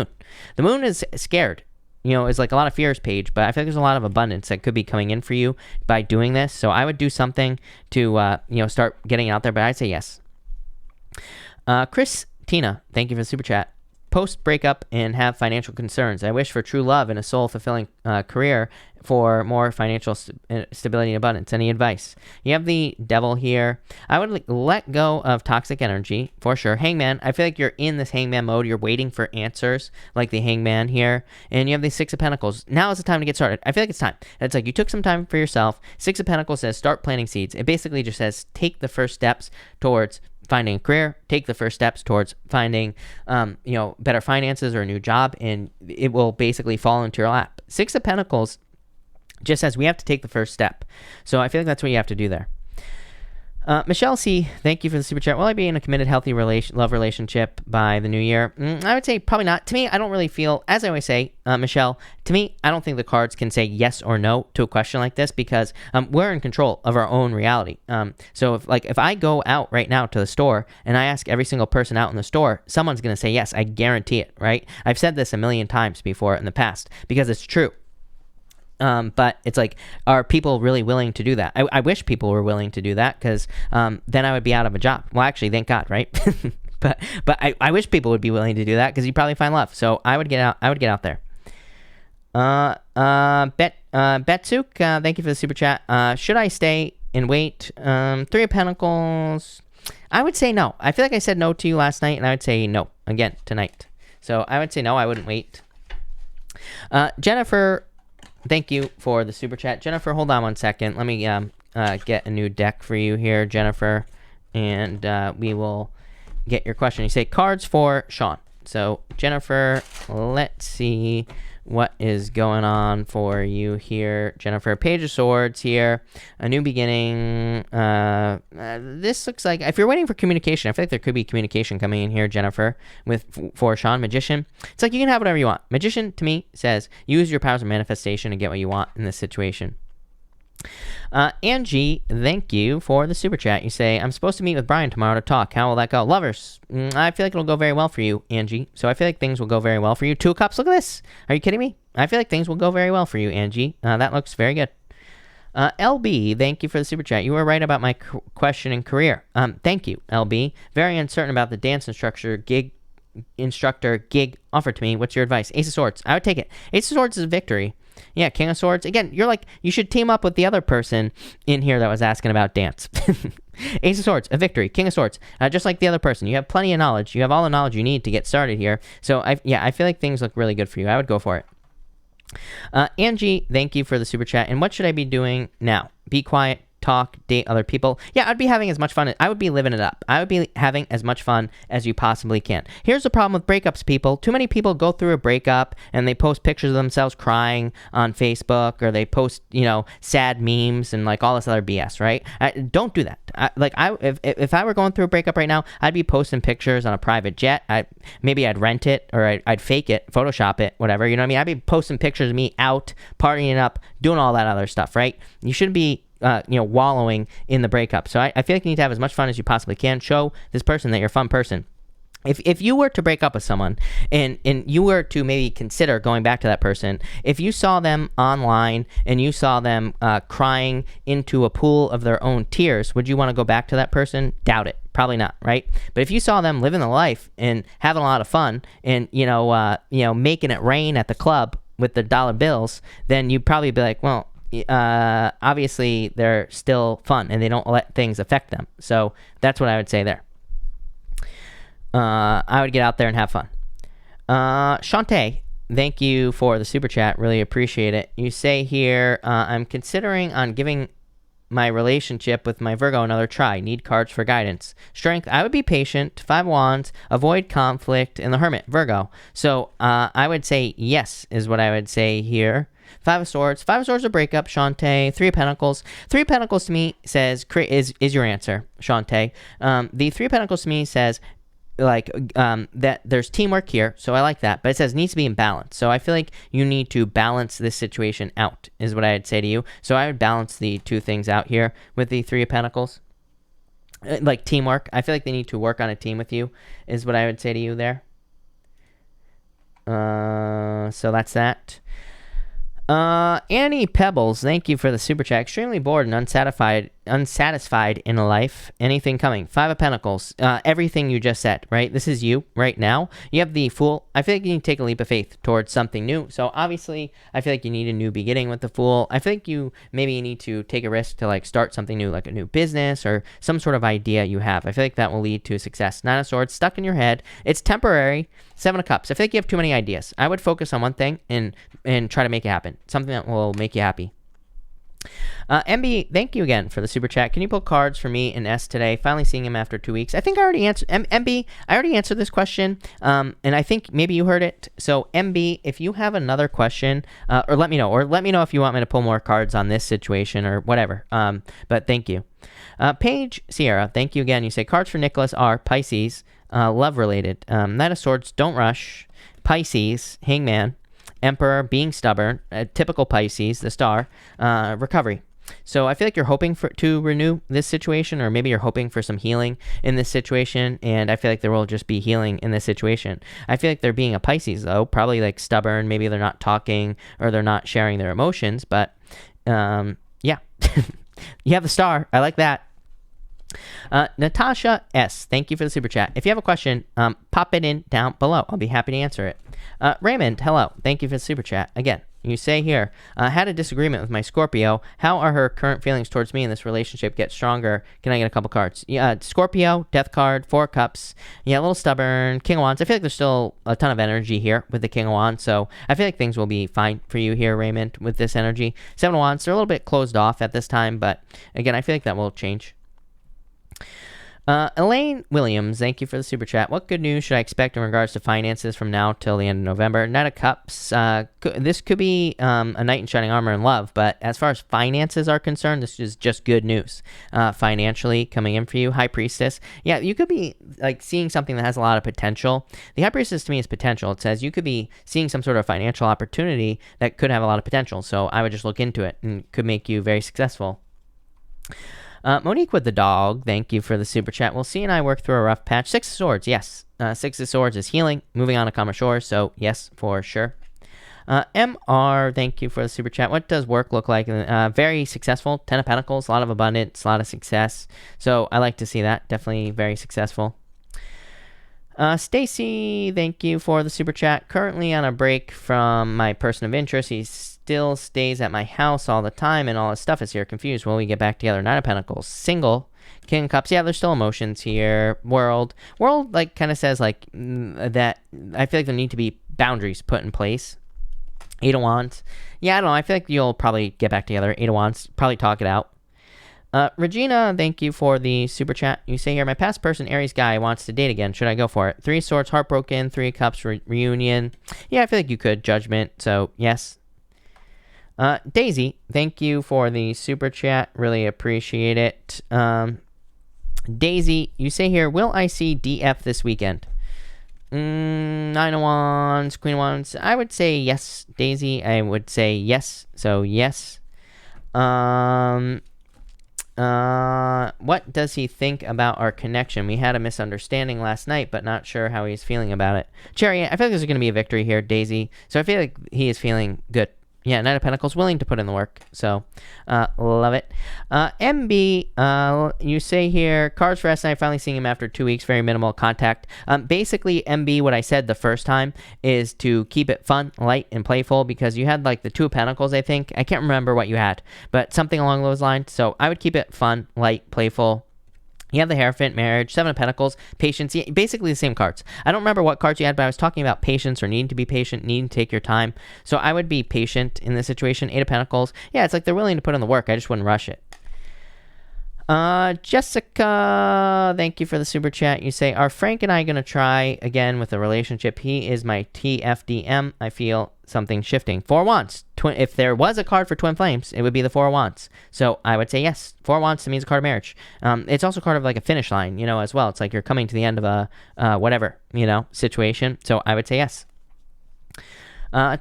moon is scared. You know, it's like a lot of fears page, but I feel like there's a lot of abundance that could be coming in for you by doing this. So I would do something to, start getting it out there, but I'd say yes. Christina, thank you for the super chat. Post breakup and have financial concerns. I wish for true love and a soul fulfilling career for more financial stability and abundance. Any advice? You have the devil here. I would let go of toxic energy for sure. Hangman, I feel like you're in this hangman mode. You're waiting for answers like the hangman here. And you have the Six of Pentacles. Now is the time to get started. I feel like it's time. It's like you took some time for yourself. Six of Pentacles says start planting seeds. It basically just says take the first steps towards finding a career, take the first steps towards finding, better finances or a new job, and it will basically fall into your lap. Six of Pentacles just says we have to take the first step. So I feel like that's what you have to do there. Michelle C., thank you for the super chat. Will I be in a committed, healthy love relationship by the new year? I would say probably not. To me, I don't really feel, as I always say, Michelle, to me, I don't think the cards can say yes or no to a question like this because we're in control of our own reality. So if I go out right now to the store and I ask every single person out in the store, someone's going to say yes. I guarantee it, right? I've said this a million times before in the past because it's true. But it's like, are people really willing to do that? I wish people were willing to do that because then I would be out of a job. Well, actually, thank God, right? but I wish people would be willing to do that because you'd probably find love. So I would get out there. Betsuk, thank you for the super chat. Should I stay and wait? Three of Pentacles. I would say no. I feel like I said no to you last night, and I would say no again tonight. So I would say no. I wouldn't wait. Jennifer. Thank you for the super chat. Jennifer, hold on one second. Let me get a new deck for you here, Jennifer, and we will get your question. You say cards for Sean. So, Jennifer, let's see what is going on for you here. Jennifer, Page of Swords here. A new beginning. This looks like, if you're waiting for communication, I feel like there could be communication coming in here, Jennifer, for Sean. Magician. It's like you can have whatever you want. Magician, to me, says use your powers of manifestation to get what you want in this situation. Angie, thank you for the super chat. You say, I'm supposed to meet with Brian tomorrow to talk. How will that go? Lovers, I feel like it'll go very well for you, Angie. So I feel like things will go very well for you. Two of Cups, look at this. Are you kidding me? I feel like things will go very well for you, Angie. That looks very good. LB, thank you for the super chat. You were right about my question in career. Thank you, LB. Very uncertain about the dance instructor gig offered to me. What's your advice? Ace of Swords. I would take it. Ace of Swords is a victory. Yeah, King of Swords. Again, you're like, you should team up with the other person in here that was asking about dance. Ace of Swords, a victory. King of Swords, just like the other person. You have plenty of knowledge. You have all the knowledge you need to get started here. So, I feel like things look really good for you. I would go for it. Angie, thank you for the super chat. And what should I be doing now? Be quiet, talk, date other people. Yeah, I'd be having as much fun. I would be living it up. I would be having as much fun as you possibly can. Here's the problem with breakups, people. Too many people go through a breakup and they post pictures of themselves crying on Facebook, or they post, sad memes and like all this other BS, right? Don't do that. If I were going through a breakup right now, I'd be posting pictures on a private jet. Maybe I'd rent it, or I'd fake it, Photoshop it, whatever. You know what I mean? I'd be posting pictures of me out, partying up, doing all that other stuff, right? You shouldn't be wallowing in the breakup. So I feel like you need to have as much fun as you possibly can. Show this person that you're a fun person. If you were to break up with someone and you were to maybe consider going back to that person, if you saw them online and you saw them crying into a pool of their own tears, would you want to go back to that person? Doubt it. Probably not, right? But if you saw them living the life and having a lot of fun and, making it rain at the club with the dollar bills, then you'd probably be like, well, obviously they're still fun and they don't let things affect them. So that's what I would say there. I would get out there and have fun. Shantae, thank you for the super chat. Really appreciate it. You say here, I'm considering on giving my relationship with my Virgo another try. Need cards for guidance. Strength, I would be patient. 5 of Wands, avoid conflict, and the Hermit, Virgo. So I would say yes is what I would say here. 5 of Swords. 5 of Swords a breakup, Shantae. 3 of Pentacles. 3 of Pentacles to me says, is your answer, Shantae. The 3 of Pentacles to me says, that there's teamwork here, so I like that, but it says needs to be in balance. So I feel like you need to balance this situation out, is what I'd say to you. So I would balance the two things out here with the Three of Pentacles. Like teamwork, I feel like they need to work on a team with you, is what I would say to you there. So that's that. Annie Pebbles, thank you for the super chat. Extremely bored and unsatisfied in life. Anything coming? Five of Pentacles. Everything you just said, right? This is you right now. You have the Fool. I feel like you need to take a leap of faith towards something new. So obviously, I feel like you need a new beginning with the Fool. I think you maybe need to take a risk to like start something new, like a new business or some sort of idea you have. I feel like that will lead to success. Nine of Swords stuck in your head. It's temporary. Seven of Cups. I feel like you have too many ideas. I would focus on one thing and try to make it happen. Something that will make you happy. MB, thank you again for the super chat. Can you pull cards for me and S today? Finally seeing him after 2 weeks. I think I already answered. MB, I already answered this question, and I think maybe you heard it. So MB, if you have another question, or let me know if you want me to pull more cards on this situation or whatever. But thank you. Paige Sierra, thank you again. You say cards for Nicholas are Pisces, love related. Knight of Swords, don't rush. Pisces, Hangman. Emperor, being stubborn, typical Pisces, the star, recovery. So I feel like you're hoping to renew this situation, or maybe you're hoping for some healing in this situation, and I feel like there will just be healing in this situation. I feel like they're being a Pisces, though, probably like stubborn, maybe they're not talking, or they're not sharing their emotions, but yeah. You have the star. I like that. Natasha S, thank you for the super chat. If you have a question, pop it in down below. I'll be happy to answer it. Raymond, hello. Thank you for the super chat. Again, you say here, had a disagreement with my Scorpio. How are her current feelings towards me in this relationship get stronger? Can I get a couple cards? Yeah, Scorpio, Death card, Four of Cups. Yeah, a little stubborn. King of Wands. I feel like there's still a ton of energy here with the King of Wands, so I feel like things will be fine for you here, Raymond, with this energy. Seven of Wands, they're a little bit closed off at this time, but again, I feel like that will change. Elaine Williams, thank you for the super chat. What good news should I expect in regards to finances from now till the end of November? Knight of Cups. This could be a knight in shining armor and love, but as far as finances are concerned, this is just good news. Financially coming in for you. High Priestess. Yeah, you could be like seeing something that has a lot of potential. The High Priestess to me is potential. It says you could be seeing some sort of financial opportunity that could have a lot of potential. So I would just look into it and could make you very successful. Monique with the dog, thank you for the super chat. Well, C and I work through a rough patch. Six of Swords, yes. Six of Swords is healing, moving on to calmer shores, so yes, for sure. MR, thank you for the super chat. What does work look like? Very successful. 10 of Pentacles, a lot of abundance, a lot of success. So I like to see that. Definitely very successful. Stacy, thank you for the super chat. Currently on a break from my person of interest. He still stays at my house all the time and all his stuff is here. Confused. Will we get back together? Nine of Pentacles. Single. King of Cups. Yeah, there's still emotions here. World, like, kind of says, like, that I feel like there need to be boundaries put in place. Eight of Wands. Yeah, I don't know. I feel like you'll probably get back together. Eight of Wands. Probably talk it out. Regina, thank you for the super chat. You say here, my past person, Aries guy, wants to date again. Should I go for it? Three of Swords, heartbroken. Three of Cups, reunion. Yeah, I feel like you could. Judgment. So, yes. Daisy, thank you for the super chat. Really appreciate it. Daisy, you say here, will I see DF this weekend? Nine of Wands, Queen of Wands. I would say yes, Daisy. I would say yes. So, yes. What does he think about our connection? We had a misunderstanding last night, but not sure how he's feeling about it. Cherry, I feel like there's going to be a victory here, Daisy. So I feel like he is feeling good. Yeah, Knight of Pentacles, willing to put in the work. So, love it. MB, you say here, cards for S&I, finally seeing him after 2 weeks, very minimal contact. Basically, MB, what I said the first time is to keep it fun, light, and playful, because you had, like, the Two of Pentacles, I think. I can't remember what you had, but something along those lines. So, I would keep it fun, light, playful. You have the Hierophant, marriage, Seven of Pentacles, patience, basically the same cards. I don't remember what cards you had, but I was talking about patience or needing to be patient, needing to take your time. So I would be patient in this situation. Eight of Pentacles, yeah, it's like they're willing to put in the work. I just wouldn't rush it. Jessica, thank you for the super chat. You say, are Frank and I going to try again with a relationship? He is my TFDM. I feel something shifting. Four Wands. If there was a card for Twin Flames, it would be the Four Wands. So I would say yes. Four Wands to me is a card of marriage. It's also a card of like a finish line, as well. It's like you're coming to the end of a whatever, situation. So I would say yes.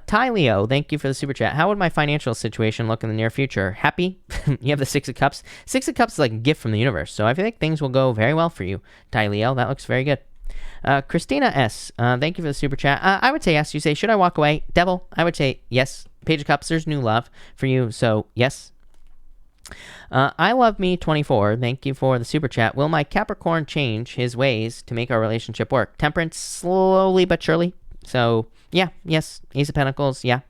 Ty Leo, thank you for the super chat. How would my financial situation look in the near future? Happy? You have the Six of Cups. Six of Cups is like a gift from the universe. So I feel like things will go very well for you, Ty Leo. That looks very good. Christina S, thank you for the super chat. I would say yes. You say, should I walk away? Devil, I would say yes. Page of Cups, there's new love for you. So yes. I love me 24. Thank you for the super chat. Will my Capricorn change his ways to make our relationship work? Temperance, slowly but surely. So yeah, yes. Ace of Pentacles, yeah.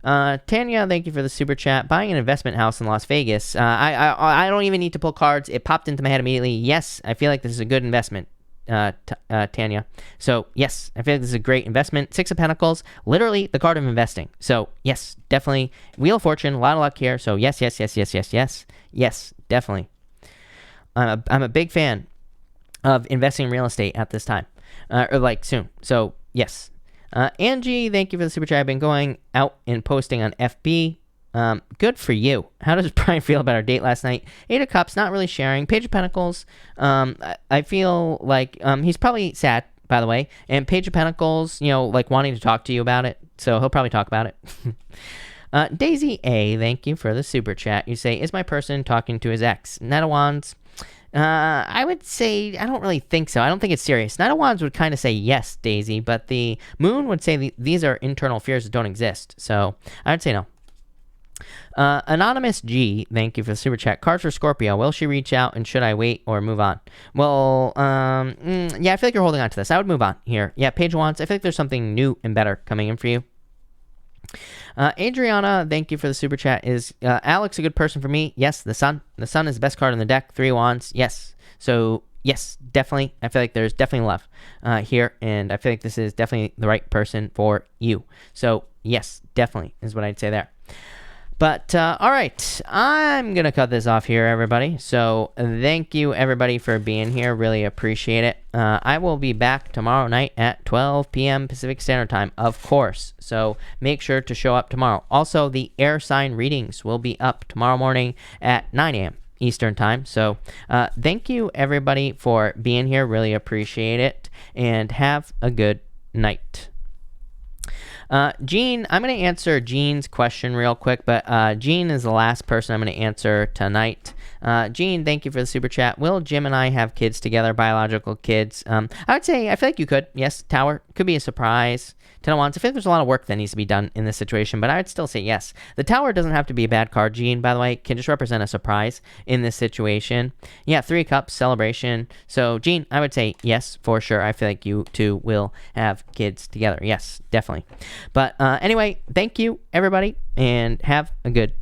Tanya, thank you for the super chat. Buying an investment house in Las Vegas. I don't even need to pull cards. It popped into my head immediately. Yes, I feel like this is a good investment, Tanya. So yes, I feel like this is a great investment. Six of Pentacles, literally the card of investing. So yes, definitely. Wheel of Fortune, a lot of luck here. So yes, yes, yes, yes, yes, yes, yes, definitely. I'm a big fan of investing in real estate at this time, or like soon. So yes. Angie, thank you for the super chat. I've been going out and posting on FB. Good for you. How does Brian feel about our date last night? Eight of Cups, not really sharing. Page of Pentacles, I feel like he's probably sad, by the way. And Page of Pentacles, like wanting to talk to you about it. So he'll probably talk about it. Daisy A, thank you for the super chat. You say, is my person talking to his ex? Knight of Wands. I would say, I don't really think so. I don't think it's serious. Knight of Wands would kind of say yes, Daisy, but the Moon would say these are internal fears that don't exist. So I would say no. Anonymous G, thank you for the super chat. Cards for Scorpio. Will she reach out and should I wait or move on? Well, yeah, I feel like you're holding on to this. I would move on here. Yeah, Page of Wands. I feel like there's something new and better coming in for you. Adriana, thank you for the super chat. Is Alex a good person for me? Yes, the Sun. The Sun is the best card in the deck. Three Wands. Yes. So, yes, definitely. I feel like there's definitely love here, and I feel like this is definitely the right person for you. So, yes, definitely is what I'd say there. But, all right, I'm going to cut this off here, everybody. So, thank you, everybody, for being here. Really appreciate it. I will be back tomorrow night at 12 p.m. Pacific Standard Time, of course. So, make sure to show up tomorrow. Also, the air sign readings will be up tomorrow morning at 9 a.m. Eastern Time. So, thank you, everybody, for being here. Really appreciate it. And have a good night. Jean, I'm going to answer Jean's question real quick, but Jean is the last person I'm going to answer tonight. Jean, thank you for the super chat. Will Gemini have kids together, biological kids? I would say, I feel like you could. Yes, Tower. Could be a surprise. Ten of Wands. I feel like there's a lot of work that needs to be done in this situation, but I would still say yes. The Tower doesn't have to be a bad card, Jean, by the way. It can just represent a surprise in this situation. Yeah, Three of Cups, celebration. So, Jean, I would say yes, for sure. I feel like you two will have kids together. Yes, definitely. But anyway, thank you, everybody, and have a good